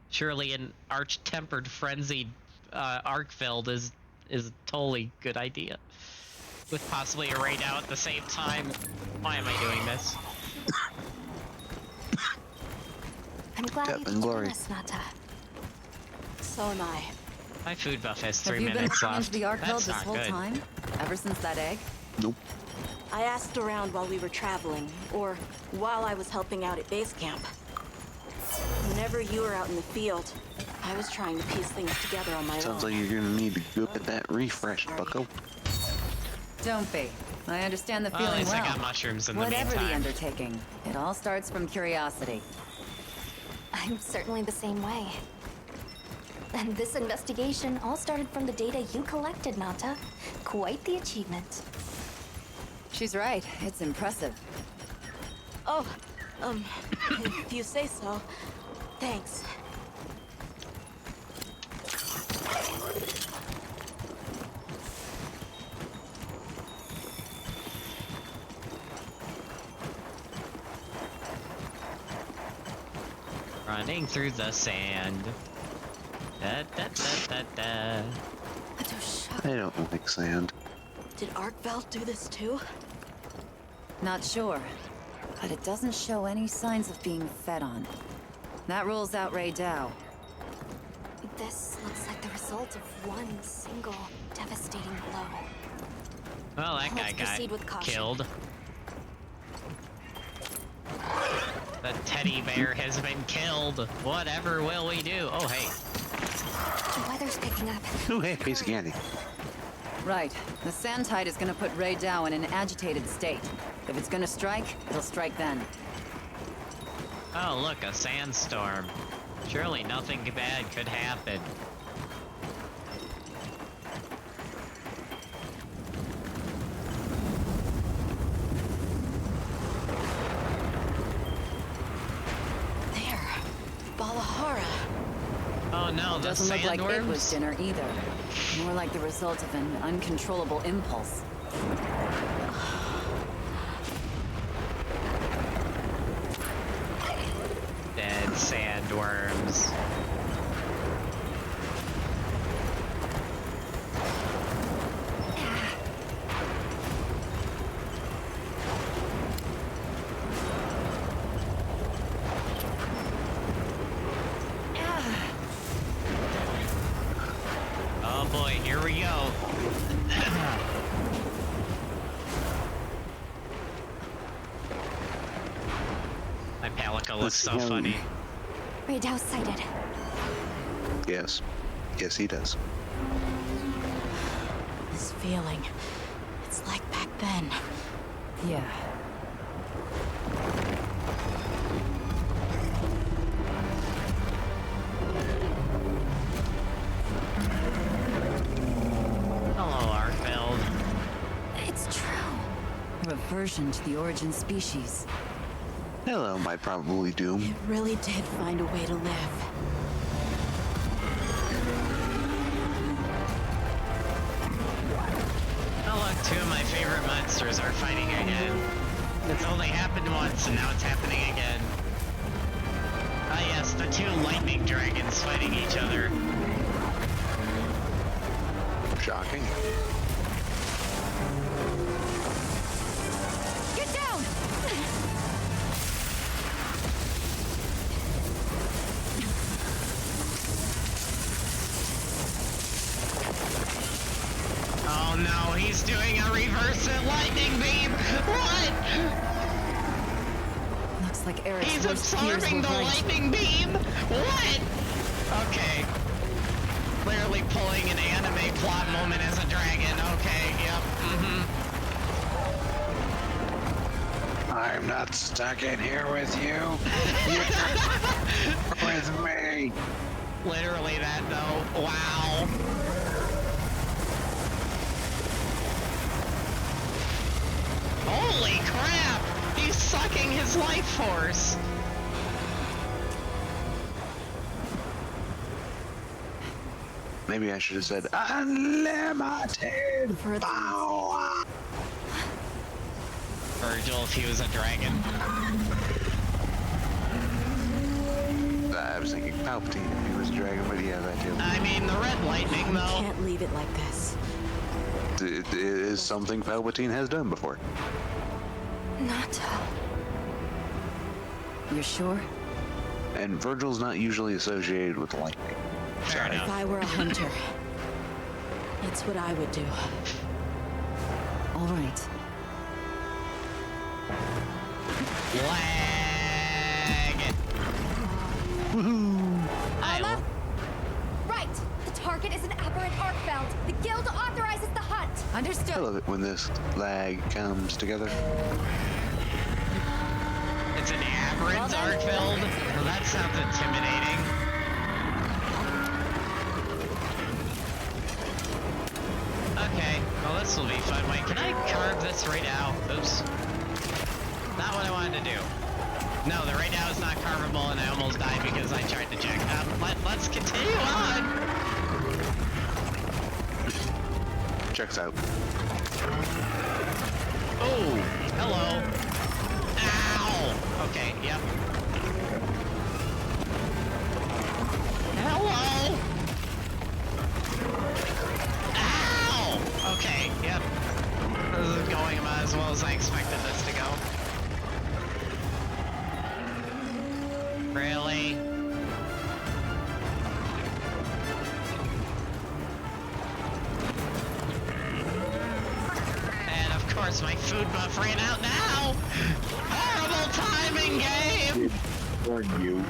Surely an arch-tempered, frenzied Arkfeld is a totally good idea. With possibly a raid out at the same time. Why am I doing this? I'm glad Death you and glory. joined us, Nata. So am I. My food buff has Have 3 you been minutes looking left. into the Arkveld That's this not whole good. time? Ever since that egg? Nope. I asked around while we were traveling, or while I was helping out at base camp. Whenever you were out in the field, I was trying to piece things together on my Sounds own. like you're gonna need to go get that refresh, bucko. Don't be. I understand the Well, feeling at least well. I got mushrooms in Whatever the the meantime. undertaking, it all starts from curiosity. I'm certainly the same way. And this investigation all started from the data you collected, Nata. Quite the achievement. She's right. It's impressive. Oh, if you say so. Thanks. Running through the sand. Da da da da da. I don't like sand. Did Arkveld do this too? Not sure, but it doesn't show any signs of being fed on. That rules out Ray Dow. This looks like the result of one single devastating blow. Well, that guy Let's proceed with got caution. killed. The teddy bear has been killed. Whatever will we do? Oh, hey. The weather's picking up. Ooh, hey, piece of candy. Right. The sand tide is gonna put Ray Dow in an agitated state. If it's gonna strike, it'll strike then. Oh, look, a sandstorm. Surely nothing bad could happen. There. Balahara. Oh no, the Doesn't look like it was sandworms? dinner either. More like the result of an uncontrollable impulse. Dead sandworms. Oh boy, here we go. My Palico looks so funny. Ray Dow sighted. Yes. Yes, he does. This feeling. It's like back then. Yeah. Hello, Arkfeld. It's true. Reversion to the origin species. Hello, my probably doom. It really did find a way to live. Oh look, two of my favorite monsters are fighting again. It's only happened once and now it's happening again. Ah yes, the two lightning dragons fighting each other. Shocking. Get down! Oh no, he's doing a reverse lightning beam! What? Looks like Eric's He's worst fears were absorbing the right. lightning beam! What? Okay. Clearly pulling an anime plot moment as a dragon. Okay, yep, I'm not stuck in here with you. You're with me. Literally that though. Wow. Holy crap! He's sucking his life force! Maybe I should have said unlimited power. Virgil, if he was a dragon. I was thinking Palpatine if he was a dragon, but yeah, that too. I mean, the red lightning, though. Can't leave it like this. It is something Palpatine has done before. Not. You're sure? And Virgil's not usually associated with lightning. Fair enough. If I were a hunter, it's what I would do. All right. Lag! Woohoo! Alma? Right! The target is an aberrant arc belt. The guild authorizes the hunt. I Understood. love it when this lag comes together. It's an aberrant arc build? Well, that sounds intimidating. Okay, well this will be fun. Wait, can I carve this right out? Oops. Not what I wanted to do. No, the right now is not carvable and I almost died because I tried to check. Let's continue on! Checks out. Oh, hello. Ow! Okay, yep. Hello! Ow! Okay, yep. This is going about as well as I expected this to go. Really? And of course my food buff ran out now! Horrible timing, game! Warn you.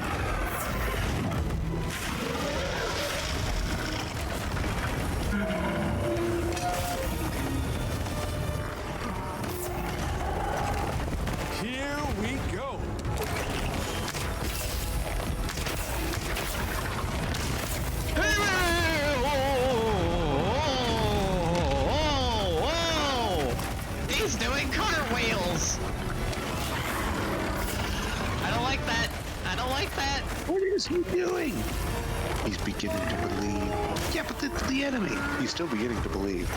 Here we go. He's doing cartwheels! I don't like that. I don't like that. What is he doing? He's beginning to believe. Yeah, but it's the enemy. He's still beginning to believe.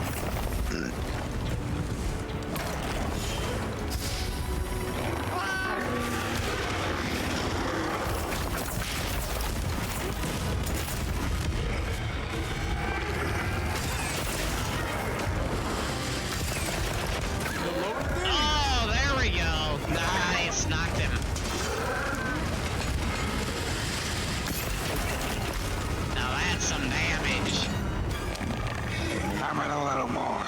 Oh, there we go. Nice, knocked him. Now that's some damage. Hammer a little more.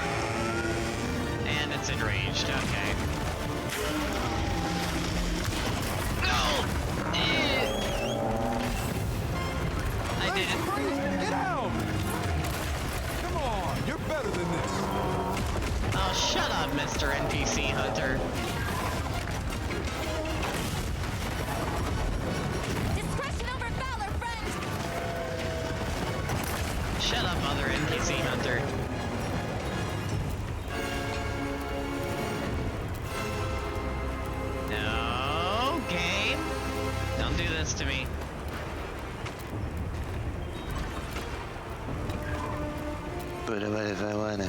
And it's enraged, okay. No! I did it. Get out! Come on, you're better than this. Oh, shut up, Mr. NPC Hunter. Discretion over valor, friend! Shut up, other NPC Hunter. No, game. Don't do this to me. But what if I wanna?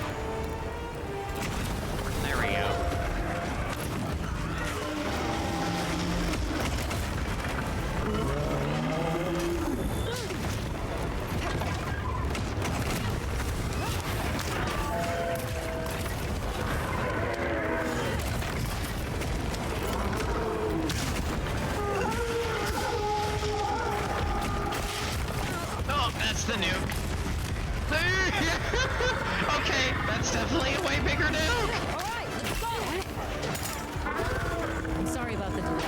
There we go. Oh, that's the nuke. Okay, that's definitely a way bigger nuke. Alright, let's go! I'm sorry about the delay.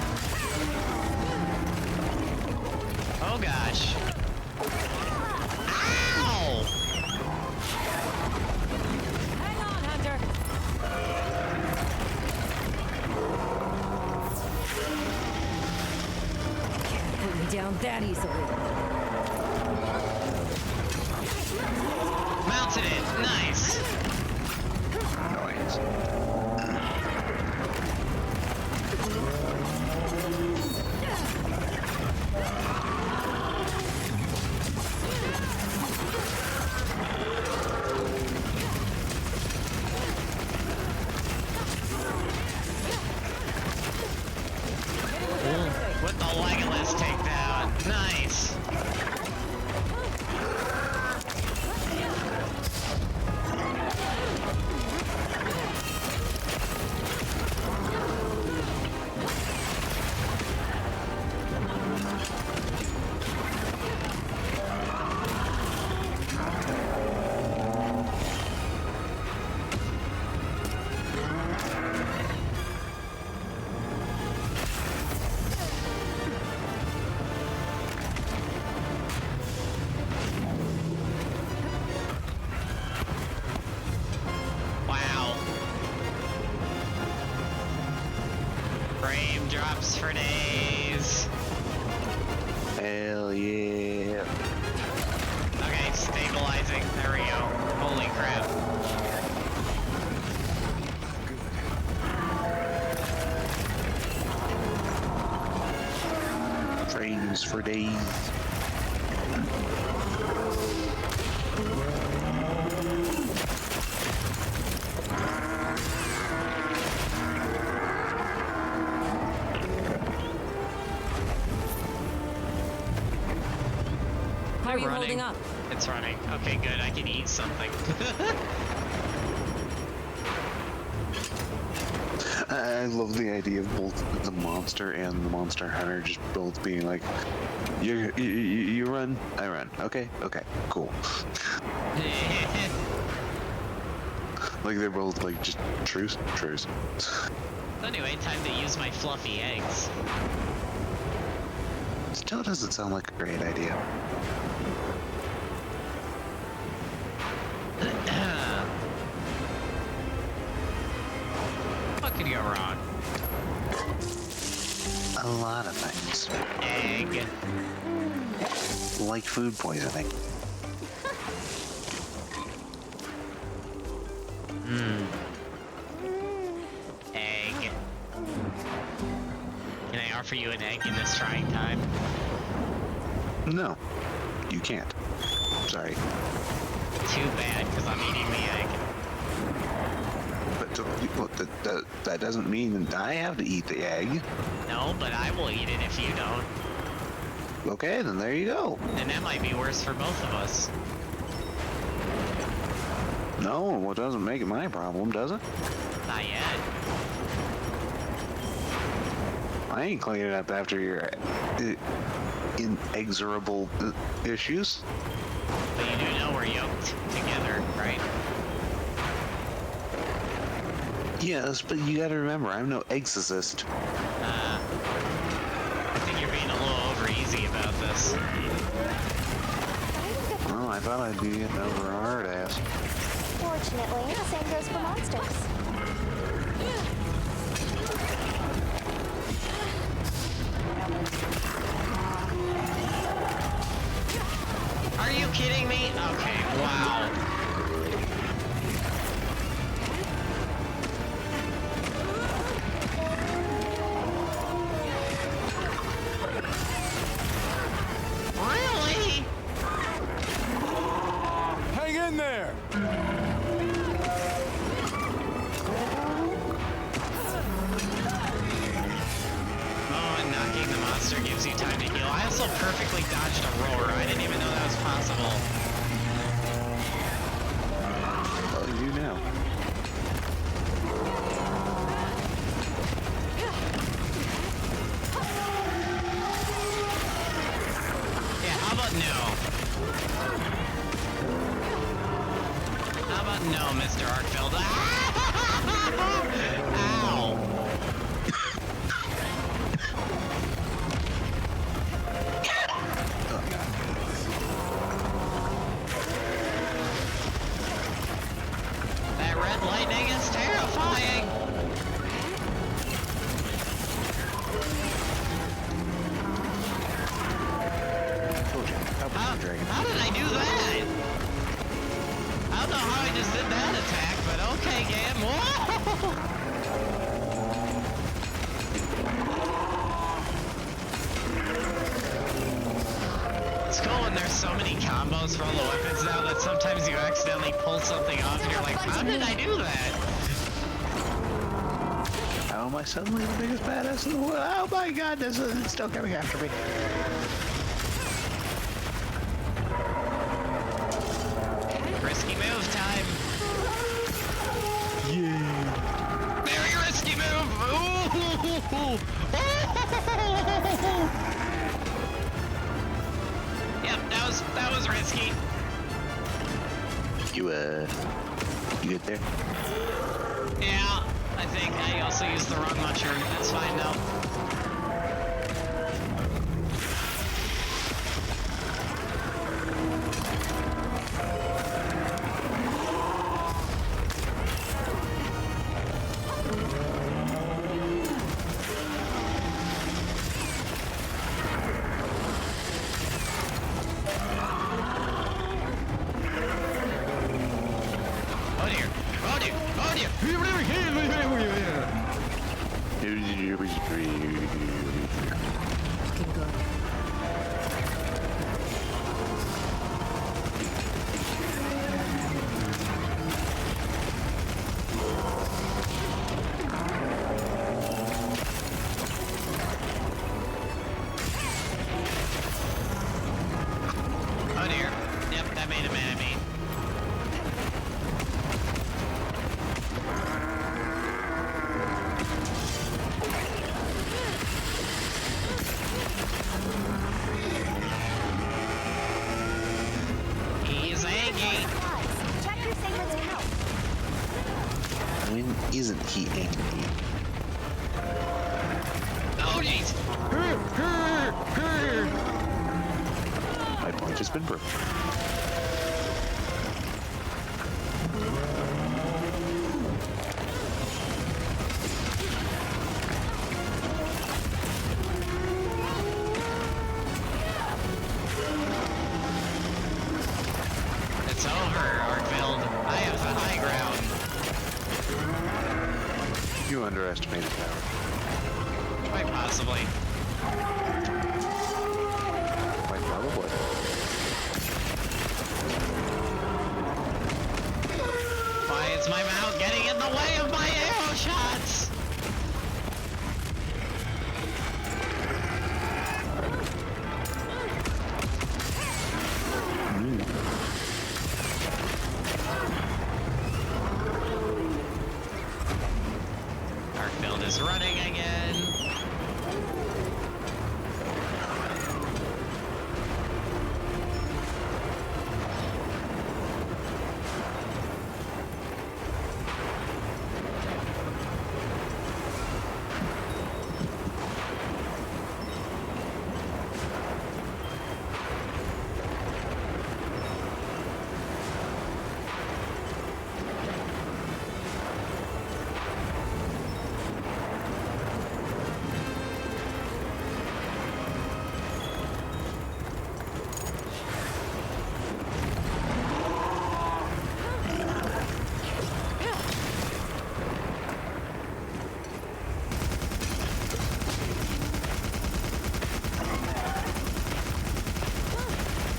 Oh gosh. Ow! Hang on, Hunter. Can't put me down that easily. Mounted it. Nice. Noise. frame drops for days. Hell yeah. Okay, stabilizing. There we go. Holy crap. Frames for days. How are you running. holding up? It's running. Okay, good. I can eat something. I love the idea of both the monster and the monster hunter just both being like, you run, I run. Okay, cool. Like they're both like just truce. Anyway, time to use my fluffy eggs. Still doesn't sound like a great idea. What could go wrong? A lot of things. Egg. Like food poisoning. Egg. Can I offer you an egg in this trying time? No, you can't. Sorry. Too bad, because I'm eating the egg. But that doesn't mean that I have to eat the egg. No, but I will eat it if you don't. Okay, then there you go. And that might be worse for both of us. No, well, it doesn't make it my problem, does it? Not yet. I ain't cleaning up after your inexorable issues. But you do know we're yoked together, right? Yes, but you gotta remember, I'm no exorcist. I think you're being a little over easy about this. Well, I thought I'd be getting over a hard ass. Fortunately, the same goes for monsters. Are you kidding me? Okay, wow. Really? Hang in there! Oh, and knocking the monster gives you time to heal. I also perfectly dodged a roar. I didn't even know that was possible. Well, you know. Yeah, how about no? How about no, Mr. Arkfeld? Ow! That red lightning is terrifying! How did I do that? I don't know how I just did that attack, but okay, game. Whoa! It's cool when there's so many combos for all the weapons now that sometimes you accidentally pull something off and you're like, how did I do that? How am I suddenly the biggest badass in the world? Oh my god, it's still coming after me. Risky move time. Yeah. Very risky move. Ooh. Yep, that was risky. You good there? Yeah, I think I also used the wrong mushroom. That's fine though. on you! Looking good. Oh dear. Yep, that made a man of me. He's angry. Check your Saber's health. When isn't he angry? Oh jeez. My point has been broken. It's over, Arkveld. I have the high ground. You underestimated power. Quite possibly. Quite probably. Why is my mount getting in the way of my arrow shots? Arkveld is running again.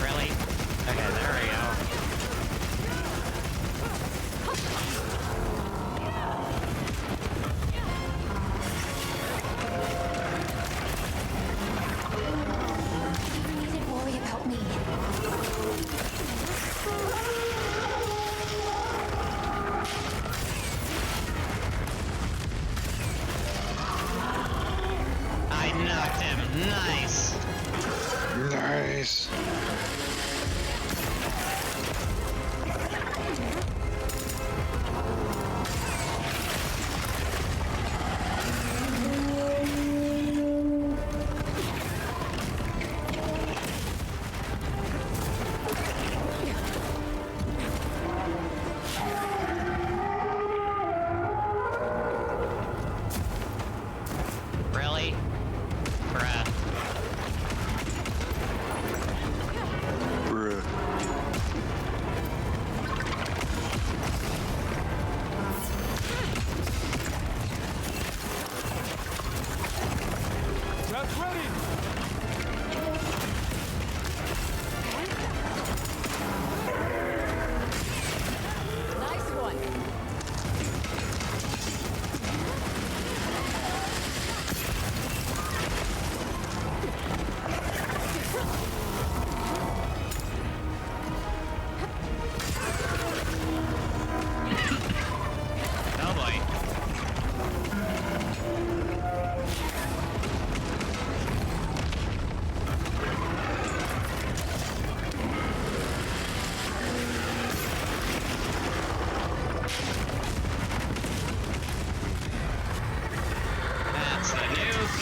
Really? Okay, there we go. You needn't worry about me. I knocked him. Nice. Nice. Really? Bruh. Bruh. That's ready! Nice one. Oh boy. That's the nuke.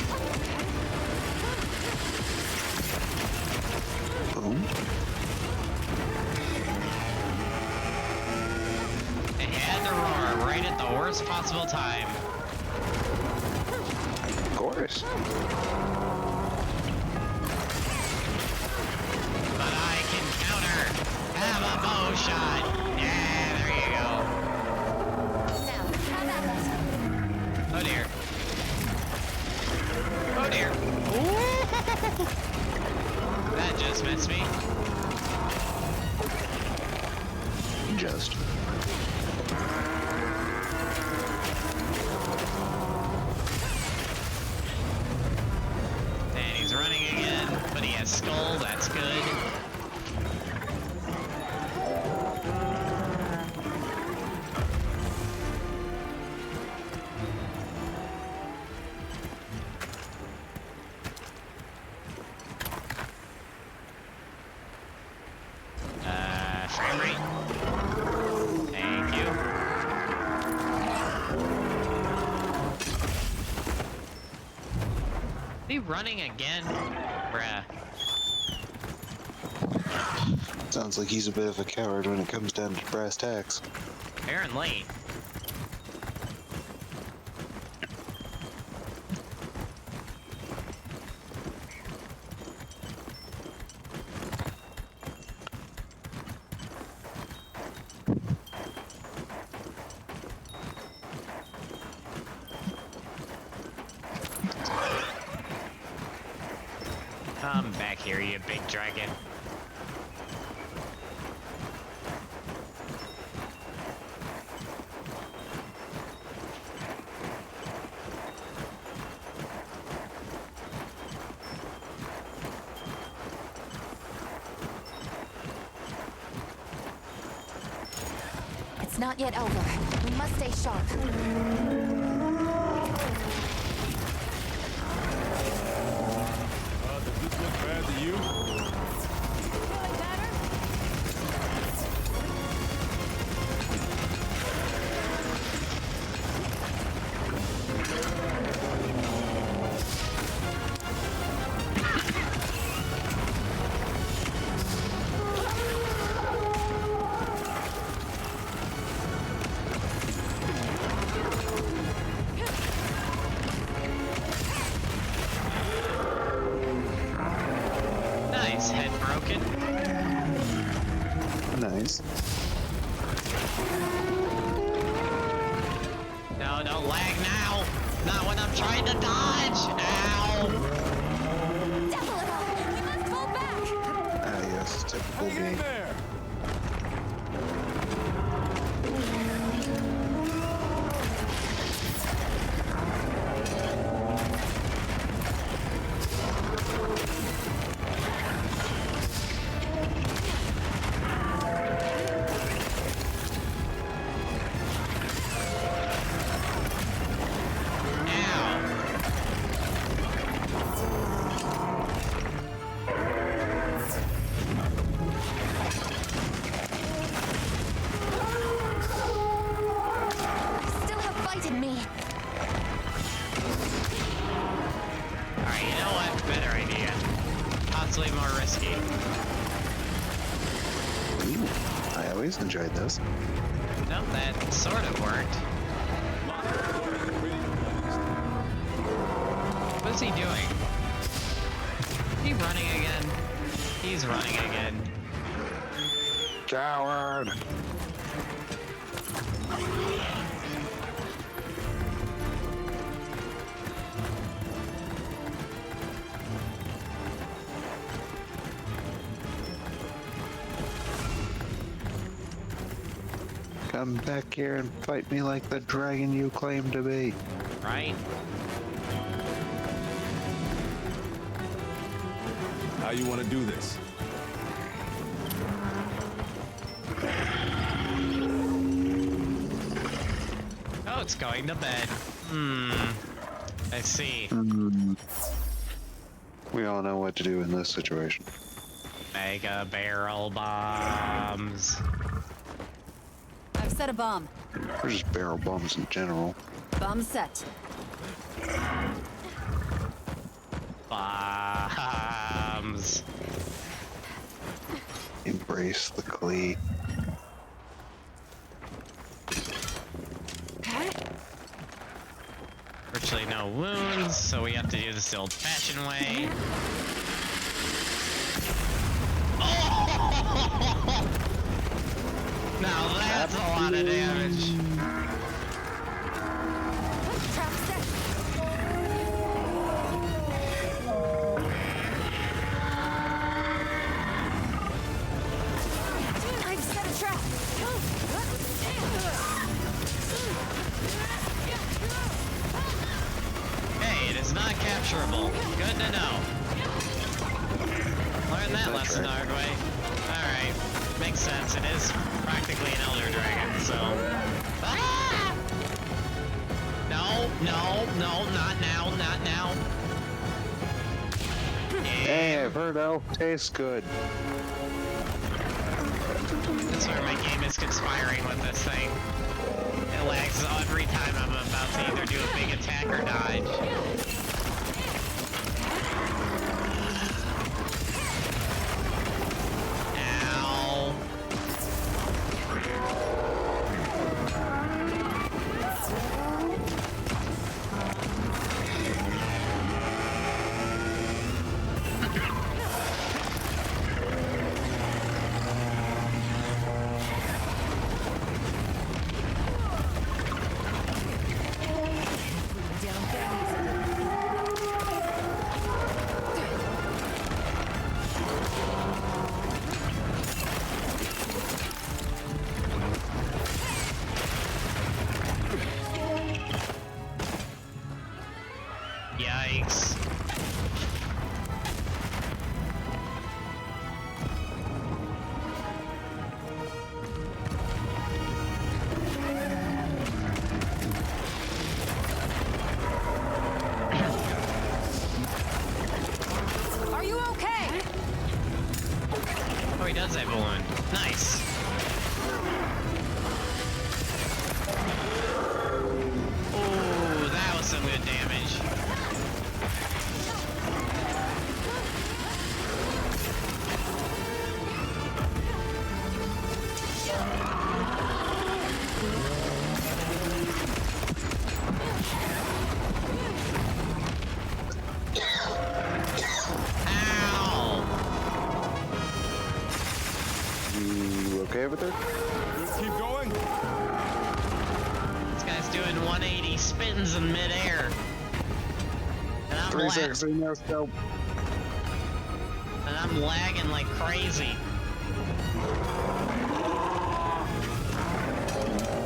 Boom. It had to roar right at the worst possible time. Of course. But I can counter. Have a bow shot. Yeah, there you go. Now, first. And he's running again, but he has skull, that's good. Frame rate. Thank you. Is he running again? Bruh. Sounds like he's a bit of a coward when it comes down to brass tacks. Apparently. Come back here, you big dragon. It's not yet over. We must stay sharp. Does this look bad to you? Nice, head broken. Nice. No, don't lag now. Not when I'm trying to dodge. Ow. We must fall back. Ah, yes, typical game. Still have fight in me. Alright, you know what? Better idea. Possibly more risky. Ooh, I always enjoyed those. Nope, that sort of worked. What's he doing? Is he running again? He's running again. Coward! Come back here and fight me like the dragon you claim to be. Right? How you want to do this? Oh, it's going to bed. I see. We all know what to do in this situation. Mega barrel bombs. I've set a bomb. Or just barrel bombs in general. Bomb set. Bombs. Embrace the Klee. Virtually no wounds, so we have to do this the old-fashioned way. Oh! Now that's a lot of damage. Trap set. I've set a trap. impenetrable. Good to know. Learn that lesson the hard way. Alright. Makes sense. It is practically an Elder Dragon, so... Ah! No, no, no, not now, not now. Hey, I've heard elf tastes good. That's where my game is conspiring with this thing. It lags every time I'm about to either do a big attack or dodge. Ow. Yikes. Are you okay? Oh, he does have a wound. Nice. Ooh, that was some good damage. You okay with it? Just keep going. This guy's doing 180 spins in midair. And I'm 360 no scope. And I'm lagging like crazy.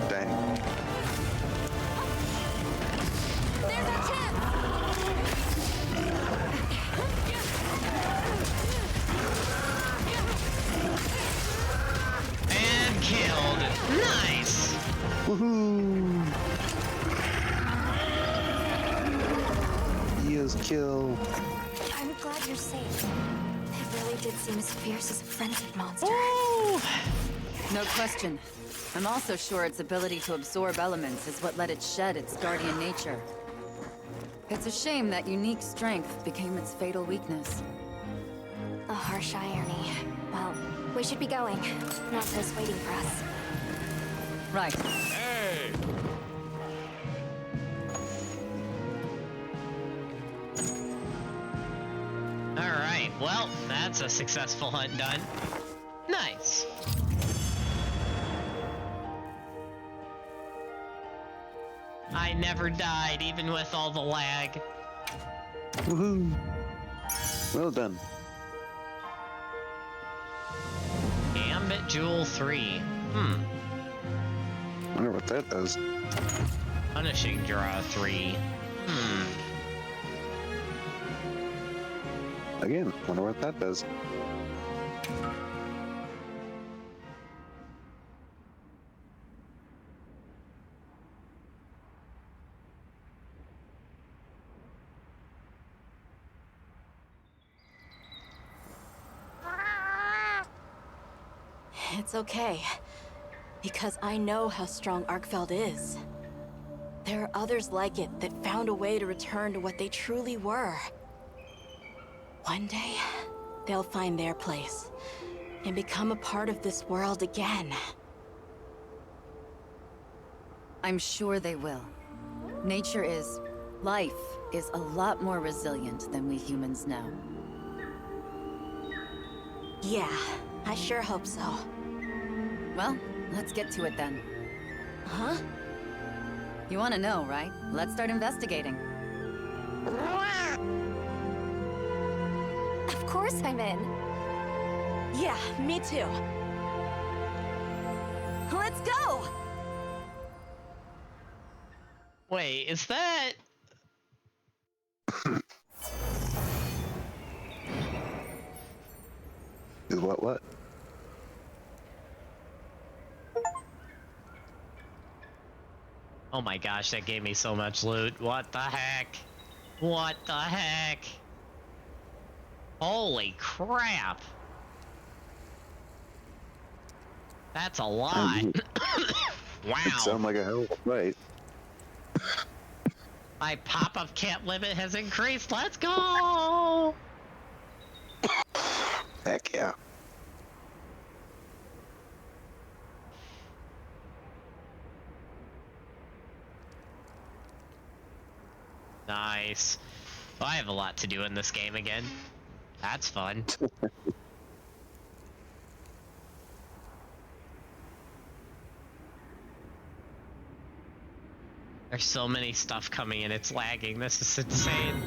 Dang. There's our chance! And killed. Nice! Woohoo! Yes, kill. I'm glad you're safe. It really did seem as fierce as a frenzied monster. No question. I'm also sure its ability to absorb elements is what let it shed its guardian nature. It's a shame that unique strength became its fatal weakness. A harsh irony. Well, we should be going. Naso's waiting for us. Right. Hey! Alright, well, that's a successful hunt done. Nice. I never died, even with all the lag. Woohoo! Well done. Gambit Jewel 3. Wonder what that does. Punishing Draw 3. Again, wonder what that does. It's okay. Because I know how strong Arkfeld is. There are others like it that found a way to return to what they truly were. One day, they'll find their place and become a part of this world again. I'm sure they will. Life is a lot more resilient than we humans know. Yeah, I sure hope so. Well, let's get to it then. Huh? You want to know, right? Let's start investigating. Of course I'm in. Yeah, me too. Let's go! Wait, is that... What? Oh my gosh, that gave me so much loot. What the heck? What the heck? Holy crap. That's a lot. Wow. It sounds like a hell of a fight. My pop-up camp limit has increased. Let's go! Heck yeah. Nice. Well, I have a lot to do in this game again. That's fun. There's so many stuff coming in, it's lagging. This is insane.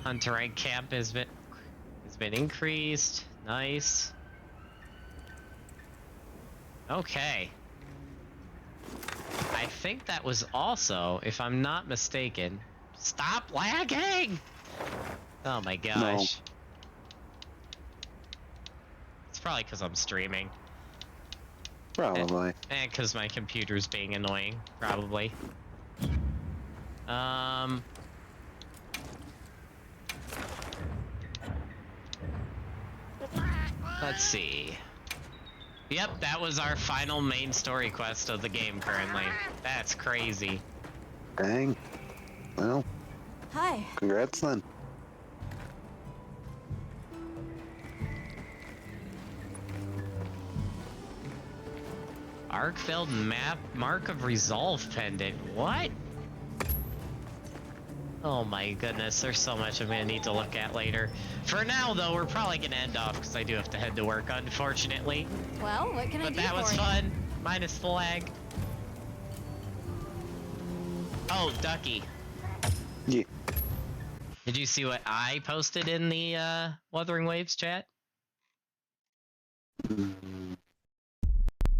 Hunter rank camp has been increased. Nice. Okay. I think that was also, if I'm not mistaken, stop lagging! Oh my gosh. No. It's probably because I'm streaming. Probably. And because my computer's being annoying, probably. Let's see. Yep, that was our final main story quest of the game currently. That's crazy. Dang. Well, Hi. congrats then. Arkfeld map Mark of Resolve pendant. What? Oh my goodness, there's so much I'm gonna need to look at later. For now, though, we're probably gonna end off because I do have to head to work, unfortunately. Well, what can I do But that was for you? fun, minus the lag. Oh, Ducky. Yeah. Did you see what I posted in the Wuthering Waves chat?